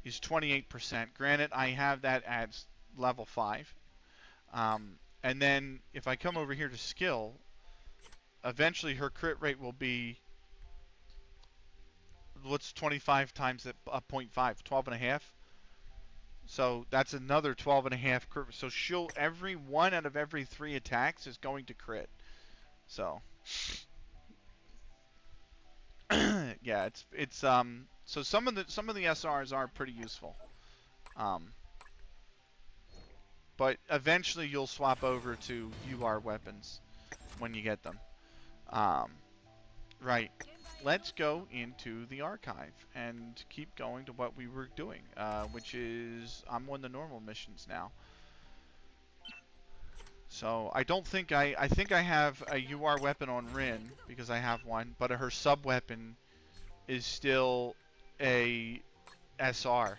is 28%. Granted, I have that at level 5. And then if I come over here to skill, eventually her crit rate will be, what's 25 times that 0.5? 12 and a half. So that's another 12 and a half crit. So she'll, every 1 out of every 3 attacks is going to crit. So yeah, it's so some of the SRs are pretty useful. But eventually you'll swap over to UR weapons when you get them. Right. Let's go into the archive and keep going to what we were doing, which is I'm on the normal missions now. So I don't think I think I have a UR weapon on Rin because I have one, but her sub weapon is still a SR.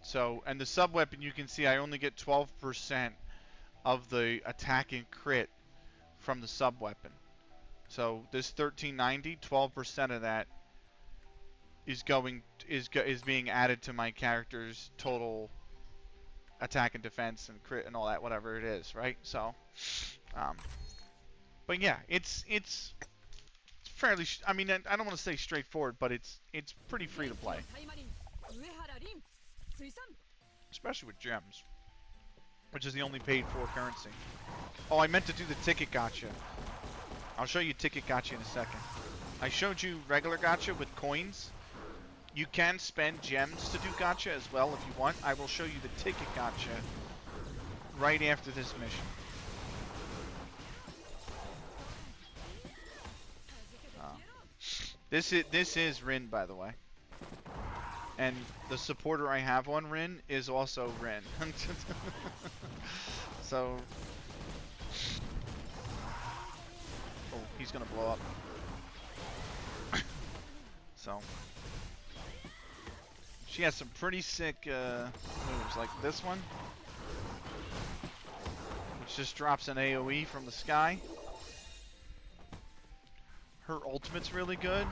So and the sub weapon you can see I only get 12% of the attack and crit from the sub weapon. So this 1390, 12% of that is being added to my character's total attack and defense and crit and all that, whatever it is, right? So, but yeah, it's fairly. I mean, I don't want to say straightforward, but it's pretty free to play, especially with gems, which is the only paid for currency. Oh, I meant to do the ticket gacha. I'll show you ticket gacha in a second. I showed you regular gacha with coins. You can spend gems to do gacha as well if you want. I will show you the ticket gacha right after this mission. This is Rin, by the way. And the supporter I have on Rin is also Rin. So... Oh, he's gonna blow up. So... She has some pretty sick moves, like this one, which just drops an AoE from the sky. Her ultimate's really good.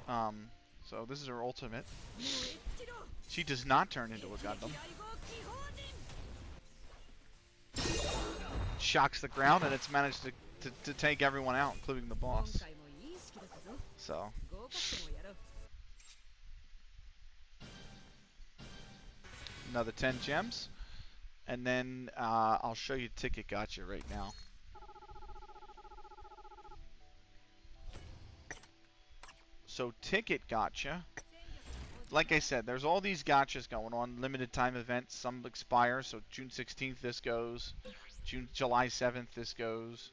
So this is her ultimate. She does not turn into a Gundam. Shocks the ground, and it's managed to take everyone out, including the boss. So... Another 10 gems, and then I'll show you ticket gacha right now. So ticket gacha, like I said, there's all these gachas going on, limited time events, some expire, so June 16th this goes, July 7th this goes,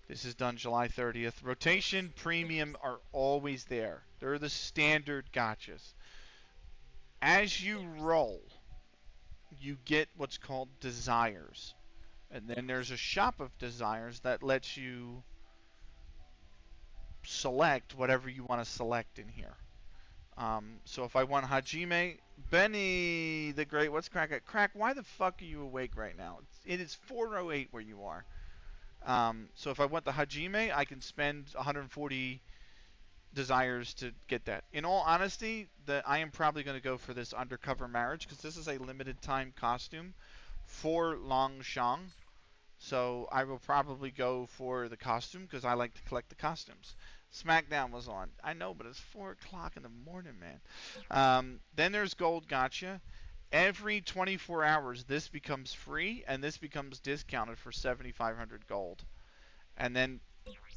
this is done July 30th. Rotation, premium are always there. They're the standard gachas. As you roll, you get what's called desires, and then there's a shop of desires that lets you select whatever you want to select in here. So if I want Hajime, Benny the Great, what's Crack at? Crack, why the fuck are you awake right now? It is 4:08 where you are. So if I want the Hajime, I can spend 140 desires to get that. In all honesty, I am probably going to go for this undercover marriage because this is a limited time costume for Longshang. So I will probably go for the costume because I like to collect the costumes. SmackDown was on. I know, but it's 4 o'clock in the morning, man. Then there's Gold Gacha. Every 24 hours, this becomes free, and this becomes discounted for 7,500 gold. And then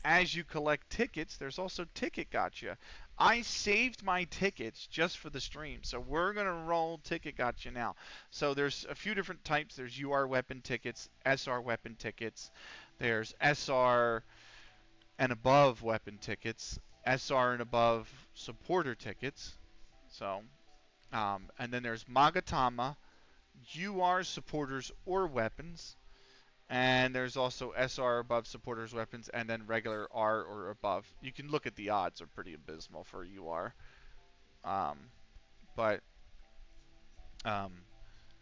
as you collect tickets, there's also ticket gacha. I saved my tickets just for the stream, so we're going to roll ticket gacha now. So there's a few different types. There's UR weapon tickets, SR weapon tickets. There's SR and above weapon tickets, SR and above supporter tickets. So, and then there's Magatama, UR supporters or weapons. And there's also SR above supporters weapons, and then regular R or above. You can look at the odds; are pretty abysmal for UR. But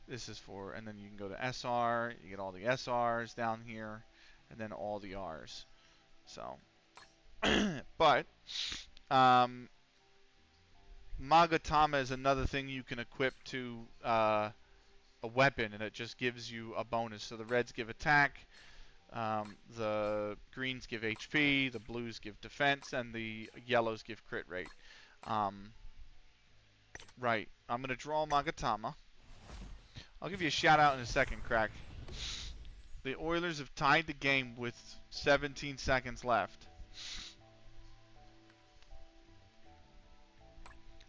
this is for, and then you can go to SR. You get all the SRs down here, and then all the Rs. So, but Magatama is another thing you can equip to a weapon, and it just gives you a bonus. So the reds give attack, the greens give HP, the blues give defense, and the yellows give crit rate. Right, I'm going to draw Magatama. I'll give you a shout out in a second, Crack. The Oilers have tied the game with 17 seconds left.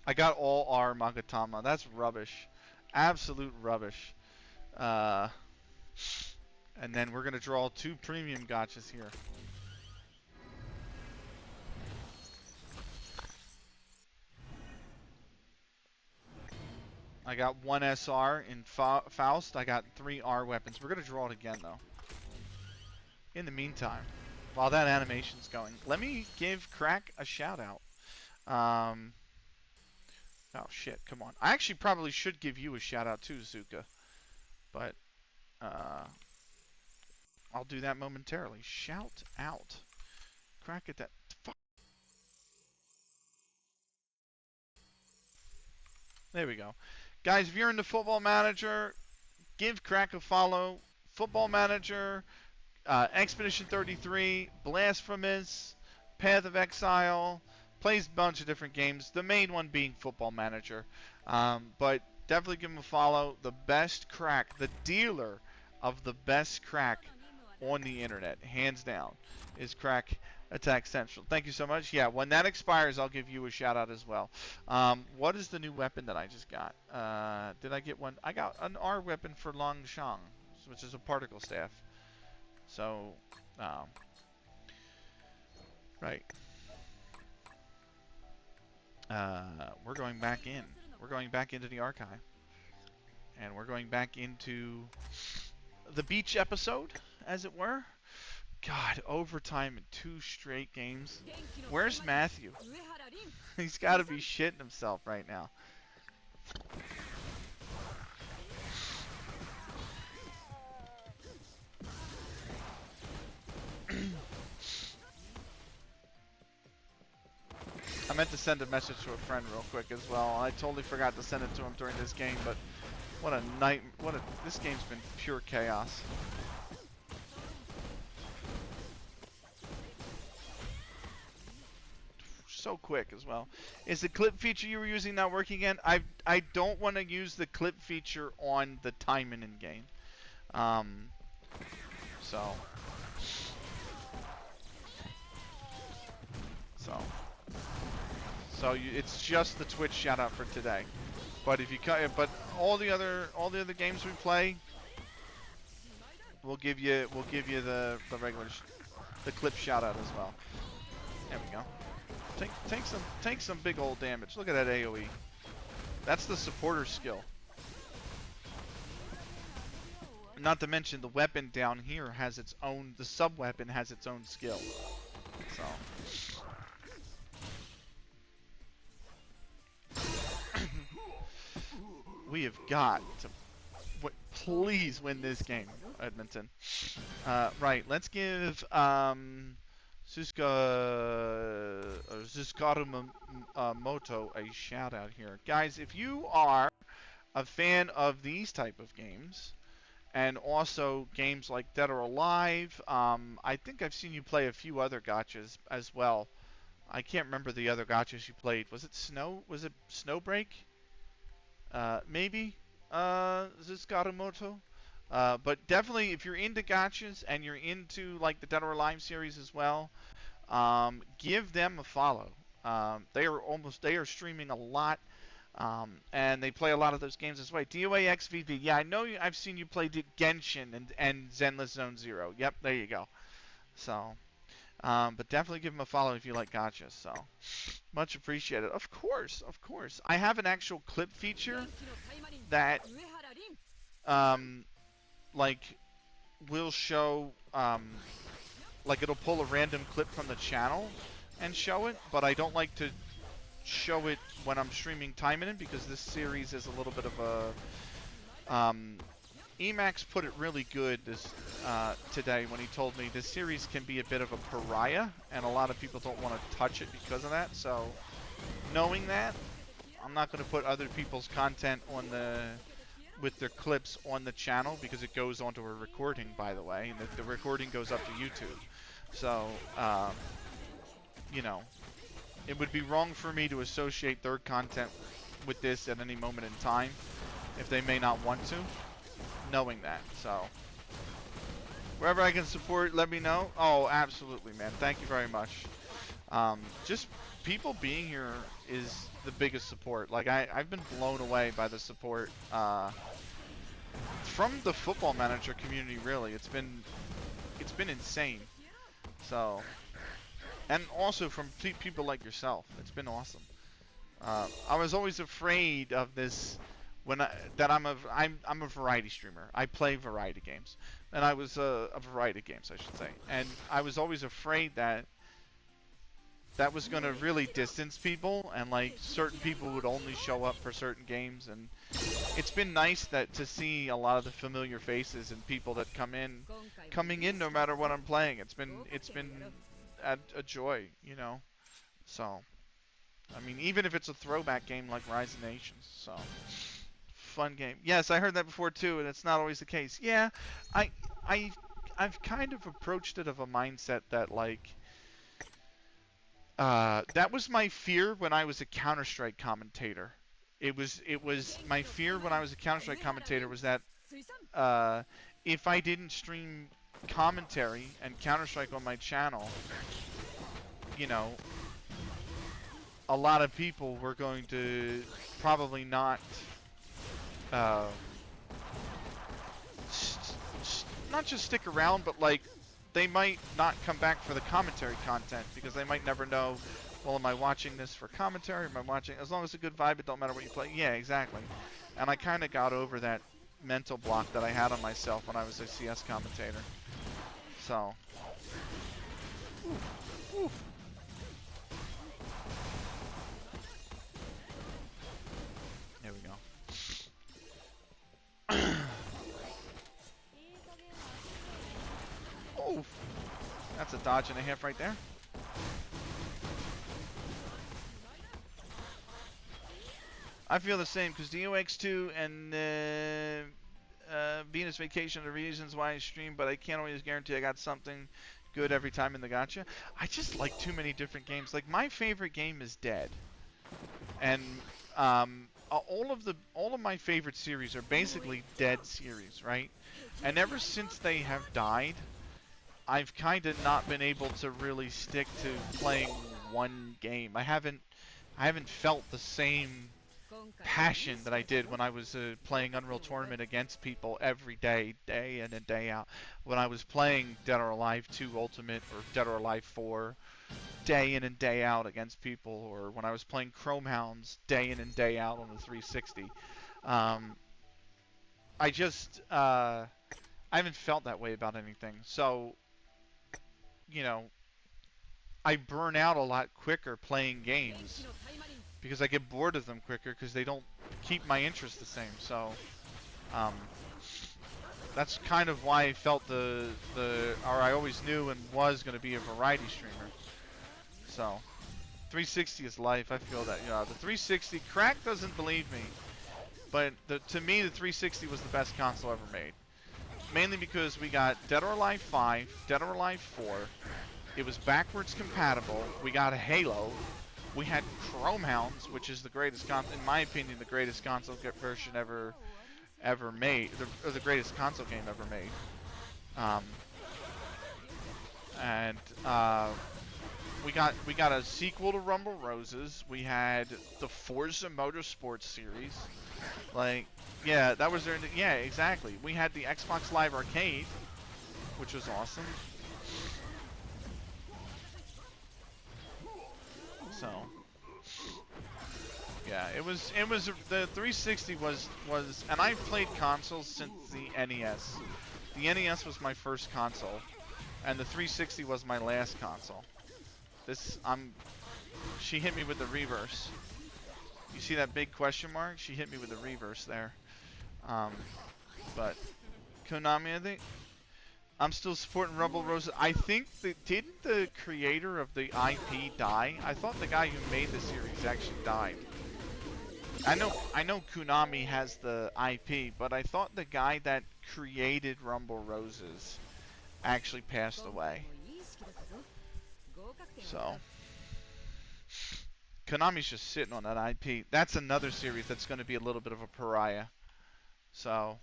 I got all R Magatama. That's rubbish. Absolute rubbish. Uh, and then we're going to draw 2 premium gachas here. I got 1 SR in Faust. I got 3 R weapons. We're going to draw it again, though. In the meantime, while that animation's going, let me give Crack a shout-out. Oh, shit, come on. I actually probably should give you a shout-out, too, Zuka. But, I'll do that momentarily. Shout out. Crack at that. Fuck. There we go. Guys, if you're into Football Manager, give Crack a follow. Football Manager, Expedition 33, Blasphemous, Path of Exile, plays a bunch of different games. The main one being Football Manager. But definitely give him a follow. The best crack, the dealer of the best crack on the internet, hands down, is Crack Attack Central. Thank you so much. Yeah, when that expires, I'll give you a shout out as well. What is the new weapon that I just got? Did I get one? I got an R weapon for Longshang, which is a particle staff. So, right. We're going back in. We're going back into the archive. And we're going back into the beach episode, as it were. God, overtime in 2 straight games. Where's Matthew? He's got to be shitting himself right now. I meant to send a message to a friend real quick as well. I totally forgot to send it to him during this game, but what a night! This game's been pure chaos. So quick as well. Is the clip feature you were using not working again? I don't want to use the clip feature on the Taimanin game. So it's just the Twitch shout out for today. But if you but all the other games we play, we'll give you the regular the clip shout out as well. There we go. Take some big old damage. Look at that AoE. That's the supporter skill. Not to mention the weapon down here has its own. The sub weapon has its own skill. So. We have got to please win this game, Edmonton. Right, let's give Zuskaru Moto a shout out here. Guys, if you are a fan of these type of games, and also games like Dead or Alive, I think I've seen you play a few other gachas as well. I can't remember the other gachas you played. Was it Snowbreak? Maybe Zuskarumoto. But definitely, if you're into gachas and you're into like the Dead or Alive series as well, give them a follow. They are streaming a lot, and they play a lot of those games as well. DOA XVV. Yeah, I know. I've seen you play Genshin and Zenless Zone Zero. Yep, there you go. So. But definitely give them a follow if you like gachas. So, much appreciated. Of course. I have an actual clip feature that, like, will show, like, it'll pull a random clip from the channel and show it, but I don't like to show it when I'm streaming Taimanin because this series is a little bit of a, Emax put it really good today when he told me this series can be a bit of a pariah, and a lot of people don't want to touch it because of that. So, knowing that, I'm not going to put other people's content on with their clips on the channel because it goes onto a recording, by the way, and the recording goes up to YouTube. So, you know, it would be wrong for me to associate their content with this at any moment in time if they may not want to. Knowing that, so wherever I can support, let me know. Oh, absolutely, man. Thank you very much. Just people being here is the biggest support. Like I've been blown away by the support from the Football Manager community. Really, it's been insane. So, and also from people like yourself, it's been awesome. I was always afraid of this when I'm a variety streamer. I play variety games, and I was a variety of games, I should say. And I was always afraid that that was going to really distance people, and like certain people would only show up for certain games. And it's been nice that to see a lot of the familiar faces and people that coming in no matter what I'm playing. It's been a joy, you know. So. I mean, even if it's a throwback game like Rise of Nations, so fun game. Yes, I heard that before too, and it's not always the case. Yeah, I, I, I've kind of approached it of a mindset that like, that was my fear when I was a Counter-Strike commentator. It was my fear when I was a Counter-Strike commentator was that, uh, if I didn't stream commentary and Counter-Strike on my channel, you know, a lot of people were going to probably not, uh, not just stick around, but like they might not come back for the commentary content because they might never know. Well, am I watching this for commentary? Am I watching? As long as it's a good vibe, it don't matter what you play. Yeah, exactly. And I kind of got over that mental block that I had on myself when I was a CS commentator. So. Ooh. Ooh. There we go. Oh, that's a dodge and a half right there. I feel the same because DOX2 and Venus Vacation are the reasons why I stream, but I can't always guarantee I got something good every time in the gacha. I just like too many different games. Like my favorite game is Dead, and all of my favorite series are basically Dead series, right? And ever since they have died, I've kind of not been able to really stick to playing one game. I haven't felt the same passion that I did when I was playing Unreal Tournament against people every day, day in and day out. When I was playing Dead or Alive 2 Ultimate or Dead or Alive 4, day in and day out against people, or when I was playing Chrome Hounds day in and day out on the 360. I just I haven't felt that way about anything. So, you know, I burn out a lot quicker playing games because I get bored of them quicker because they don't keep my interest the same. So, um, that's kind of why I felt or I always knew and was going to be a variety streamer. So, 360 is life. I feel that. Yeah, the 360, Crack doesn't believe me, but to me, the 360 was the best console ever made. Mainly because we got Dead or Alive 5, Dead or Alive 4. It was backwards compatible. We got a Halo. We had Chrome Hounds, which is the greatest in my opinion, the greatest console version ever made, or the greatest console game ever made. And we got a sequel to Rumble Roses. We had the Forza Motorsports series. Like, yeah, that was their. Yeah, exactly. We had the Xbox Live Arcade, which was awesome. So, yeah, it was the 360 was, and I've played consoles since the NES. The NES was my first console, and the 360 was my last console. She hit me with the reverse. You see that big question mark? She hit me with the reverse there. But Konami, I think I'm still supporting Rumble Roses. I think didn't the creator of the IP die? I thought the guy who made the series actually died. I know Konami has the IP, but I thought the guy that created Rumble Roses actually passed away. So Konami's just sitting on that IP. That's another series that's going to be a little bit of a pariah. So,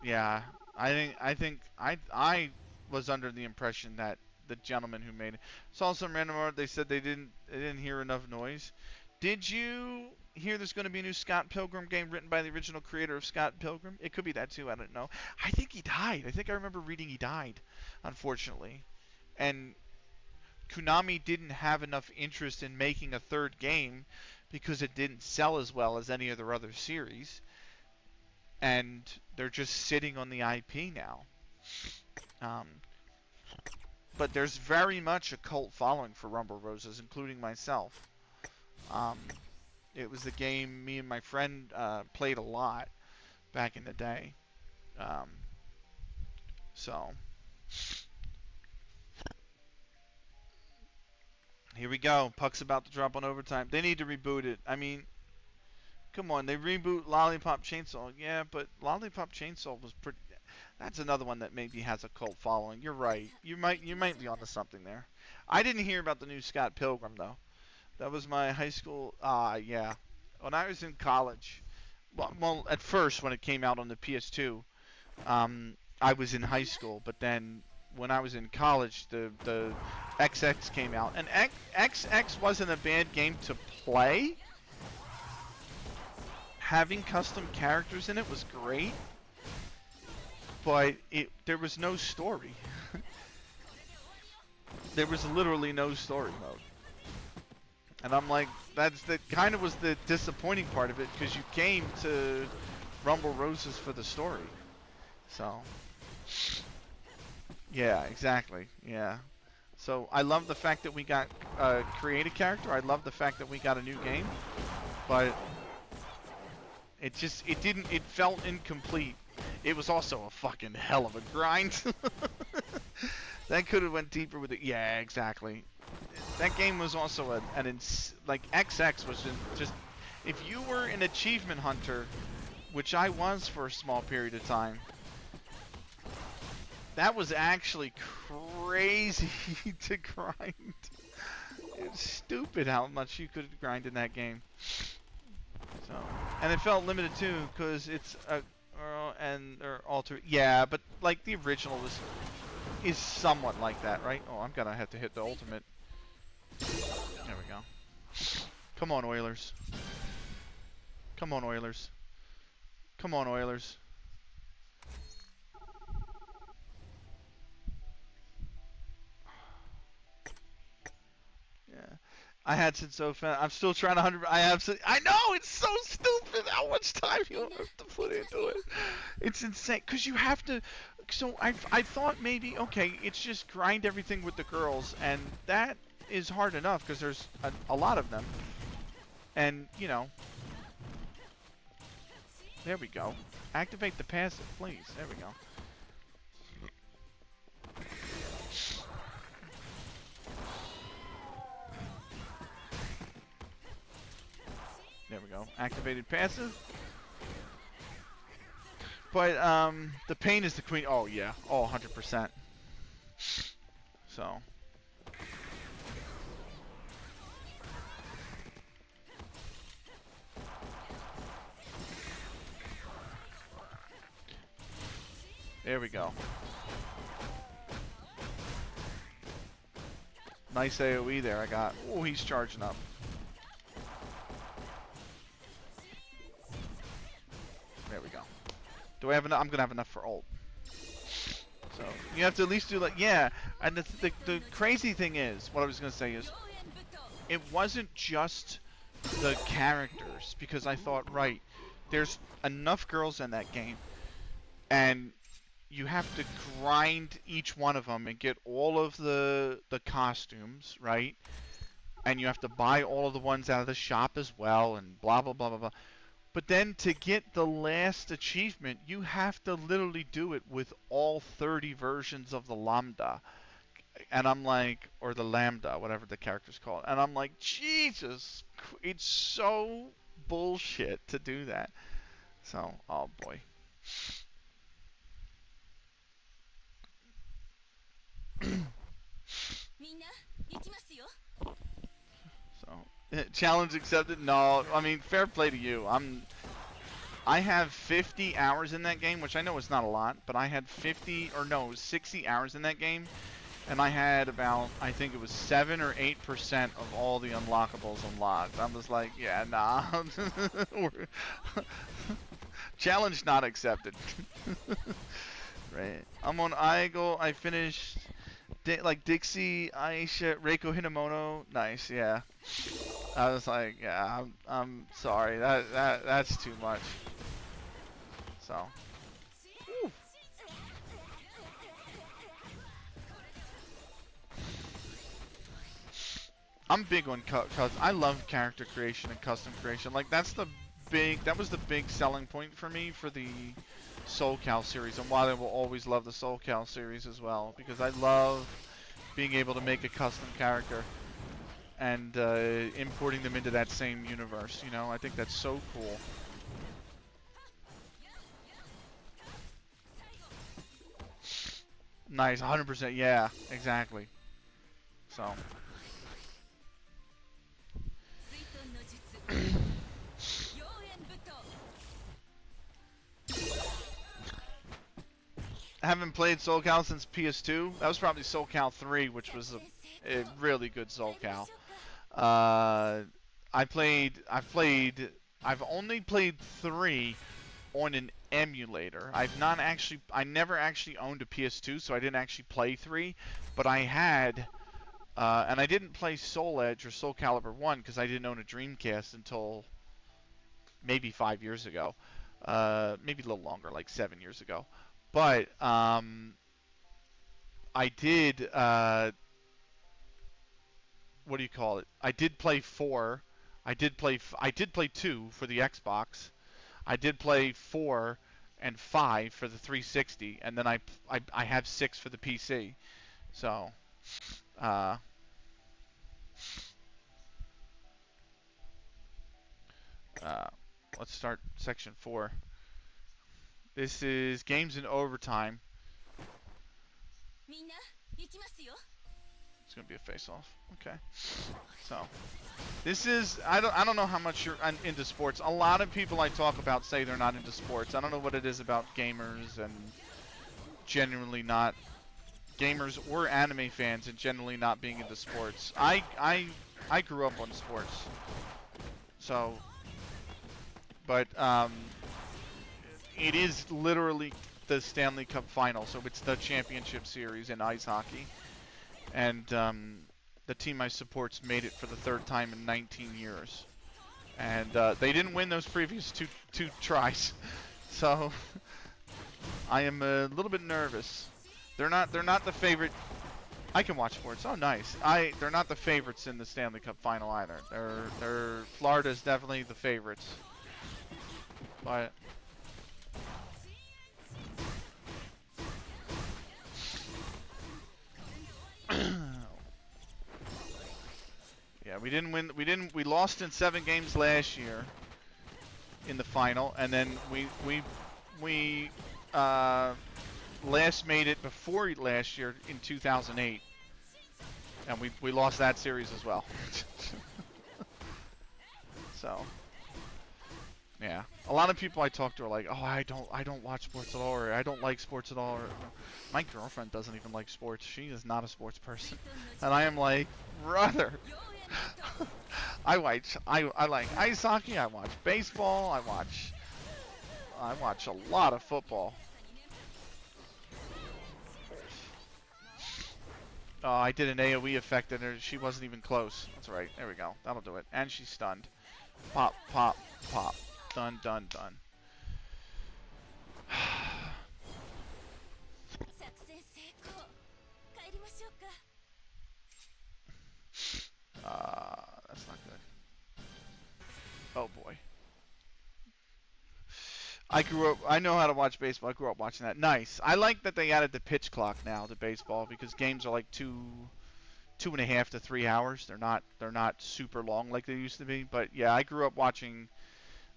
yeah, I was under the impression that the gentleman who made it. Saw some random art. They said they didn't hear enough noise. Did you hear there's going to be a new Scott Pilgrim game written by the original creator of Scott Pilgrim? It could be that too. I don't know. I think he died. I think I remember reading he died, unfortunately. And Konami didn't have enough interest in making a third game because it didn't sell as well as any of their other series. And they're just sitting on the IP now. But there's very much a cult following for Rumble Roses, including myself. It was the game me and my friend played a lot back in the day. So here we go. Puck's about to drop on overtime. They need to reboot it. I mean, come on. They reboot Lollipop Chainsaw. Yeah, but Lollipop Chainsaw was pretty. That's another one that maybe has a cult following. You're right. You might be onto something there. I didn't hear about the new Scott Pilgrim though. That was my high school. Yeah. When I was in college, well, at first when it came out on the PS2, I was in high school. But then when I was in college, the XX came out, and XX wasn't a bad game to play. Having custom characters in it was great, but there was no story. There was literally no story mode. And I'm like, that kind of was the disappointing part of it, because you came to Rumble Roses for the story. So, yeah, exactly, yeah. So I love the fact that we got create a character. I love the fact that we got a new game, but it felt incomplete. It was also a fucking hell of a grind. That could have went deeper with it. Yeah, exactly. That game was also like XX was just, if you were an achievement hunter, which I was for a small period of time, that was actually crazy to grind. It's stupid how much you could grind in that game. So, and it felt limited too, because it's a or alter. Yeah, but like the original is somewhat like that, right? Oh, I'm gonna have to hit the ultimate. There we go. Come on, Oilers. Come on, Oilers. Come on, Oilers. Yeah. I had since so fast. I'm still trying to 100. I know, it's so stupid how much time you have to put into it. It's insane because you have to. So I thought maybe okay, it's just grind everything with the girls, and that is hard enough because there's a lot of them. And you know, there we go. Activate the passive, please. There we go. There we go. Activated passive. But the pain is the queen. Oh yeah. Oh, 100%. So. There we go. Nice AoE there I got. Oh, he's charging up. There we go. Do I have enough? I'm gonna have enough for ult. So you have to at least do like, yeah. And the crazy thing is, what I was gonna say is, it wasn't just the characters, because I thought, right, there's enough girls in that game, and you have to grind each one of them and get all of the costumes, right? And you have to buy all of the ones out of the shop as well, and blah blah blah blah blah. But then to get the last achievement, you have to literally do it with all 30 versions of the Lambda. And I'm like, or the Lambda, whatever the character's called. And I'm like, Jesus, it's so bullshit to do that. So, oh boy. So, challenge accepted? No, I mean, fair play to you. I have 50 hours in that game, which I know is not a lot, but I had 60 hours in that game, and I had about, I think it was 7 or 8% of all the unlockables unlocked. I was like, yeah, nah. Challenge not accepted. Right. I'm on Aigo. I finished like Dixie, Aisha, Reiko Hinamono. Nice, yeah. I was like, yeah, I'm sorry. That's too much. So. Whew. I'm big on cause I love character creation and custom creation. Like that was the big selling point for me for the Soul Cal series, and why I will always love the Soul Cal series as well, because I love being able to make a custom character and importing them into that same universe. You know, I think that's so cool. Nice, 100%. Yeah, exactly. So. I haven't played Soul Cal since PS2. That was probably Soul Cal 3, which was a really good Soul Cal. Uh, I've only played 3 on an emulator. I never actually owned a PS2, so I didn't actually play 3, but I had, and I didn't play Soul Edge or Soul Calibur 1 because I didn't own a Dreamcast until maybe 5 years ago. Maybe a little longer, like 7 years ago. But I did what do you call it? I did play 4. I did play 2 for the Xbox. I did play 4 and 5 for the 360, and then I have 6 for the PC. So, uh, uh, let's start section 4. This is games in overtime. It's gonna be a face-off. Okay. So, this is I don't know how much you're into sports. A lot of people I talk about say they're not into sports. I don't know what it is about gamers and genuinely not gamers or anime fans and generally not being into sports. I grew up on sports. So, but it is literally the Stanley Cup final, so it's the championship series in ice hockey. And the team I support's made it for the 3rd time in 19 years. And they didn't win those previous two tries. So I am a little bit nervous. They're not the favorite. I can watch sports. Oh, nice. They're not the favorites in the Stanley Cup final either. Florida's definitely the favorites. But yeah, we didn't win. We lost in 7 games last year in the final, and then we last made it before last year in 2008, and we lost that series as well. So yeah, a lot of people I talk to are like, oh, I don't watch sports at all, or I don't like sports at all. Or, my girlfriend doesn't even like sports. She is not a sports person, and I am like, brother. I like ice hockey. I watch baseball. I watch a lot of football. Oh, I did an AoE effect and she wasn't even close. That's right. There we go. That'll do it. And she's stunned. Pop, pop, pop. Done, done, done. That's not good. Oh boy. I know how to watch baseball. I grew up watching that. Nice. I like that they added the pitch clock now to baseball because games are like 2.5 to 3 hours. They're not super long like they used to be. But yeah, I grew up watching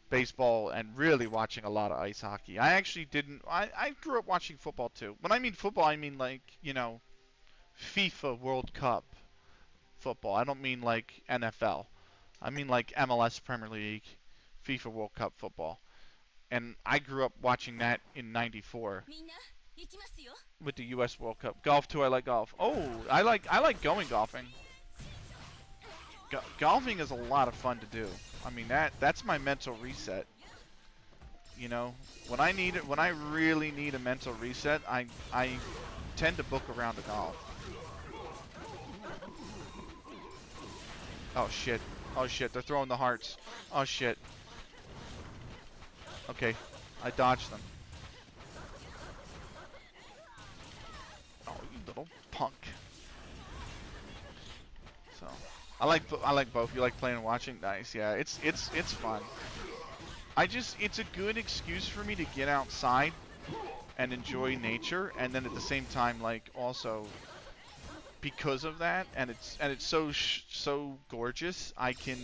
baseball and really watching a lot of ice hockey. I actually didn't. I grew up watching football too. When I mean football, I mean like FIFA World Cup football. I don't mean like NFL. I mean like MLS Premier League, FIFA World Cup football. And I grew up watching that in '94. with the U.S. World Cup. Golf too. I like golf. Oh, I like going golfing. Golfing is a lot of fun to do. I mean that's my mental reset. You know, when I really need a mental reset, I tend to book around to golf. Oh shit. Oh shit. They're throwing the hearts. Oh shit. Okay, I dodged them. Oh, you little punk. So, I like both. You like playing and watching? Nice. Yeah, it's fun. It's a good excuse for me to get outside and enjoy nature, and then at the same time, like also because of that, and it's so gorgeous, I can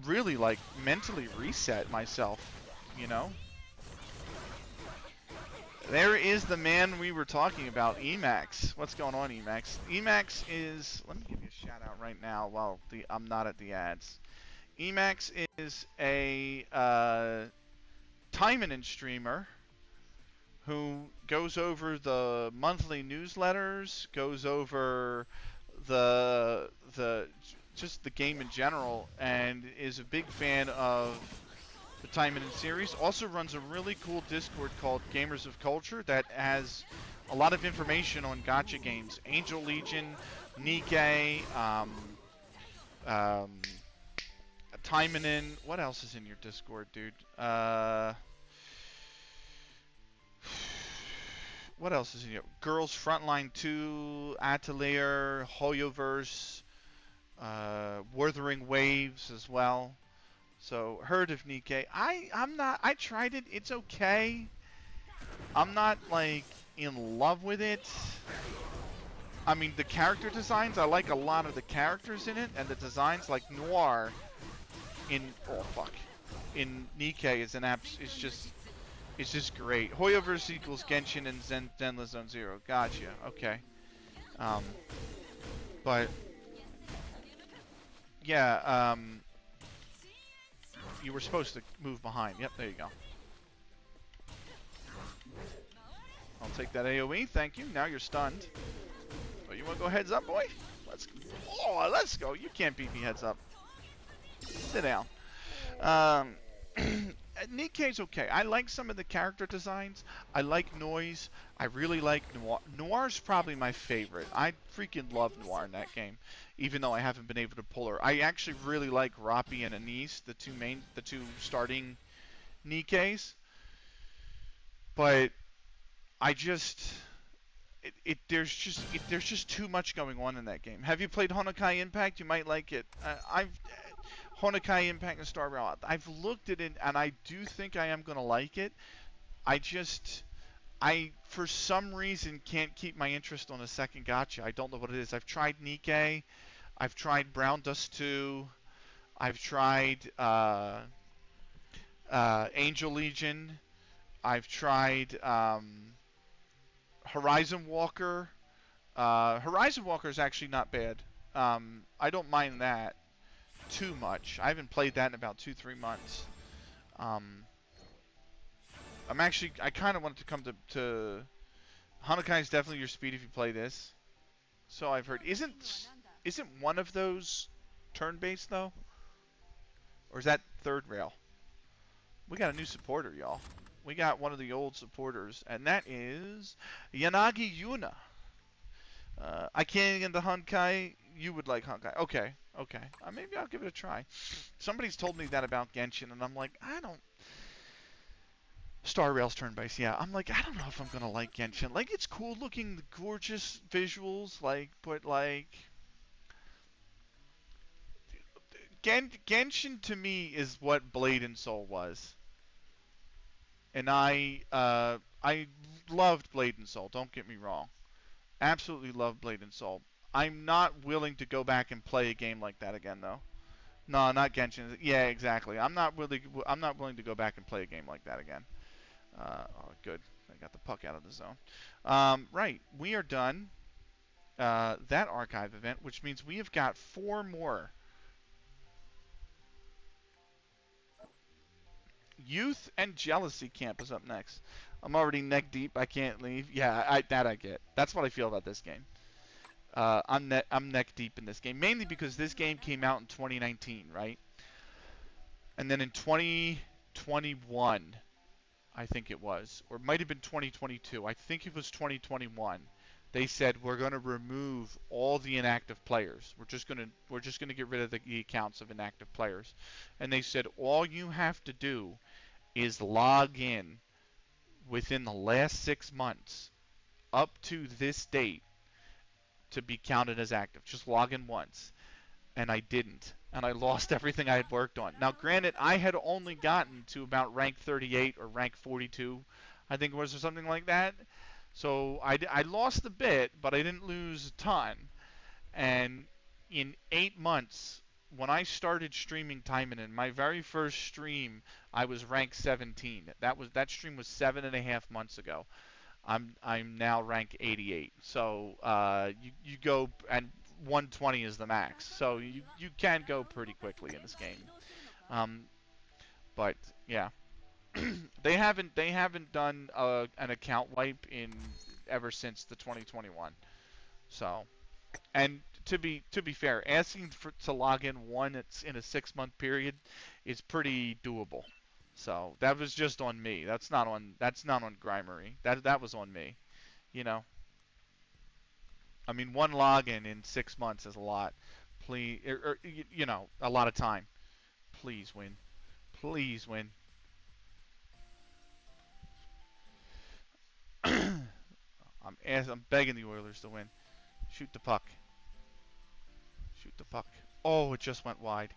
really like mentally reset myself. You know. There is the man we were talking about, Emax. What's going on, Emax? Emax is, let me give you a shout out right now while I'm not at the ads. Emax is a Taimanin streamer who goes over the monthly newsletters, goes over the just the game in general, and is a big fan of the Taimanin series. Also runs a really cool Discord called Gamers of Culture that has a lot of information on gacha games. Angel Legion, Nikkei, um, Taimanin. What else is in your Discord, dude? What else is in your Girls Frontline 2, Atelier, Hoyoverse, Wuthering Waves as well. So heard of Nikkei. I'm not. I tried it. It's okay. I'm not like in love with it. I mean, the character designs. I like a lot of the characters in it, and the designs like Noir in in Nikkei is an apps. It's just great. Hoyoverse equals Genshin and Zenless Zone Zero. Gotcha. Okay. Um, but yeah. You were supposed to move behind. Yep. There you go. I'll take that AoE. Thank you. Now you're stunned. Oh, you want to go heads up, boy? Let's go. You can't beat me heads up. Sit down. Um, Nikkei's okay. I like some of the character designs. I like Noise. I really like Noir. Noir's probably my favorite. I freaking love Noir in that game, even though I haven't been able to pull her. I actually really like Rappi and Anise, the two starting Nikkeis. But I just there's just too much going on in that game. Have you played Honkai Impact? You might like it. I've Honkai Impact and Star Rail. I've looked at it and I do think I am gonna like it. I for some reason can't keep my interest on a second gacha. I don't know what it is. I've tried Nikkei. I've tried Brown Dust 2. I've tried Angel Legion. I've tried Horizon Walker. Horizon Walker is actually not bad. I don't mind that too much. I haven't played that in about 2-3 months. I kind of wanted to come to Honkai is definitely your speed if you play this. So I've heard. Isn't one of those turn-based though? Or is that third rail? We got a new supporter, y'all. We got one of the old supporters, and that is Yanagi Yuna. I can't get into Honkai. You would like Honkai. Okay, okay. Maybe I'll give it a try. Somebody's told me that about Genshin, and I'm like, I don't. Star Rail's turn-based, yeah. I'm like, I don't know if I'm gonna like Genshin. Like, it's cool looking, gorgeous visuals, like, but like, Genshin to me is what Blade and Soul was, and I loved Blade and Soul. Don't get me wrong. Absolutely love Blade and Soul. I'm not willing to go back and play a game like that again, though. No, not Genshin. Yeah, exactly. I'm not willing to go back and play a game like that again. Oh, good. I got the puck out of the zone. Right, we are done. That archive event, which means we have got 4 more. Youth and Jealousy Camp is up next. I'm already neck deep. I can't leave. Yeah, that I get. That's what I feel about this game. I'm neck deep in this game, mainly because this game came out in 2019, right? And then in 2021, I think it was, or it might have been 2022. I think it was 2021. They said we're going to remove all the inactive players. We're just going to get rid of the accounts of inactive players. And they said all you have to do is log in within the last 6 months up to this date to be counted as active. Just log in once. And I didn't. And I lost everything I had worked on. Now, granted, I had only gotten to about rank 38 or rank 42, I think it was, or something like that. So I lost a bit, but I didn't lose a ton. And in 8 months, when I started streaming Taimanin, my very first stream, I was rank 17. That stream was 7.5 months ago. I'm now rank 88. So you go, and 120 is the max. So you can go pretty quickly in this game. Um, but yeah, they haven't done an account wipe in ever since the 2021. So, and to be fair, asking to log in in a 6 month period is pretty doable. So that was just on me. That's not on Grimery. That was on me. You know, I mean, one login in 6 months is a lot. Please, a lot of time. Please win. Please win. I'm begging the Oilers to win. Shoot the puck. Shoot the puck. Oh, it just went wide.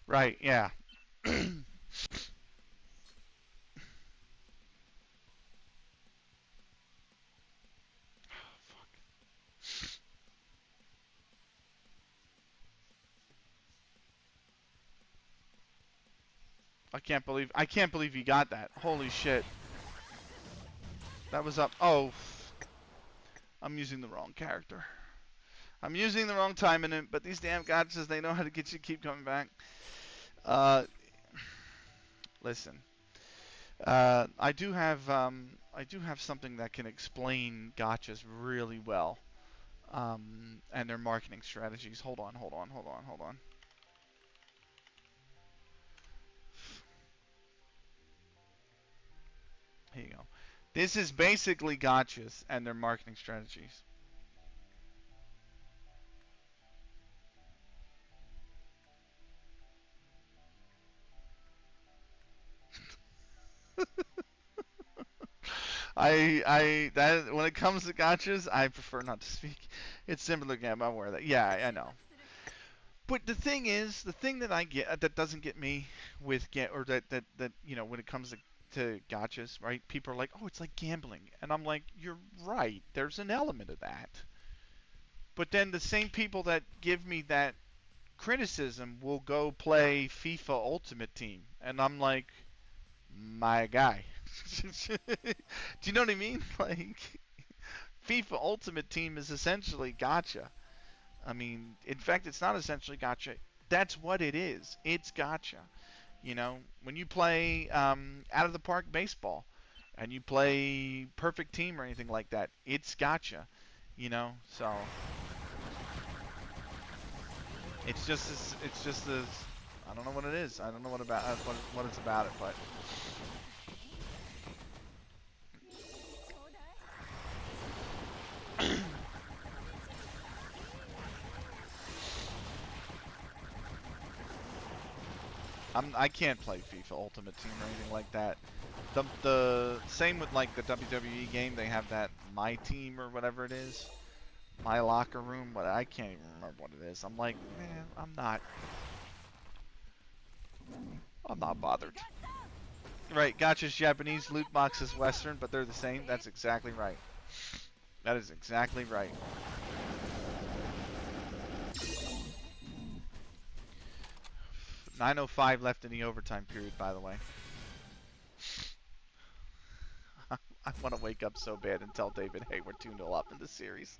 Right, yeah. I can't believe he got that. Holy shit. That was up. Oh, I'm using the wrong character. I'm using the wrong time in it, but these damn gotchas, they know how to get you to keep coming back. Uh, listen. I do have something that can explain gotchas really well. And their marketing strategies. Hold on, hold on, hold on, hold on. Here you go. This is basically gotchas and their marketing strategies. That when it comes to gotchas, I prefer not to speak. It's similar game. I'm aware of that. Yeah, I know. But the thing is, the thing that I get that doesn't get me with get or that when it comes to gotchas, right? People are like, "Oh, it's like gambling," and I'm like, "You're right. There's an element of that." But then the same people that give me that criticism will go play FIFA Ultimate Team, and I'm like, my guy. Do you know what I mean? Like, FIFA Ultimate Team is essentially gotcha. I mean, in fact, it's not essentially gotcha. That's what it is. It's gotcha. When you play out of the park baseball and you play perfect team or anything like that, it's gotcha. So it's just I don't know what it is. I don't know what it's about it, but I can't play FIFA Ultimate Team or anything like that. The same with like the WWE game. They have that My Team or whatever it is, My Locker Room. But I can't even remember what it is. I'm like, man, I'm not bothered. Right, gotcha's Japanese, loot boxes Western, but they're the same. That's exactly right. That is exactly right. 9:05 left in the overtime period, by the way. I want to wake up so bad and tell David, hey, we're 2-0 up in the series.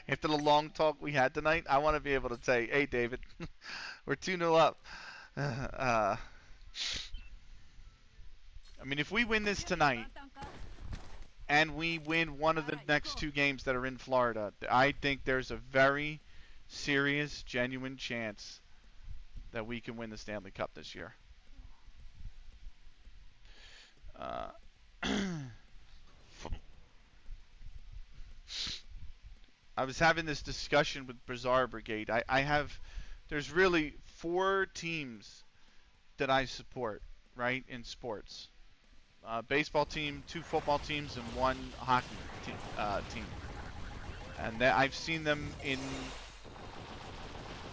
After the long talk we had tonight, I want to be able to say, hey, David, we're 2-0 up. I mean, if we win this tonight and we win one of the next two games that are in Florida, I think there's a very serious, genuine chance that we can win the Stanley Cup this year. I was having this discussion with Bizarre Brigade. There's really 4 teams that I support, right, in sports. Baseball team, 2 football teams, and 1 hockey team. And I've seen them in.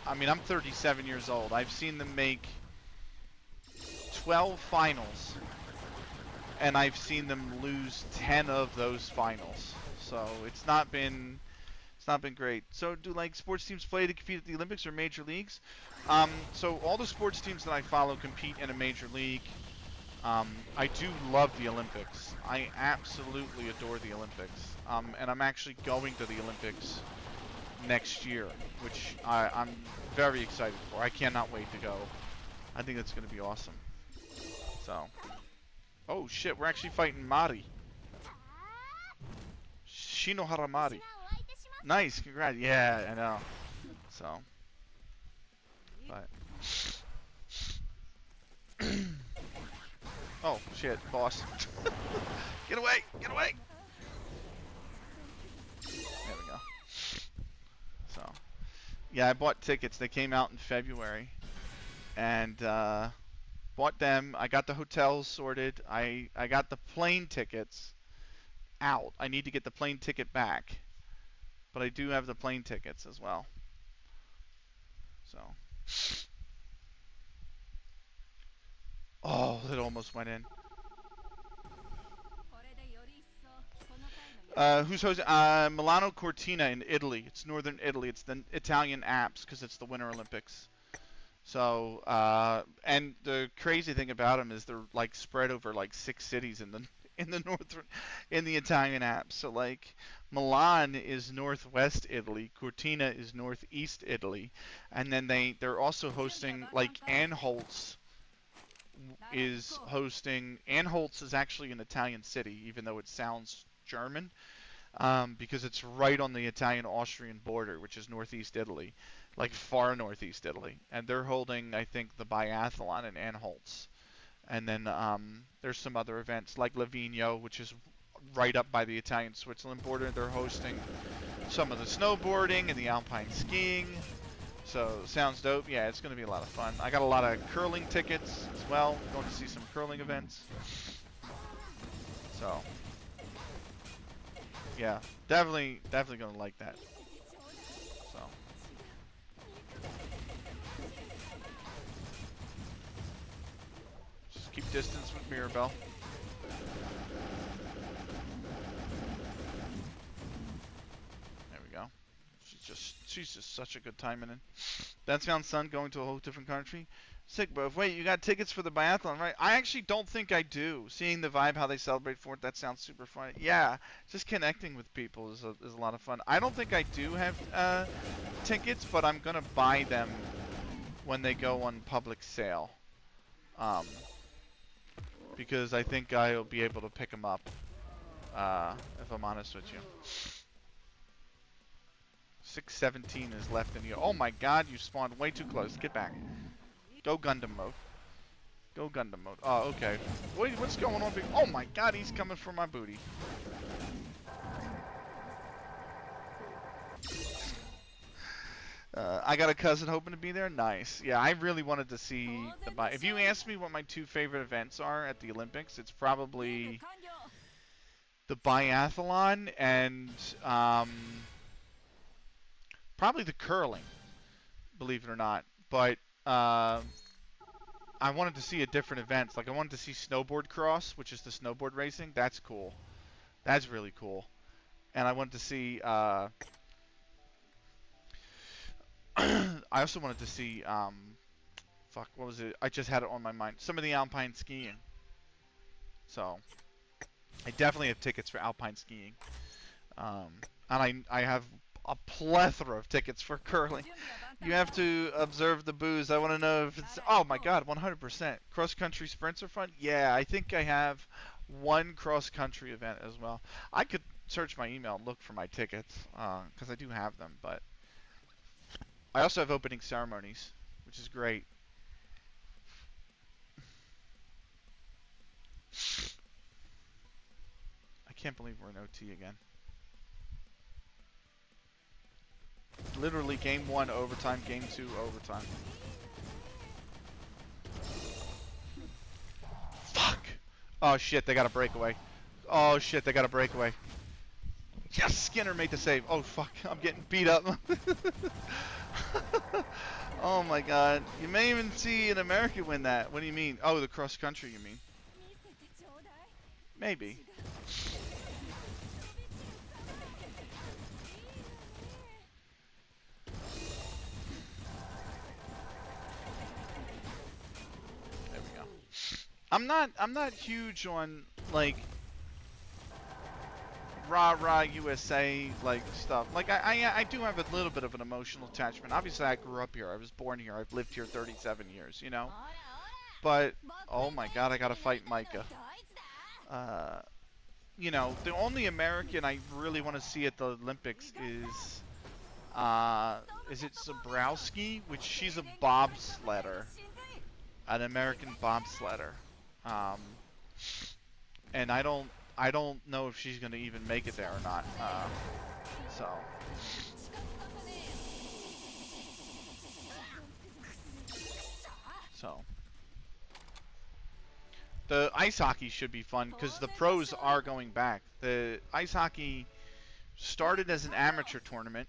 I mean, I'm 37 years old. I've seen them make 12 finals, and I've seen them lose 10 of those finals. So it's not been great. So do like sports teams play to compete at the Olympics or major leagues? So all the sports teams that I follow compete in a major league. I do love the Olympics. I absolutely adore the Olympics. And I'm actually going to the Olympics next year, which I'm very excited for. I cannot wait to go. I think that's going to be awesome. So, oh shit, we're actually fighting Mari. Shinohara Mari. Nice, congrats. Yeah, I know. So, but. Oh shit, boss. Get away! Get away! There we go. So, yeah, I bought tickets. They came out in February, and bought them. I got the hotels sorted. I got the plane tickets out. I need to get the plane ticket back, but I do have the plane tickets as well. So, oh, it almost went in. Who's hosting? Milano Cortina in Italy. It's northern Italy. It's the Italian Alps because it's the Winter Olympics. So, and the crazy thing about them is they're like spread over like 6 cities in the northern in the Italian Alps. So like Milan is northwest Italy, Cortina is northeast Italy, and then they're also hosting like Anholz is hosting. Anholz is actually an Italian city, even though it sounds German, because it's right on the Italian-Austrian border, which is northeast Italy, like far northeast Italy. And they're holding, I think, the biathlon in Anholz. And then there's some other events like Livigno, which is right up by the Italian-Switzerland border. They're hosting some of the snowboarding and the alpine skiing. So, sounds dope. Yeah, it's going to be a lot of fun. I got a lot of curling tickets as well. Going to see some curling events. So, yeah, definitely going to like that. So, just keep distance with Mirabelle. There we go. She's just such a good Taimanin. That's found son going to a whole different country. Sick, bro. Wait, you got tickets for the biathlon, right? I actually don't think I do. Seeing the vibe, how they celebrate for it, that sounds super fun. Yeah, just connecting with people is a lot of fun. I don't think I do have tickets, but I'm gonna buy them when they go on public sale. Because I think I'll be able to pick them up. If I'm honest with you. 617 is left in you. Oh my god, you spawned way too close. Get back. Go Gundam mode. Go Gundam mode. Oh, okay. Wait, what's going on? Oh my god, he's coming for my booty. I got a cousin hoping to be there. Nice. Yeah, I really wanted to see the If you ask me what my 2 favorite events are at the Olympics, it's probably the biathlon and probably the curling, believe it or not. But I wanted to see a different events. Like I wanted to see snowboard cross, which is the snowboard racing. That's cool. That's really cool. And I wanted to see. I also wanted to see. Fuck, what was it? I just had it on my mind. Some of the alpine skiing. So, I definitely have tickets for alpine skiing. And I have a plethora of tickets for curling. You have to observe the booze. I want to know if it's. Oh my god, 100%. Cross country sprints are fun. Yeah, I think I have one cross country event as well. I could search my email and look for my tickets because I do have them. But I also have opening ceremonies, which is great. I can't believe we're in OT again. Literally game 1 overtime, game 2 overtime. Fuck! Oh shit, they got a breakaway. Oh shit, they got a breakaway. Yes, Skinner made the save. Oh fuck, I'm getting beat up. Oh my god. You may even see an American win that. What do you mean? Oh, the cross country you mean? Maybe. There we go. I'm not huge on like rah USA like stuff. Like I do have a little bit of an emotional attachment. Obviously I grew up here. I was born here. I've lived here 37 years, you know. But oh my god, I got to fight Micah. You know, the only American I really want to see at the Olympics is it Zabrowski, which she's a bobsledder, an American bobsledder. And I don't know if she's gonna even make it there or not. So. The ice hockey should be fun because the pros are going back. The ice hockey started as an amateur tournament,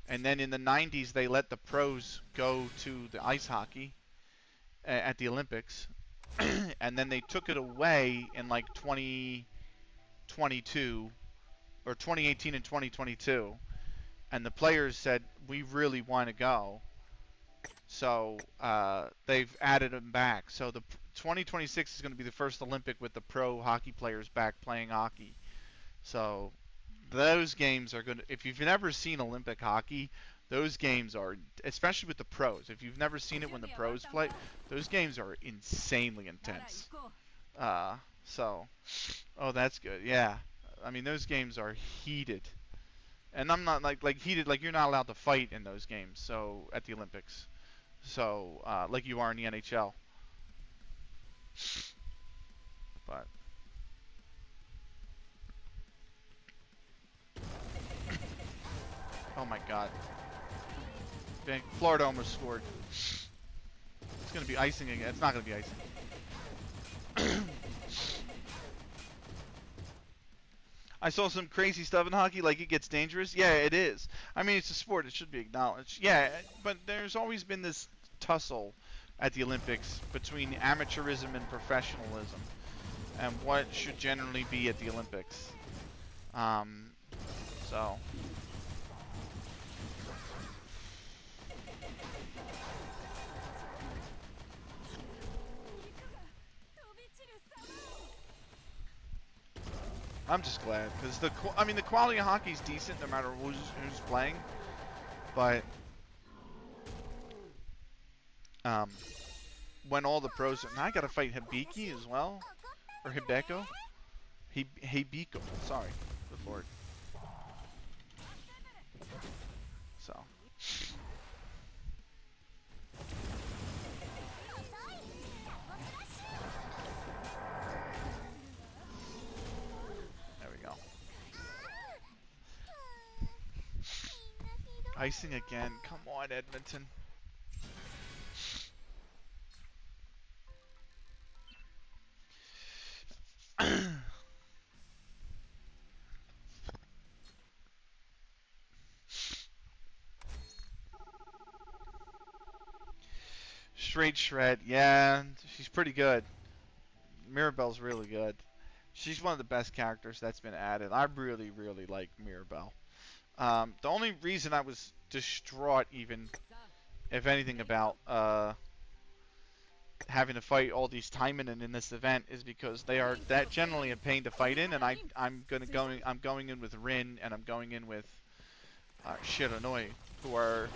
and then in the 90s they let the pros go to the ice hockey at the Olympics, and then they took it away in like 2022 or 2018 and 2022, and the players said we really want to go. So they've added them back. So the 2026 is going to be the first Olympic with the pro hockey players back playing hockey. So those games are good. If you've never seen Olympic hockey, those games are, especially with the pros. If you've never seen it when the pros play, those games are insanely intense. Oh, that's good. Yeah, I mean those games are heated, and I'm not like heated. Like you're not allowed to fight in those games. So at the Olympics. So, like you are in the NHL. But. Oh my god. Dang, Florida almost scored. It's going to be icing again. It's not going to be icing. I saw some crazy stuff in hockey, like it gets dangerous. Yeah, it is. I mean, it's a sport. It should be acknowledged. Yeah, but there's always been this tussle at the Olympics between amateurism and professionalism, and what should generally be at the Olympics. So. I'm just glad because the quality of hockey is decent no matter who's playing, but when all the pros are, now I gotta fight Hibiki as well, or Hibeko, Hibiko. Sorry, good lord. So. Icing again. Come on, Edmonton. Straight shred. Yeah, she's pretty good. Mirabelle's really good. She's one of the best characters that's been added. I really, really like Mirabelle. The only reason I was distraught, even, if anything, about having to fight all these Taimanin in this event is because they are that generally a pain to fight in, and I'm going in with Rin, and I'm going in with Shiranui, who are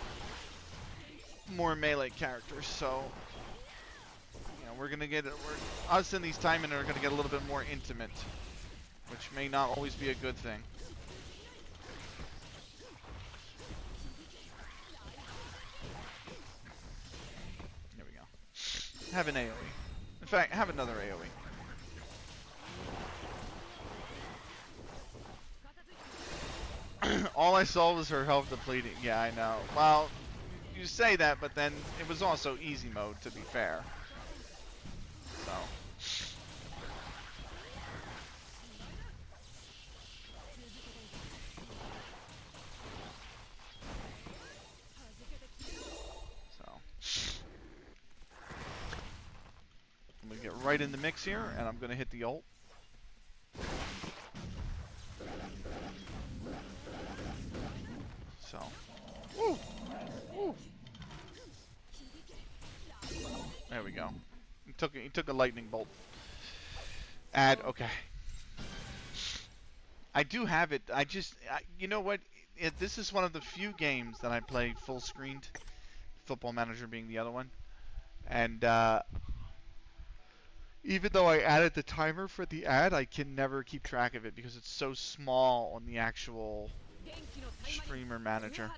more melee characters. So, you know, we're gonna get us and these Taimanin are gonna get a little bit more intimate, which may not always be a good thing. Here we go. Have an AoE. In fact, have another AoE. All I saw was her health depleting. Yeah, I know. Well, you say that, but then it was also easy mode, to be fair. So. I'm going to get right in the mix here, and I'm going to hit the ult. So. Woo! Woo! There we go. He took a lightning bolt. Okay. I do have it. You know what? This is one of the few games that I play full screened. Football Manager being the other one. And even though I added the timer for the ad, I can never keep track of it because it's so small on the actual streamer manager.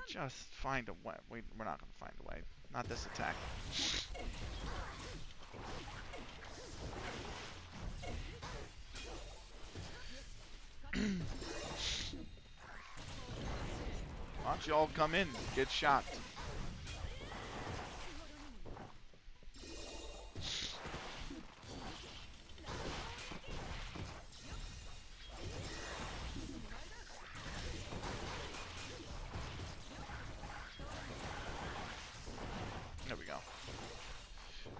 Just find a way. Wait, we're not going to find a way. Not this attack. Why don't you all come in, get shot. There we go.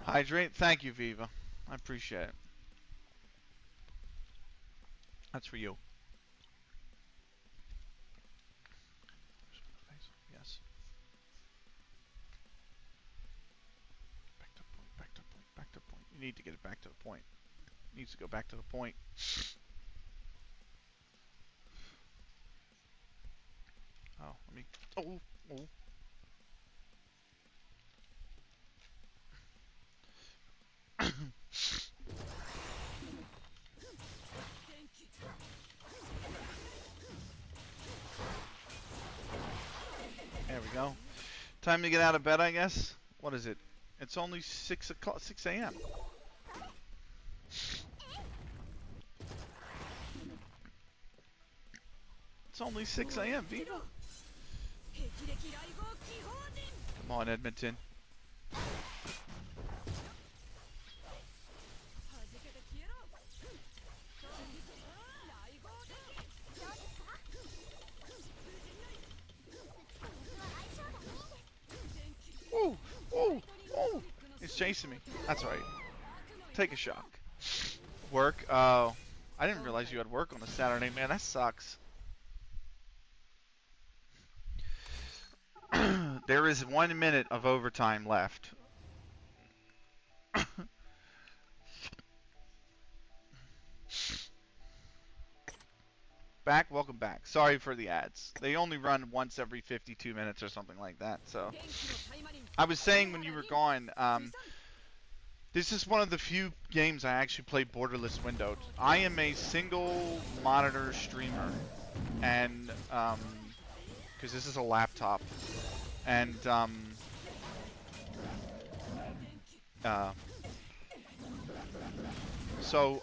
Hydrate. Thank you, Viva. I appreciate it. That's for you. Yes. Back to point, back to point, back to point. You need to get it back to the point. It needs to go back to the point. Oh, let me... Oh, oh. There we go. Time to get out of bed, I guess. What is it? It's only 6 o'clock, 6 a.m. It's only 6 a.m., Viva. Come on, Edmonton. Ooh, ooh, ooh. He's chasing me. That's right. Take a shock. Work? Oh. I didn't realize you had work on a Saturday, man. That sucks. There is 1 minute of overtime left. Back, welcome back. Sorry for the ads. They only run once every 52 minutes or something like that. So, I was saying when you were gone, this is one of the few games I actually play borderless windowed. I am a single monitor streamer, and because this is a laptop, and so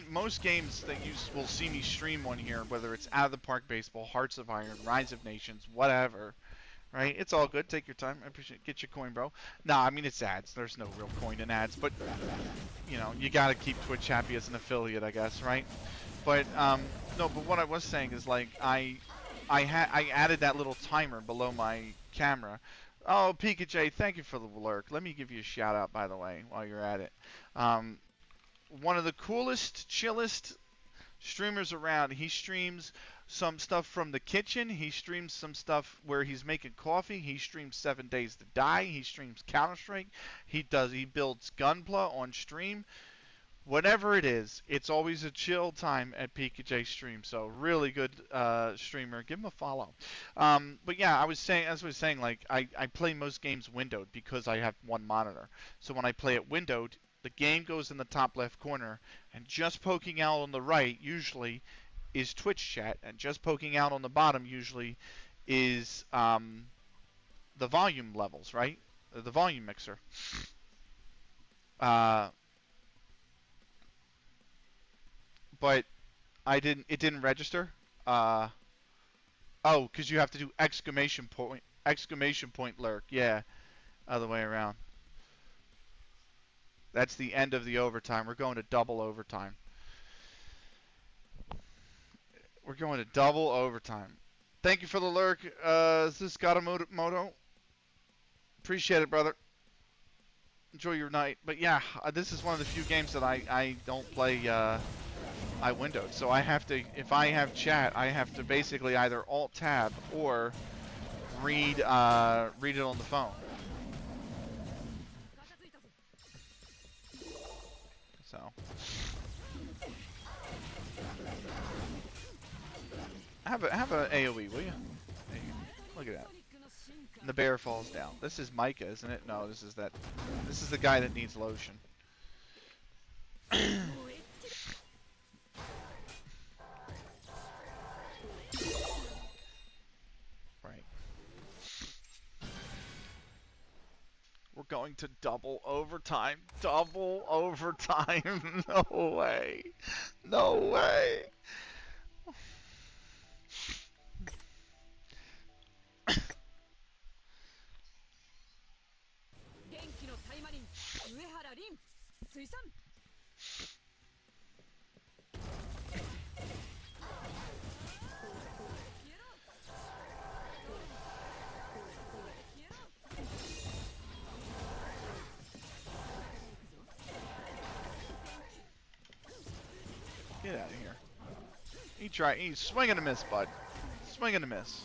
most games that you will see me stream on here, whether it's Out of the Park Baseball, Hearts of Iron, Rise of Nations, whatever, right? It's all good. Take your time. I appreciate it. Get your coin, bro. Nah, I mean, it's ads. There's no real coin in ads, but, you know, you gotta keep Twitch happy as an affiliate, I guess, right? But, no, but what I was saying is, like, I added that little timer below my camera. Oh, Pikachu, thank you for the lurk. Let me give you a shout out, by the way, while you're at it. One of the coolest, chillest streamers around. He streams some stuff from the kitchen. He streams some stuff where he's making coffee. He streams 7 Days to Die. He streams Counter-Strike. He builds Gunpla on stream. Whatever it is, it's always a chill time at PKJ Stream. So really good streamer. Give him a follow. But yeah, I was saying, as I was saying, like I play most games windowed because I have one monitor. So when I play it windowed, the game goes in the top left corner, and just poking out on the right usually is Twitch chat, and just poking out on the bottom usually is the volume levels, right? The volume mixer. Uh, but I didn't. It didn't register. Uh, oh, because you have to do exclamation point lurk. Yeah, other way around. That's the end of the overtime. We're going to double overtime. We're going to double overtime. Thank you for the lurk. Is this Gatamoto? Appreciate it, brother. Enjoy your night. But yeah, this is one of the few games that I don't play. I windowed, so I have to. If I have chat, I have to basically either Alt Tab or read it on the phone. So. Have a AOE, will you? Look at that. And the bear falls down. This is Micah, isn't it? No, this is that. This is the guy that needs lotion. Right. We're going to double overtime. Double overtime. No way. No way. Get out of here. He's swing and a miss, bud. Swing and a miss.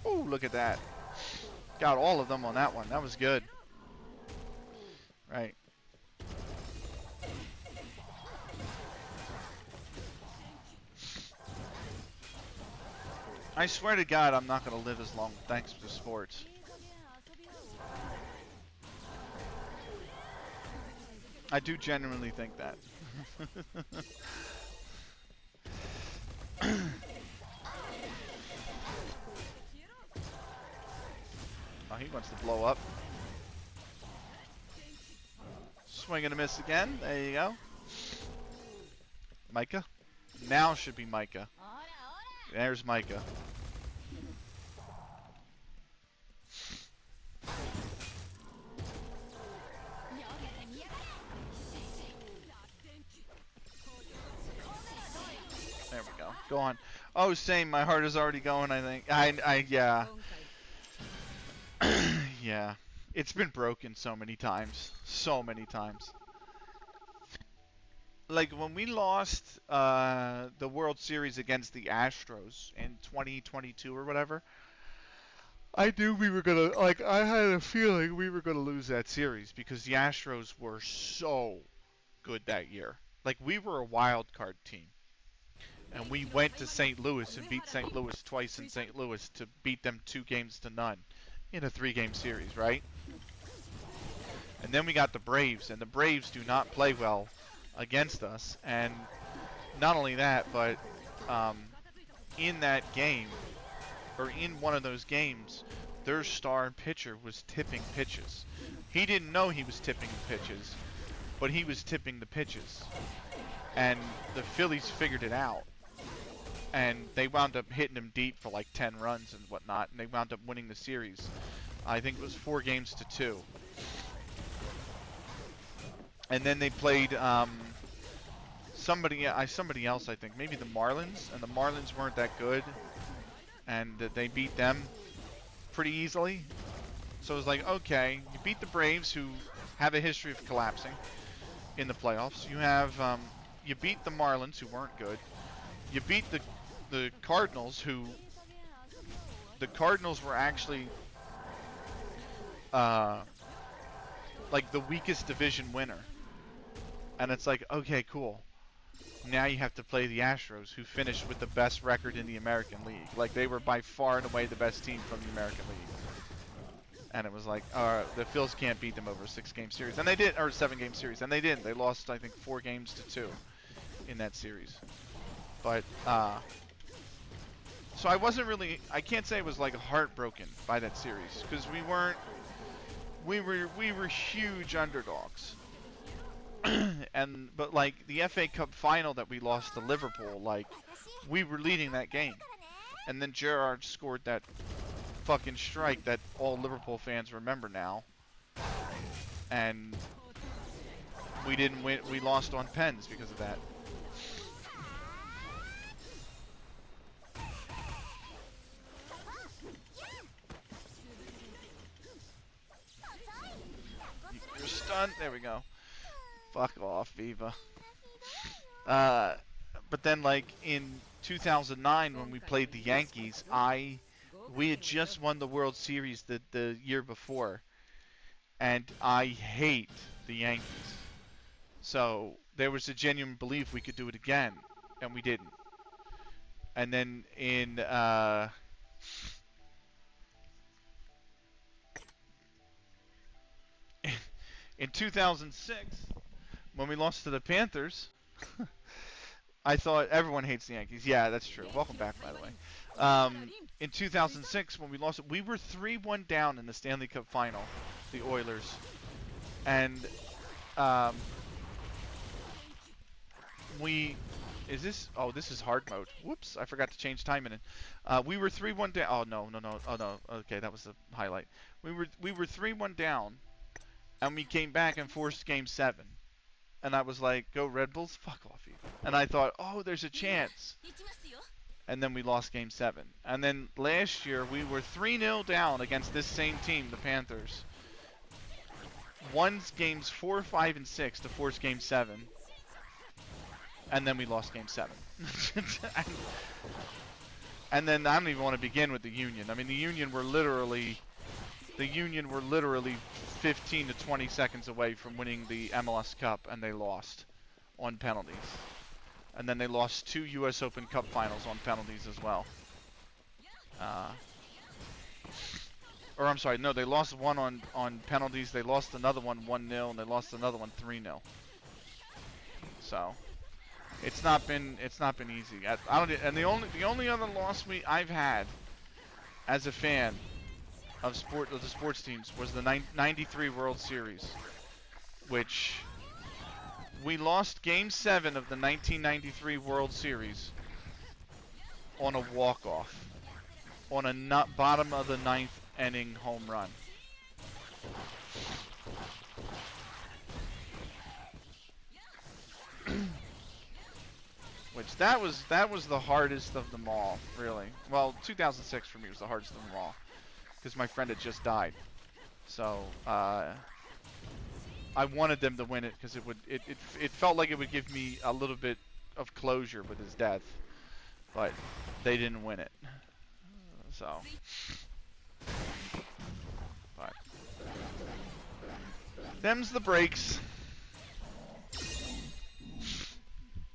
Ooh, look at that. Got all of them on that one. That was good. Right. I swear to God, I'm not going to live as long thanks to sports. I do genuinely think that. Oh, he wants to blow up. Swing and a miss again. There you go. Micah? Now should be Micah. There's Micah. There we go. Go on. Oh, same. My heart is already going, I think. Yeah. Yeah. It's been broken so many times. So many times. Like, when we lost the World Series against the Astros in 2022 or whatever, I knew we were gonna, like, I had a feeling we were gonna lose that series because the Astros were so good that year. Like, we were a wild card team. And we went to St. Louis and beat St. Louis twice in St. Louis to beat them 2-0 in a 3-game series, right? And then we got the Braves, and the Braves do not play well against us. And not only that, but in that game, or in one of those games, their star pitcher was tipping pitches. He didn't know he was tipping pitches, but he was tipping the pitches. And the Phillies figured it out. And they wound up hitting him deep for like 10 runs and whatnot, and they wound up winning the series. I think it was 4-2. And then they played somebody else, I think, maybe the Marlins, and the Marlins weren't that good, and they beat them pretty easily. So it was like, okay, you beat the Braves, who have a history of collapsing in the playoffs. You beat the Marlins, who weren't good. You beat the Cardinals, who the Cardinals were actually like the weakest division winner. And it's like, okay, cool. Now you have to play the Astros, who finished with the best record in the American League. Like, they were by far and away the best team from the American League. And it was like, the Phils can't beat them over a 6-game series. And they did, or a 7-game series. And they didn't. They lost, I think, 4 games to 2 in that series. But, so I wasn't really, I can't say I was like heartbroken by that series. Because we were huge underdogs. But like the FA Cup final that we lost to Liverpool, like we were leading that game, and then Gerrard scored that fucking strike that all Liverpool fans remember now, and we didn't win. We lost on pens because of that. You're stunned. There we go. Fuck off, Viva. But then, like, in 2009, when we played the Yankees, we had just won the World Series the year before. And I hate the Yankees. So, there was a genuine belief we could do it again. And we didn't. And then in 2006... when we lost to the Panthers, I thought everyone hates the Yankees. Yeah, that's true. Welcome back, by the way. In 2006, when we lost it, we were 3-1 down in the Stanley Cup final, the Oilers. And this is hard mode. Whoops, I forgot to change Taimanin. We were 3-1 down. Oh, no. Oh, no. Okay, that was the highlight. We were 3-1 down, and we came back and forced Game 7. And I was like, go Red Bulls, fuck off you. And I thought, oh, there's a chance. And then we lost Game 7. And then last year, we were 3-0 down against this same team, the Panthers. Won games 4, 5, and 6 to force Game 7. And then we lost Game 7. And then I don't even want to begin with the Union. I mean, the Union were literally 15 to 20 seconds away from winning the MLS Cup, and they lost on penalties. And then they lost 2 U.S. Open Cup finals on penalties as well. Or I'm sorry, no, they lost one on penalties. They lost another one 1-0, and they lost another one 3-0. So it's not been easy. And the only other loss I've had as a fan of the sports teams was the 93 World Series, which we lost Game 7 of the 1993 World Series on a walk-off, on a bottom of the 9th inning home run. Which that was the hardest of them all, really. Well, 2006 for me was the hardest of them all, because my friend had just died. So I wanted them to win it because it felt like it would give me a little bit of closure with his death, but they didn't win it. So, but them's the breaks.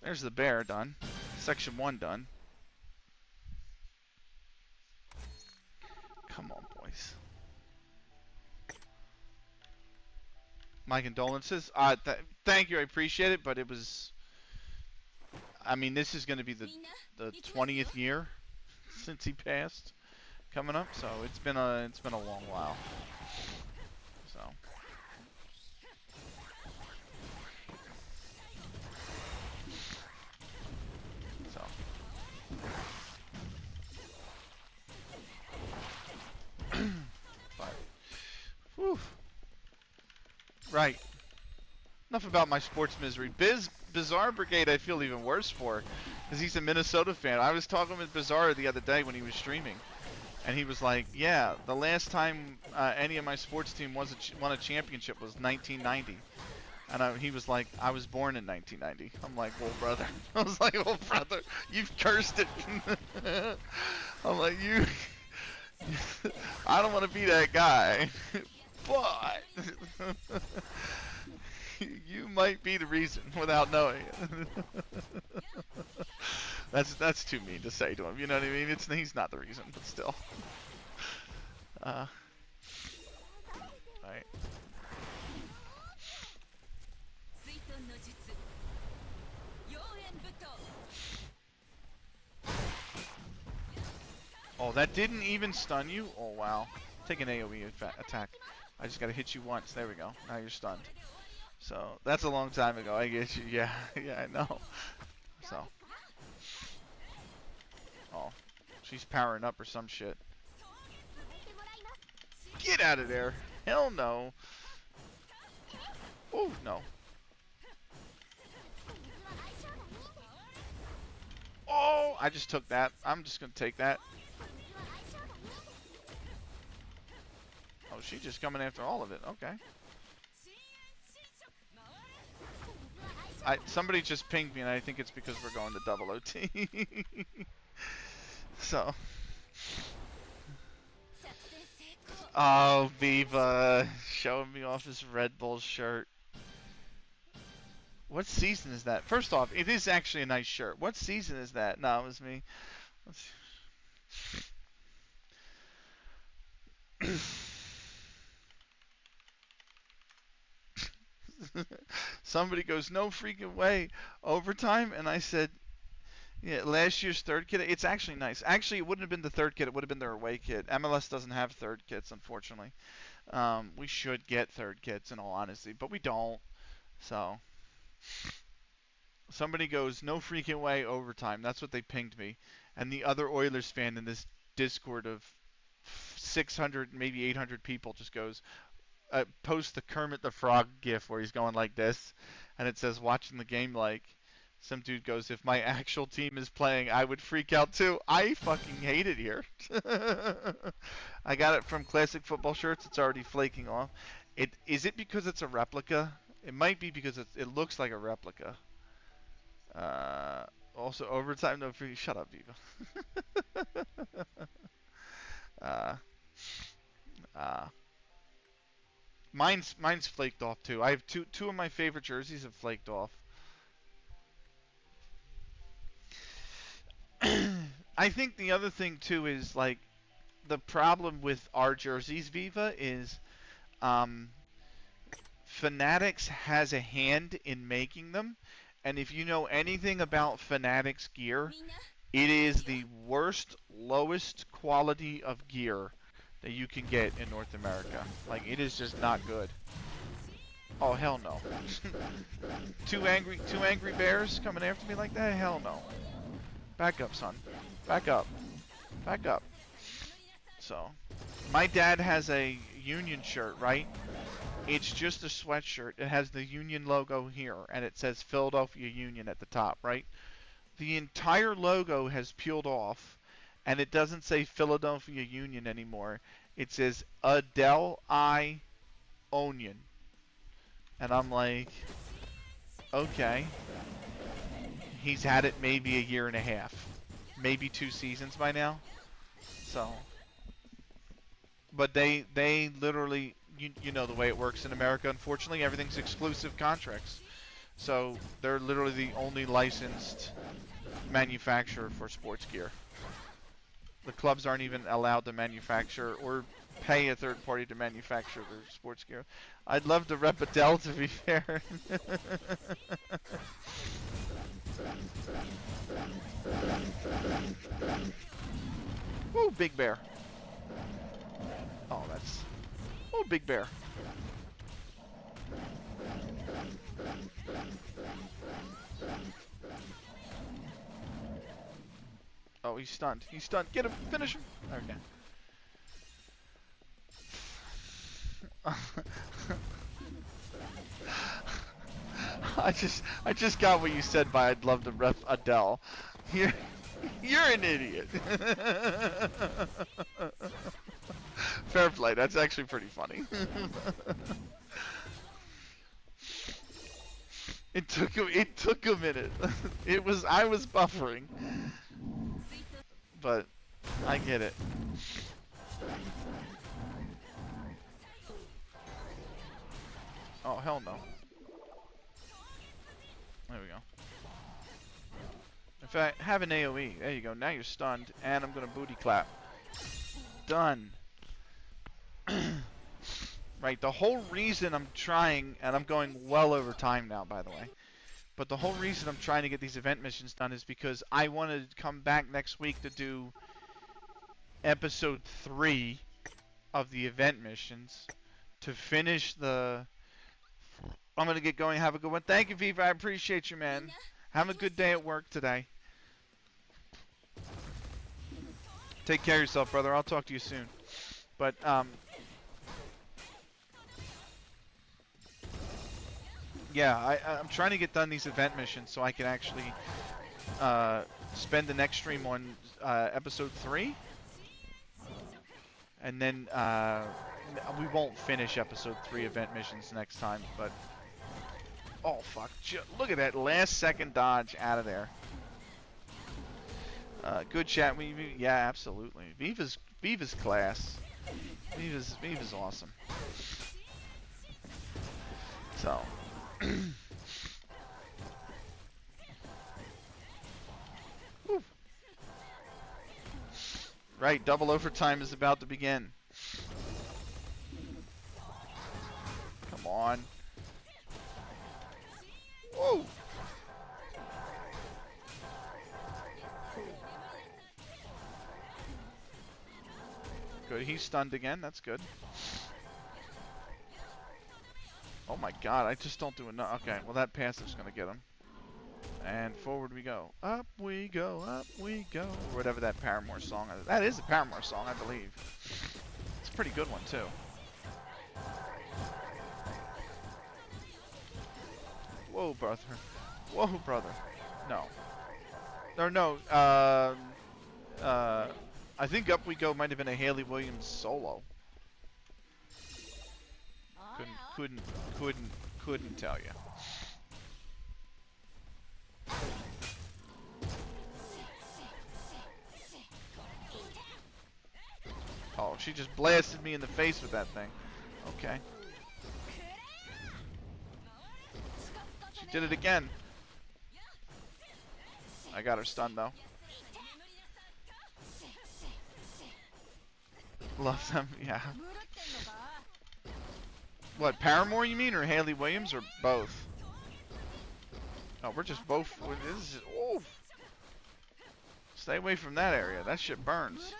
There's the bear done. Section 1 done. Come on, boys. My condolences. Thank you, I appreciate it, but it was... I mean, this is going to be the 20th year since he passed coming up, so it's been a long while. So... Whew. Right. Enough about my sports misery. Bizarre Brigade I feel even worse for, because he's a Minnesota fan. I was talking with Bizarre the other day when he was streaming, and he was like, yeah, the last time any of my sports team won a championship was 1990. And he was like, I was born in 1990. I'm like, well, brother. I was like, well, brother, you've cursed it. I'm like, I don't want to be that guy, but you might be the reason without knowing it. That's too mean to say to him. You know what I mean? He's not the reason, but still. All right. Oh, that didn't even stun you? Oh, wow. Take an AoE attack. I just gotta hit you once. There we go. Now you're stunned. So, that's a long time ago. I guess you. Yeah, yeah, I know. So. Oh. She's powering up or some shit. Get out of there. Hell no. Oh, no. Oh, I just took that. I'm just gonna take that. Oh, she's just coming after all of it. Okay. Somebody just pinged me, and I think it's because we're going to double OT. So. Oh, Viva. Showing me off his Red Bull shirt. What season is that? First off, it is actually a nice shirt. What season is that? No, it was me. Somebody goes, no freaking way. Overtime? And I said, yeah, last year's third kit. It's actually nice. Actually, it wouldn't have been the third kit. It would have been their away kit. MLS doesn't have third kits, unfortunately. We should get third kits, in all honesty, but we don't. So, somebody goes, no freaking way, overtime. That's what they pinged me. And the other Oilers fan in this Discord of 600, maybe 800 people just goes, post the Kermit the Frog gif where he's going like this, and it says, watching the game like. Some dude goes, if my actual team is playing, I would freak out too. I fucking hate it here. I got it from Classic Football Shirts. It's already flaking off. Is it because it's a replica? It might be because it looks like a replica. Also, overtime, no free. Shut up, Viva. uh, uh, mine's flaked off too. I have two of my favorite jerseys have flaked off. I think the other thing too is like the problem with our jerseys, Viva, is Fanatics has a hand in making them, and if you know anything about Fanatics gear, it is the worst, lowest quality of gear that you can get in North America. Like, it is just not good. Oh, hell no. two angry bears coming after me like that? Hell no. Back up, son. Back up. Back up. So, my dad has a Union shirt, right? It's just a sweatshirt. It has the Union logo here, and it says Philadelphia Union at the top, right? The entire logo has peeled off, and it doesn't say Philadelphia Union anymore. It says Adele I Onion. And I'm like, okay. He's had it maybe a year and a half. Maybe 2 seasons by now. So. But they literally, you know the way it works in America, unfortunately, everything's exclusive contracts. So they're literally the only licensed manufacturer for sports gear. The clubs aren't even allowed to manufacture or pay a third party to manufacture their sports gear. I'd love to rep Adele, to be fair. Woo, Big Bear. Oh, that's... Oh, Big Bear. Oh, he's stunned. He's stunned. Get him. Finish him. Okay. I just got what you said by I'd love to rep Adele. You're an idiot. Fair play. That's actually pretty funny. It took a minute. I was buffering. But I get it. Oh, hell no. There we go. In fact, have an AoE. There you go. Now you're stunned, and I'm gonna booty clap. Done. Right, the whole reason I'm trying, and I'm going well over time now, by the way, but the whole reason I'm trying to get these event missions done is because I want to come back next week to do episode 3 of the event missions to finish the... I'm going to get going. Have a good one. Thank you, Viva. I appreciate you, man. Have a good day at work today. Take care of yourself, brother. I'll talk to you soon. But, yeah, I'm trying to get done these event missions so I can actually spend the next stream on episode 3. And then we won't finish episode 3 event missions next time, but... Oh, fuck. Look at that last second dodge out of there. Good chat. Yeah, absolutely. Viva's class. Viva's awesome. So... Right, double overtime is about to begin. Come on. Whoa! Good, he's stunned again, that's good. Oh my god, I just don't do enough. Okay, well that passive's gonna get him. And forward we go. Up we go, up we go. Or whatever that Paramore song is. That is a Paramore song, I believe. It's a pretty good one, too. Whoa, brother. Whoa, brother. No. Or no, I think Up We Go might have been a Hayley Williams solo. Couldn't tell you. Oh, she just blasted me in the face with that thing. Okay. She did it again. I got her stunned though. Love them, yeah. What, Paramore you mean, or Hayley Williams, or both? Oh, we're just both. This is, oof. Stay away from that area. That shit burns.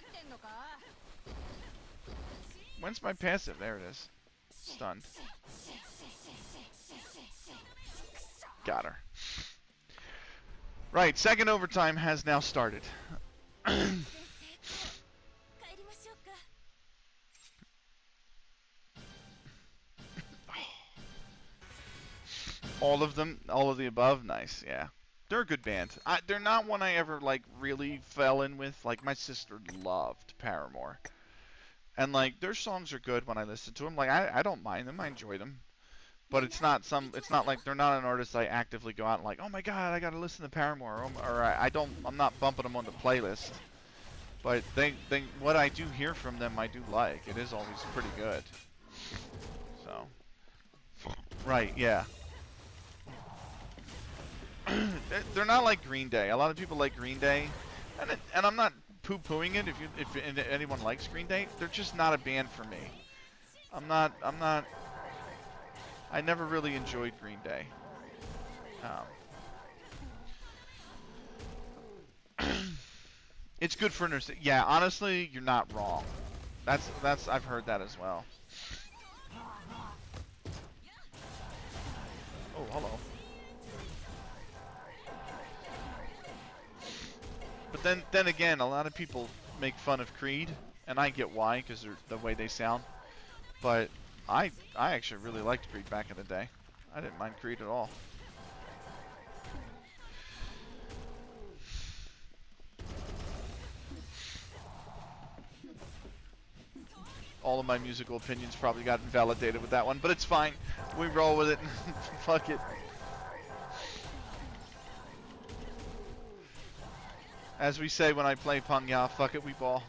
When's my passive? There it is. Stunned. Got her. Right, second overtime has now started. All of them, all of the above, nice, yeah. They're a good band. They're not one I ever, like, really fell in with. Like, my sister loved Paramore. And, like, their songs are good when I listen to them. Like, I don't mind them. I enjoy them. But it's not like, they're not an artist I actively go out and like, oh my god, I gotta listen to Paramore. Or I'm not bumping them on the playlist. But what I do hear from them, I do like. It is always pretty good. So. Right, yeah. They're not like Green Day. A lot of people like Green Day, and I'm not poo-pooing it if anyone likes Green Day. They're just not a band for me. I never really enjoyed Green Day. It's good for nurse. Yeah, honestly, you're not wrong. That's I've heard that as well. Oh, hello. But then again, a lot of people make fun of Creed, and I get why, because they're the way they sound. But I actually really liked Creed back in the day. I didn't mind Creed at all. All of my musical opinions probably got invalidated with that one, but it's fine. We roll with it. Fuck it. As we say when I play Pangya, fuck it, we ball.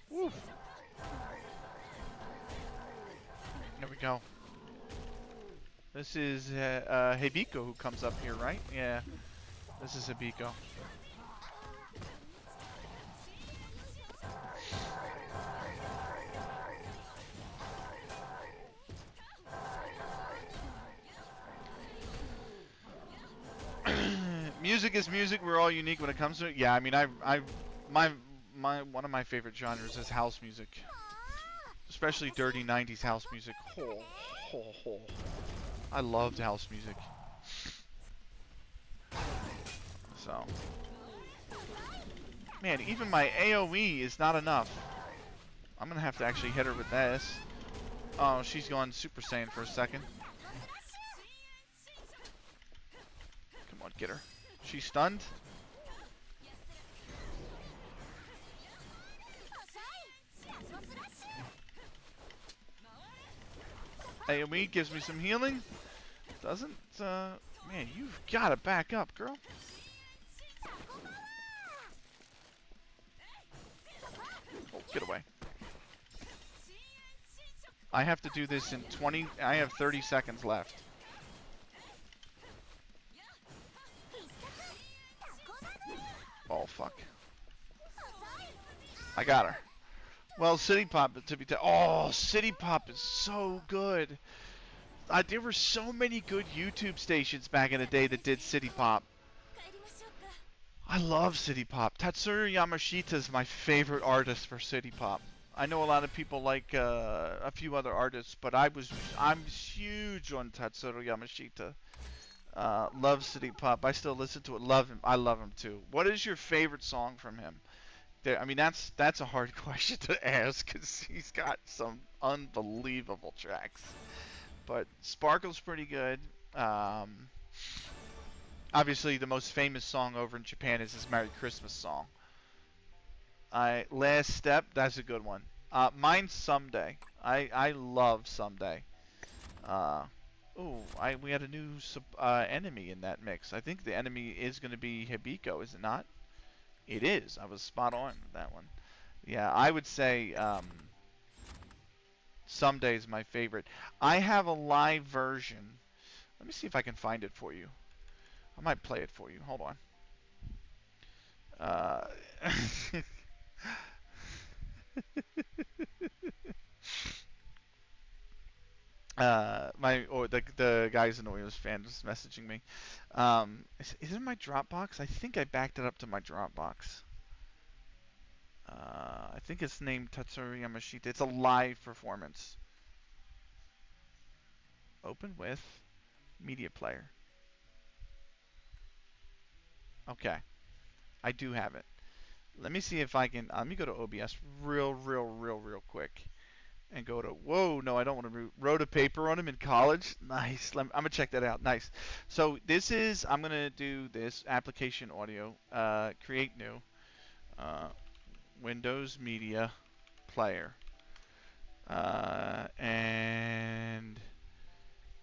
Woo. we go. This is Hibiko who comes up here, right? Yeah, this is Hibiko. Music is music. We're all unique when it comes to it. Yeah, I mean, my one of my favorite genres is house music, especially dirty '90s house music. I loved house music. So, man, even my AOE is not enough. I'm gonna have to actually hit her with this. Oh, she's going Super Saiyan for a second. Come on, get her. She's stunned. AoE gives me some healing. Doesn't, man, you've got to back up, girl. Oh, get away. I have to do this in 20, I have 30 seconds left. Oh, fuck. I got her. Well, City Pop, to be oh, City Pop is so good. There were so many good YouTube stations back in the day that did City Pop. I love City Pop. Tatsuro Yamashita is my favorite artist for City Pop. I know a lot of people like a few other artists, but I'm huge on Tatsuro Yamashita. Love City Pop. I still listen to it. Love him. I love him too. What is your favorite song from him? I mean, that's a hard question to ask because he's got some unbelievable tracks. But Sparkle's pretty good. Obviously, the most famous song over in Japan is his Merry Christmas song. Last Step, that's a good one. Mine's Someday. I love Someday. We had a new enemy in that mix. I think the enemy is going to be Hibiko, is it not? It is. I was spot on with that one. Yeah, I would say Someday is my favorite. I have a live version. Let me see if I can find it for you. I might play it for you. Hold on. The guys in the Oilers fan is messaging me. Is it in my Dropbox? I think I backed it up to my Dropbox. I think it's named Tatsuro Yamashita. It's a live performance. Open with media player. Okay, I do have it. Let me see if I can. Let me go to OBS real quick. And go to, whoa, no, I don't want to wrote a paper on him in college. Nice. I'm going to check that out. Nice. So this is, I'm going to do this application audio, create new, Windows Media Player, and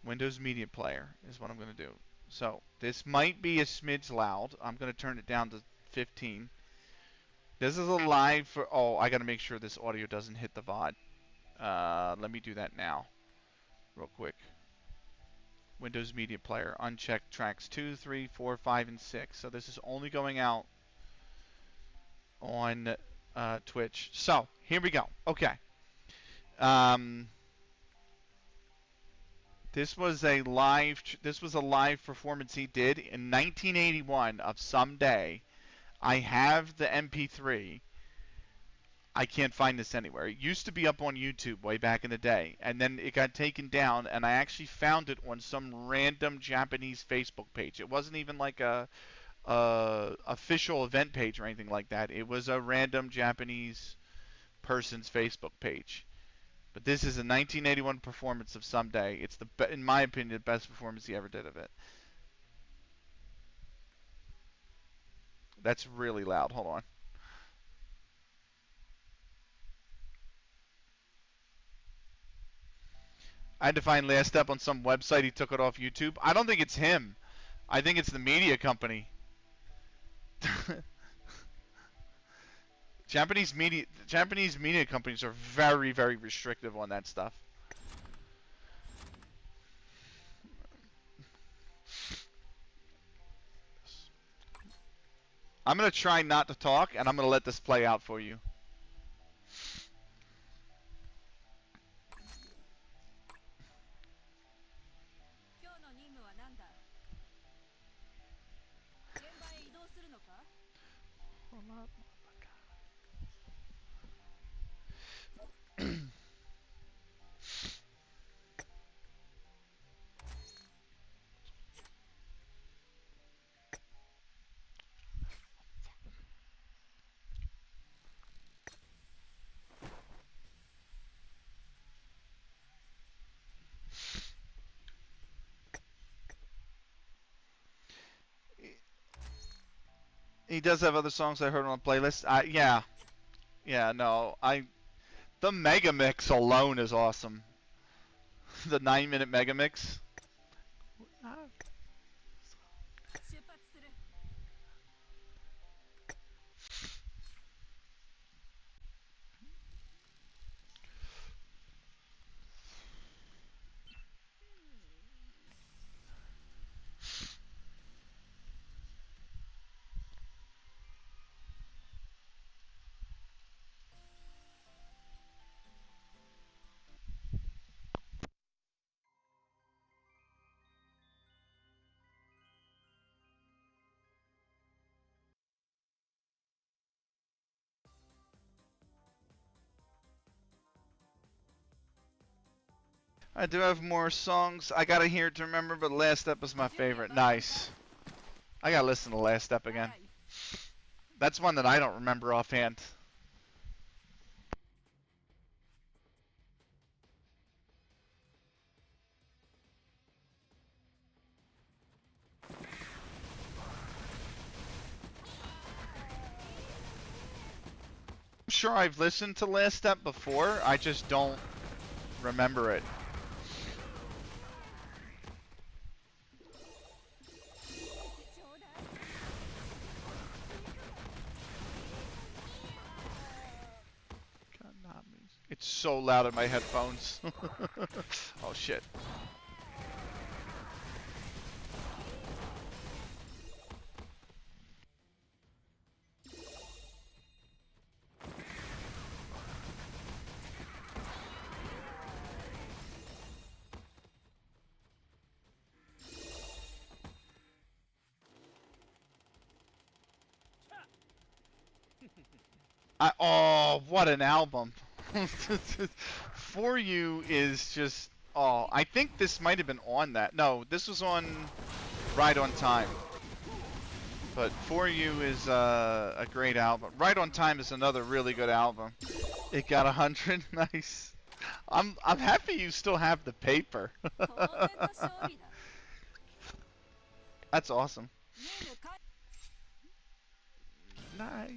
Windows Media Player is what I'm going to do. So this might be a smidge loud. I'm going to turn it down to 15. This is a live for, oh, I got to make sure this audio doesn't hit the VOD. Let me do that now, real quick. Windows Media Player, unchecked tracks 2, 3, 4, 5, and 6. So this is only going out on Twitch. So here we go. Okay. This was a live performance he did in 1981 of Someday. I have the MP3. I can't find this anywhere. It used to be up on YouTube way back in the day, and then it got taken down, and I actually found it on some random Japanese Facebook page. It wasn't even like a official event page or anything like that. It was a random Japanese person's Facebook page. But this is a 1981 performance of Someday. It's in my opinion, the best performance he ever did of it. That's really loud. Hold on. I had to find Last Step on some website. He took it off YouTube. I don't think it's him. I think it's the media company. Japanese media companies are very restrictive on that stuff. I'm gonna try not to talk, and I'm gonna let this play out for you. He does have other songs I heard on the playlist. Yeah, no, the mega mix alone is awesome. The 9-minute mega mix. I do have more songs. I gotta hear it to remember, but Last Step is my favorite. Nice. I gotta listen to Last Step again. That's one that I don't remember offhand. I'm sure I've listened to Last Step before. I just don't remember it. It's so loud in my headphones. Oh shit. Oh, what an album. For You is just, oh, I think this might have been on that. No, this was on Right on Time. But For You is a great album. Right on Time is another really good album. It got 100. Nice. I'm happy you still have the paper. That's awesome. Nice.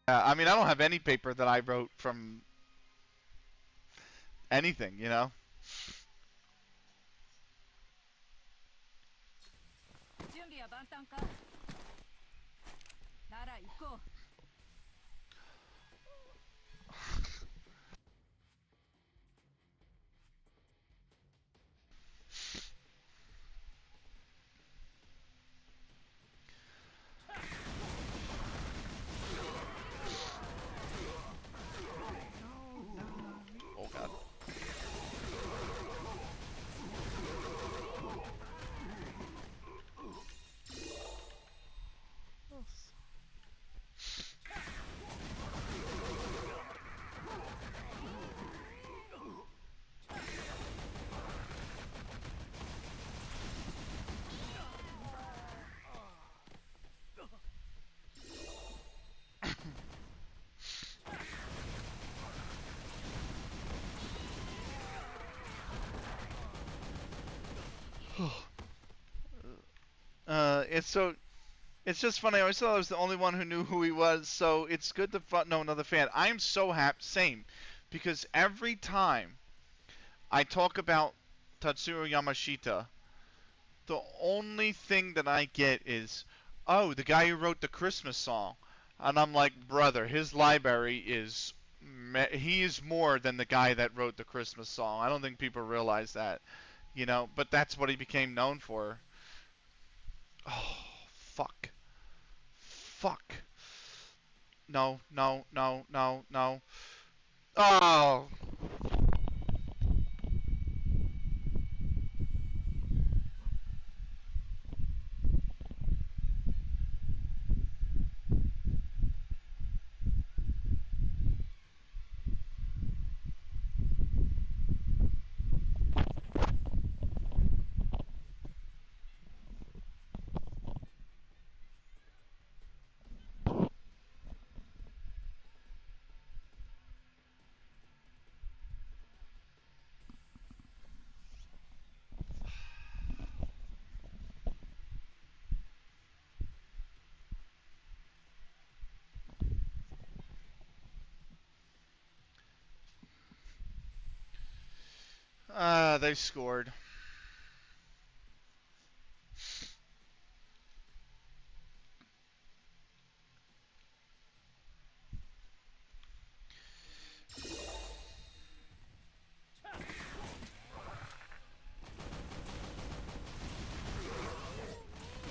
I mean, I don't have any paper that I wrote from anything, you know? Oh god. It's just funny. I always thought I was the only one who knew who he was, so it's good to know another fan. I am so happy, same, because every time I talk about Tatsuro Yamashita, the only thing that I get is, Oh, the guy who wrote the Christmas song. And I'm like, brother, his library is he is more than the guy that wrote the Christmas song. I don't think people realize that, but that's what he became known for. Oh, fuck. Fuck. No, no, no, no, no. Oh. They scored.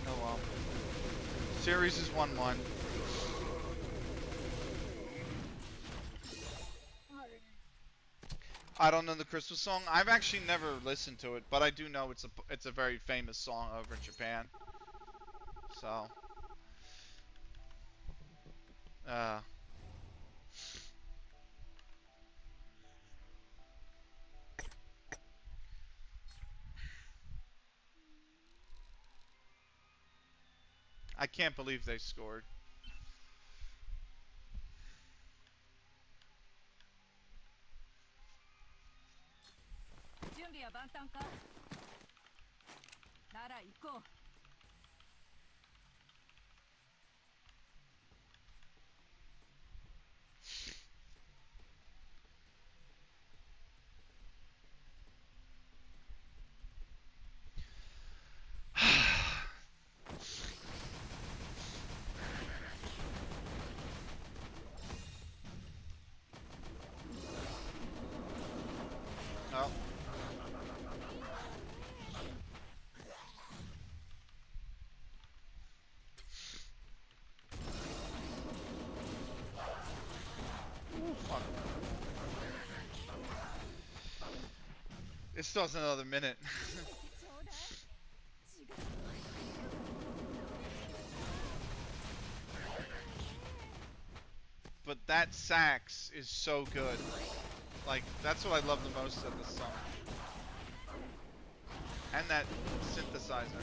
Oh well. Series is 1-1. I don't know the Christmas song. I've actually never listened to it, but I do know it's a very famous song over in Japan. So, uh, I can't believe they scored. Oh, ooh, fuck. It still has another minute. But that sax is so good. Like, that's what I love the most of this song. And that synthesizer.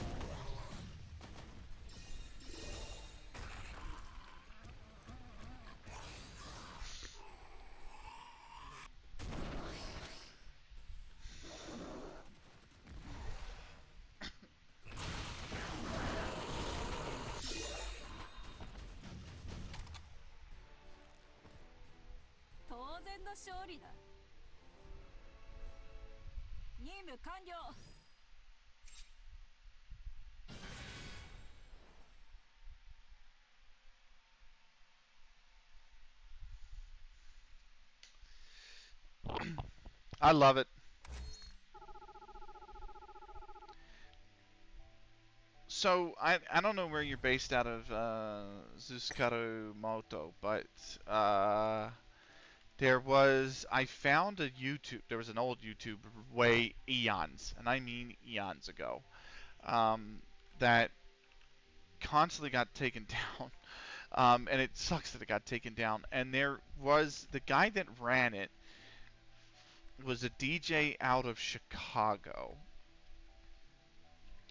I love it. So I don't know where you're based out of, Zuskaru Moto, but I found a YouTube. There was an old YouTube way eons, and I mean eons ago, um, that constantly got taken down. And it sucks that it got taken down. And there was the guy that ran it was a DJ out of Chicago,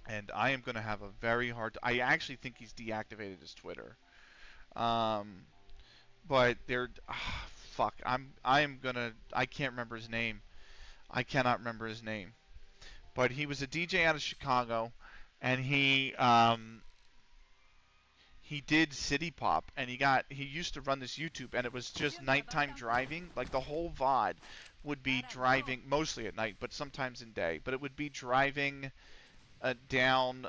and I am going to have a very hard. I actually think he's deactivated his Twitter. Um, but fuck. I can't remember his name. I cannot remember his name. But he was a DJ out of Chicago, and he did city pop, and he used to run this YouTube, and it was just nighttime driving. Like the whole VOD would be driving mostly at night, but sometimes in day. But it would be driving down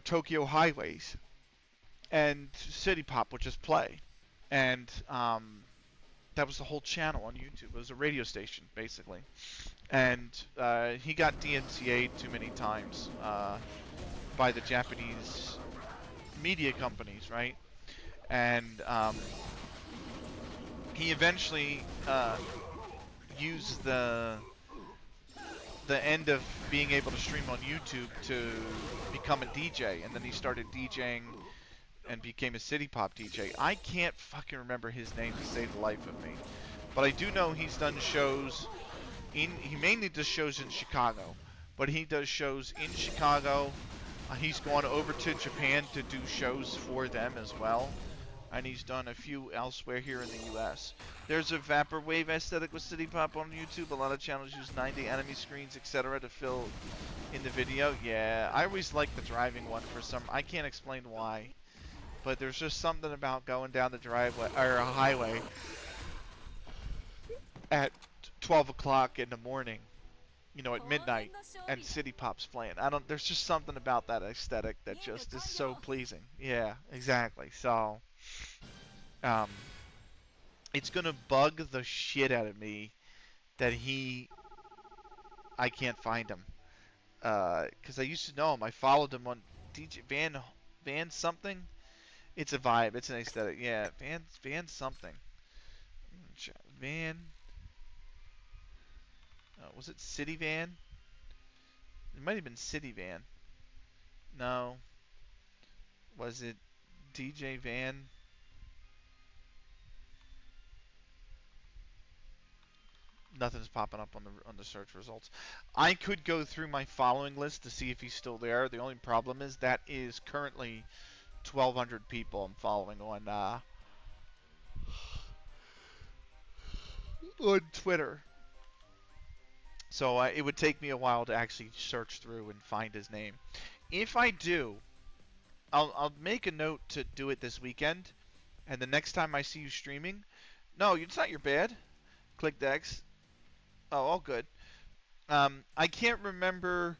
Tokyo highways, and City Pop would just play, and that was the whole channel on YouTube. It was a radio station basically, and he got DMCA'd too many times by the Japanese media companies, right? And he eventually used the end of being able to stream on YouTube to become a DJ, and then he started DJing and became a City Pop DJ. I can't fucking remember his name to save the life of me, but I do know he's done shows he mainly does shows in Chicago, but he does shows in Chicago. He's gone over to Japan to do shows for them as well, and he's done a few elsewhere here in the U.S. There's a vaporwave aesthetic with City Pop on YouTube. A lot of channels use 90 enemy screens, etc. to fill in the video. Yeah, I always like the driving one for some. I can't explain why, but there's just something about going down the driveway or a highway at 12 o'clock in the morning, at midnight, and City Pop's playing. There's just something about that aesthetic that just is so pleasing. Yeah, exactly. So, um, it's gonna bug the shit out of me that I can't find him. Cause I used to know him. I followed him on DJ Van something. It's a vibe. It's an aesthetic. Yeah, Van something. Van. Was it City Van? It might have been City Van. No. Was it DJ Van? Nothing's popping up on the search results. I could go through my following list to see if he's still there. The only problem is that is currently 1,200 people I'm following on Twitter. So it would take me a while to actually search through and find his name. If I do, I'll make a note to do it this weekend, and the next time I see you streaming, no, it's not your bad. Click Dex. Oh, all good. I can't remember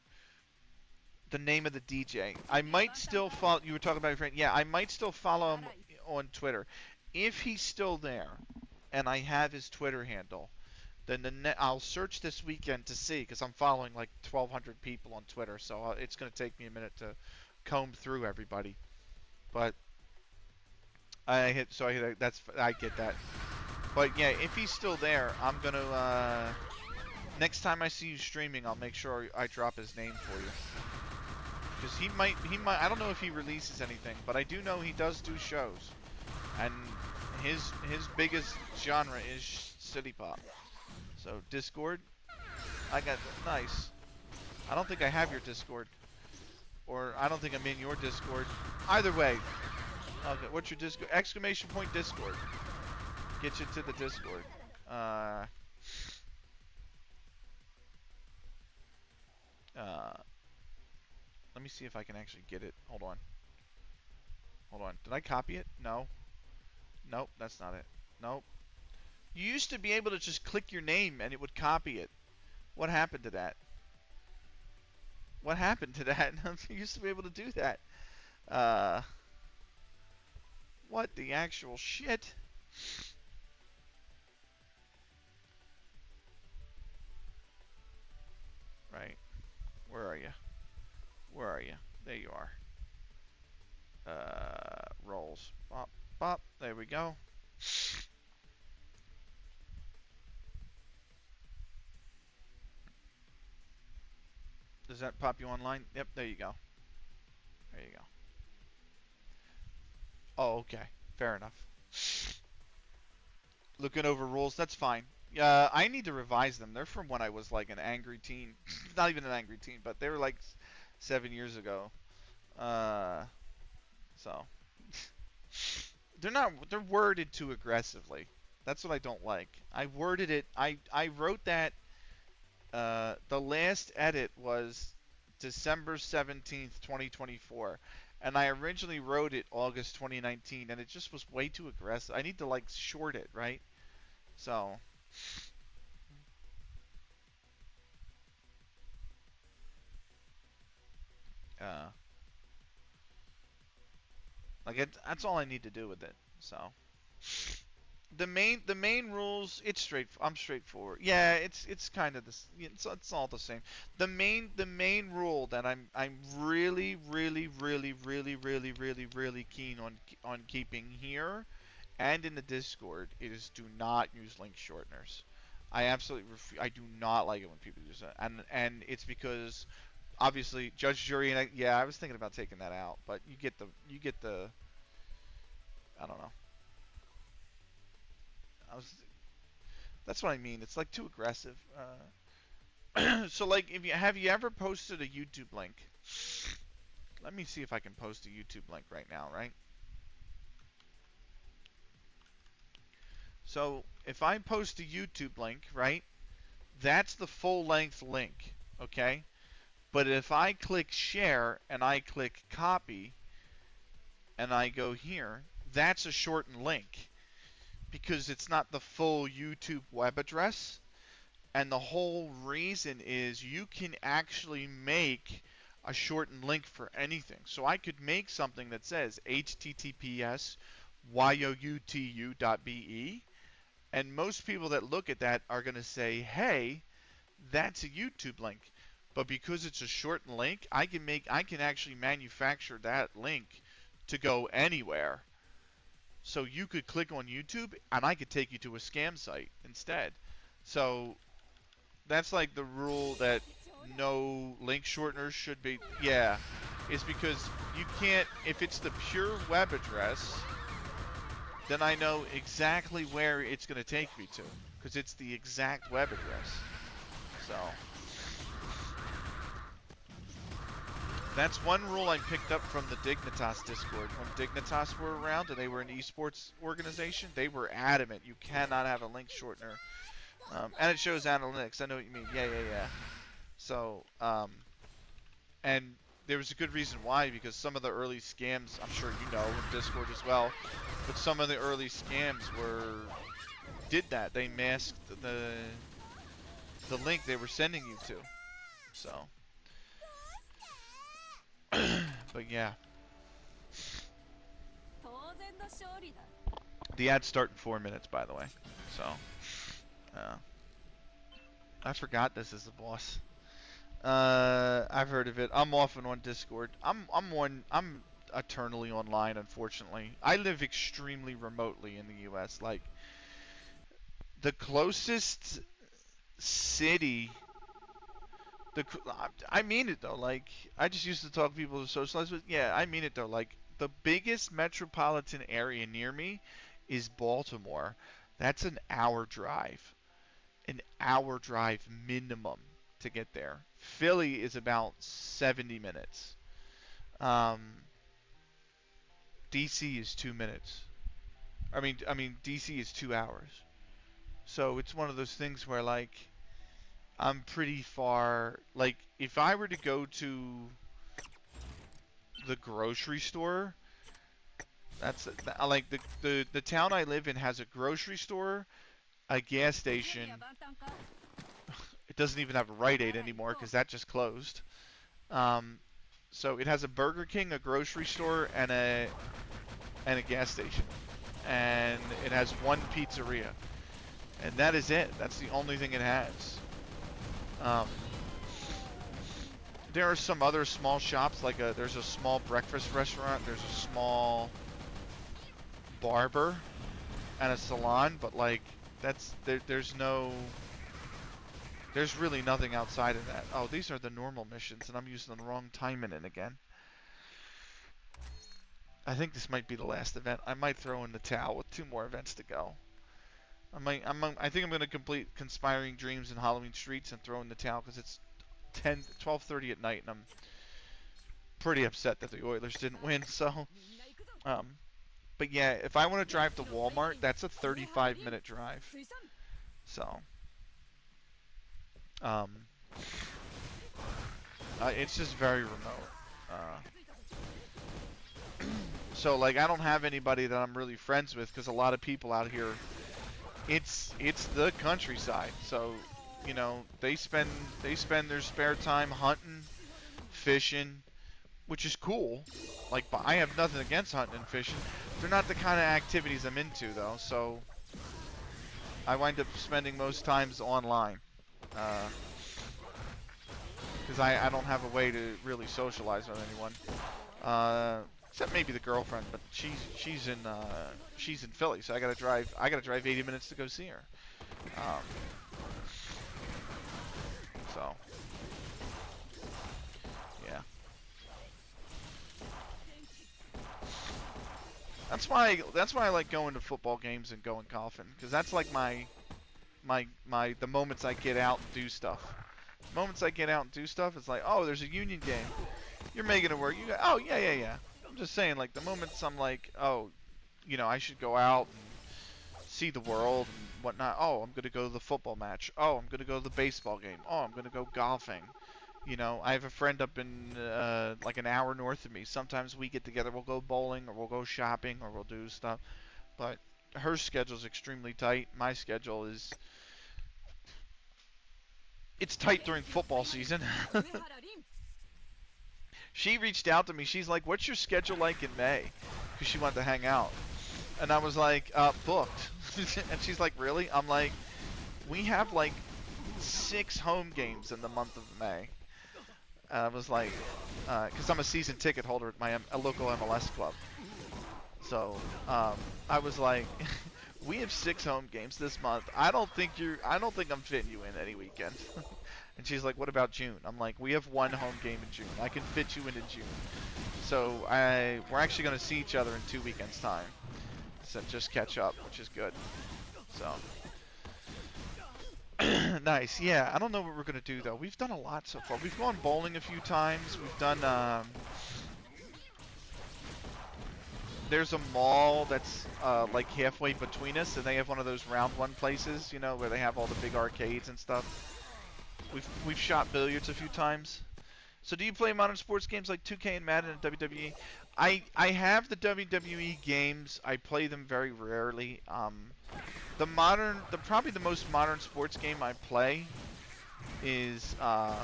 the name of the DJ. I might still follow. You were talking about your friend. Yeah, I might still follow him on Twitter. If he's still there, and I have his Twitter handle, then I'll search this weekend to see, because I'm following like 1,200 people on Twitter, so it's going to take me a minute to comb through everybody. But I get that. But yeah, if he's still there, I'm gonna next time I see you streaming, I'll make sure I drop his name for you. Because he might, I don't know if he releases anything, but I do know he does do shows. And his biggest genre is City Pop. So, Discord, nice. I don't think I have your Discord. Or, I don't think I'm in your Discord. Either way. Okay, what's your Discord? Exclamation point Discord. Get you to the Discord. Let me see if I can actually get it. Hold on. Did I copy it? No. Nope, that's not it. Nope. You used to be able to just click your name and it would copy it. What happened to that? What happened to that? You used to be able to do that. What the actual shit? Right. Where are you? Where are you? There you are. Rolls. Bop, bop. There we go. Does that pop you online? Yep, there you go. There you go. Oh, okay. Fair enough. Looking over rules, that's fine. I need to revise them. They're from when I was like an angry teen. Not even an angry teen, but they were like 7 years ago. So they're worded too aggressively. That's what I don't like. I worded it. I wrote that. The last edit was December 17th, 2024. And I originally wrote it August 2019, and it just was way too aggressive. I need to like short it, right? So Like that's all I need to do with it. So the main rules, I'm straightforward. Yeah, it's kind of this. It's all the same. The main rule that I'm really keen on keeping here and in the Discord is do not use link shorteners. I do not like it when people use it, and it's because obviously judge, jury, and yeah, I was thinking about taking that out, but you get the I don't know. I was That's what I mean. It's like too aggressive. So like, if you have you ever posted a YouTube link? Let me see if I can post a YouTube link right now, right? So if I post a YouTube link, right, that's the full length link, okay? But if I click share and I click copy and I go here, that's a shortened link because it's not the full YouTube web address. And the whole reason is you can actually make a shortened link for anything. So I could make something that says https youtu.be, and most people that look at that are going to say, hey, that's a YouTube link. But because it's a shortened link, I can actually manufacture that link to go anywhere. So you could click on YouTube and I could take you to a scam site instead. So that's like the rule that no link shorteners should be. Yeah, is because you can't, if it's the pure web address, then I know exactly where it's going to take me to because it's the exact web address. So that's one rule I picked up from the Dignitas Discord. When Dignitas were around and they were an esports organization, they were adamant you cannot have a link shortener. And it shows analytics. I know what you mean. Yeah. So, and there was a good reason why, because some of the early scams, I'm sure you know, in Discord as well, but some of the early scams did that. They masked the link they were sending you to. So, but yeah. The ads start in 4 minutes, by the way. So, I forgot this is the boss. I've heard of it. I'm often on Discord. I'm eternally online, unfortunately. I live extremely remotely in the U.S. Like, the closest city. I mean it though. Like, I just used to talk to people to socialize with. Yeah, I mean it though. Like, the biggest metropolitan area near me is Baltimore. That's an hour drive. An hour drive minimum to get there. Philly is about 70 minutes. DC is 2 minutes. I mean DC is 2 hours. So it's one of those things where like I'm pretty far. Like if I were to go to the grocery store, that's like the town I live in has a grocery store, a gas station. It doesn't even have a Rite Aid anymore because that just closed. So it has a Burger King, a grocery store, and a gas station, and it has one pizzeria, and that is it. That's the only thing it has. There are some other small shops, like there's a small breakfast restaurant, there's a small barber, and a salon, but like there's really nothing outside of that. Oh, these are the normal missions, and I'm using the wrong Taimanin again. I think this might be the last event. I might throw in the towel with 2 more events to go. I think I'm going to complete Conspiring Dreams and Halloween Streets and throw in the towel because it's 12:30 at night, and I'm pretty upset that the Oilers didn't win. So, but yeah, if I want to drive to Walmart, that's a 35-minute drive. So, it's just very remote. So like I don't have anybody that I'm really friends with because a lot of people out here, it's the countryside. So, you know, they spend their spare time hunting, fishing, which is cool. Like, I have nothing against hunting and fishing. They're not the kind of activities I'm into, though, so I wind up spending most times online. Because I don't have a way to really socialize with anyone. Except maybe the girlfriend, but she's in Philly, so I gotta drive 80 minutes to go see her. So yeah, that's why I like going to football games and going golfing, because that's like my the moments I get out and do stuff. Moments I get out and do stuff, it's like, oh, there's a Union game. You're making it work. Oh yeah. I'm just saying, like, the moments I'm like, oh, I should go out and see the world and whatnot. Oh, I'm gonna go to the football match. Oh, I'm gonna go to the baseball game. Oh, I'm gonna go golfing. I have a friend up in like an hour north of me. Sometimes we get together. We'll go bowling or we'll go shopping or we'll do stuff. But her schedule's extremely tight. My schedule is it's tight during football season. She reached out to me. She's like, "What's your schedule like in May?" Because she wanted to hang out. And I was like, booked. And she's like, really? I'm like, we have like 6 home games in the month of May. And I was like, because I'm a season ticket holder at a local MLS club. So I was like, we have 6 home games this month. I don't think I'm fitting you in any weekend. And she's like, what about June? I'm like, we have 1 home game in June. I can fit you into June. So we're actually going to see each other in 2 weekends time. So just catch up, which is good. So nice. Yeah, I don't know what we're gonna do though. We've done a lot so far. We've gone bowling a few times. We've done there's a mall that's like halfway between us, and they have one of those round one places, where they have all the big arcades and stuff. We've shot billiards a few times. So do you play modern sports games like 2K and Madden and WWE? I have the WWE games. I play them very rarely. Probably the most modern sports game I play is the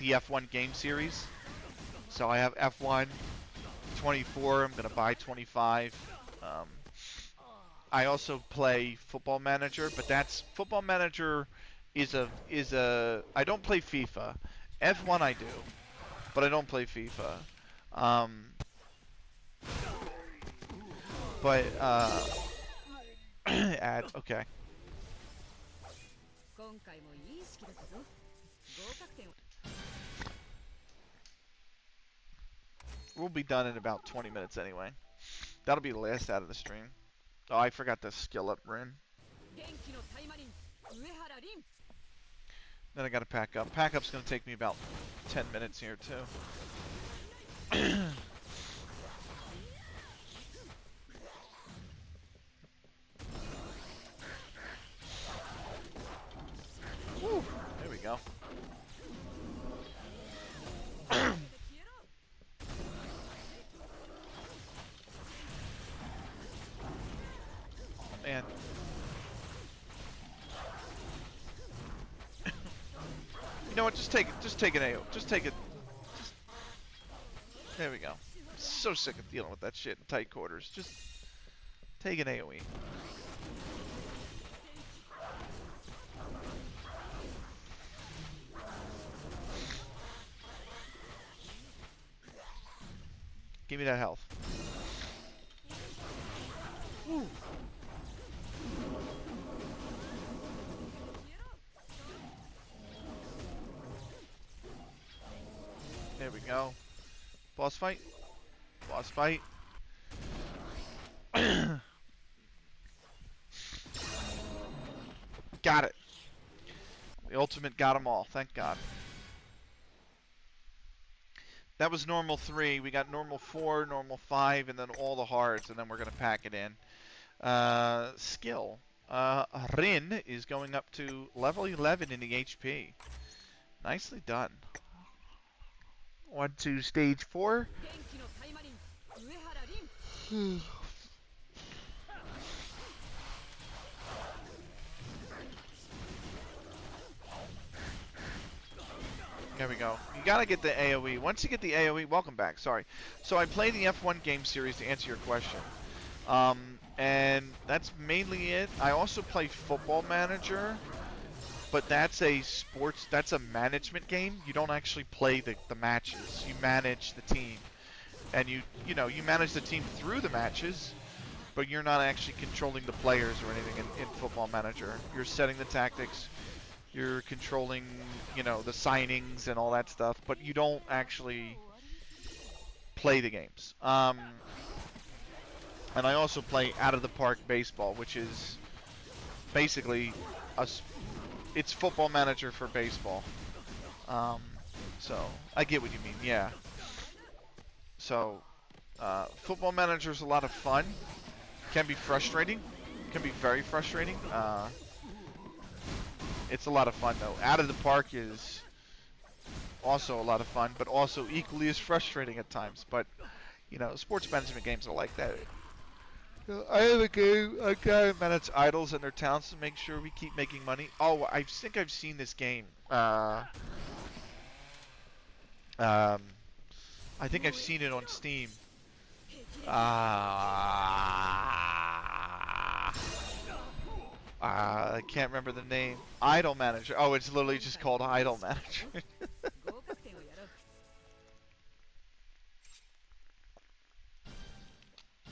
F1 game series. So I have F1 24. I'm gonna buy 25. I also play Football Manager, but Football Manager is a I don't play FIFA. F1 I do, but I don't play FIFA. But add okay. We'll be done in about 20 minutes anyway. That'll be the last out of the stream. Oh, I forgot the skill up Rin. Then I gotta pack up. Pack up's gonna take me about 10 minutes here too. Woo, there we go. Man. You know what? Just take it. Just take an AO. Just take it. There we go. So sick of dealing with that shit in tight quarters. Just take an AoE. Give me that health. Woo. There we go. Boss fight. Boss fight. Got it. The ultimate got them all. Thank God. That was normal 3. We got normal 4, normal 5, and then all the hards, and then we're going to pack it in. Skill. Rin is going up to level 11 in the HP. Nicely done. On to stage 4. There we go. You gotta get the AoE. Once you get the AoE, welcome back. Sorry. So I play the F1 game series to answer your question. And that's mainly it. I also play Football Manager, but that's that's a management game. You don't actually play the matches. You manage the team. And you manage the team through the matches, but you're not actually controlling the players or anything in Football Manager. You're setting the tactics. You're controlling, the signings and all that stuff, but you don't actually play the games. And I also play Out of the Park Baseball, which is basically it's Football Manager for baseball. So I get what you mean, yeah. So Football Manager is a lot of fun. Can be frustrating. Can be very frustrating. It's a lot of fun though. Out of the Park is also a lot of fun, but also equally as frustrating at times. But sports management games are like that. I have a guy manage idols in their towns to make sure we keep making money. Oh, I think I've seen this game. I think I've seen it on Steam. I can't remember the name. Idol Manager. Oh, it's literally just called Idol Manager.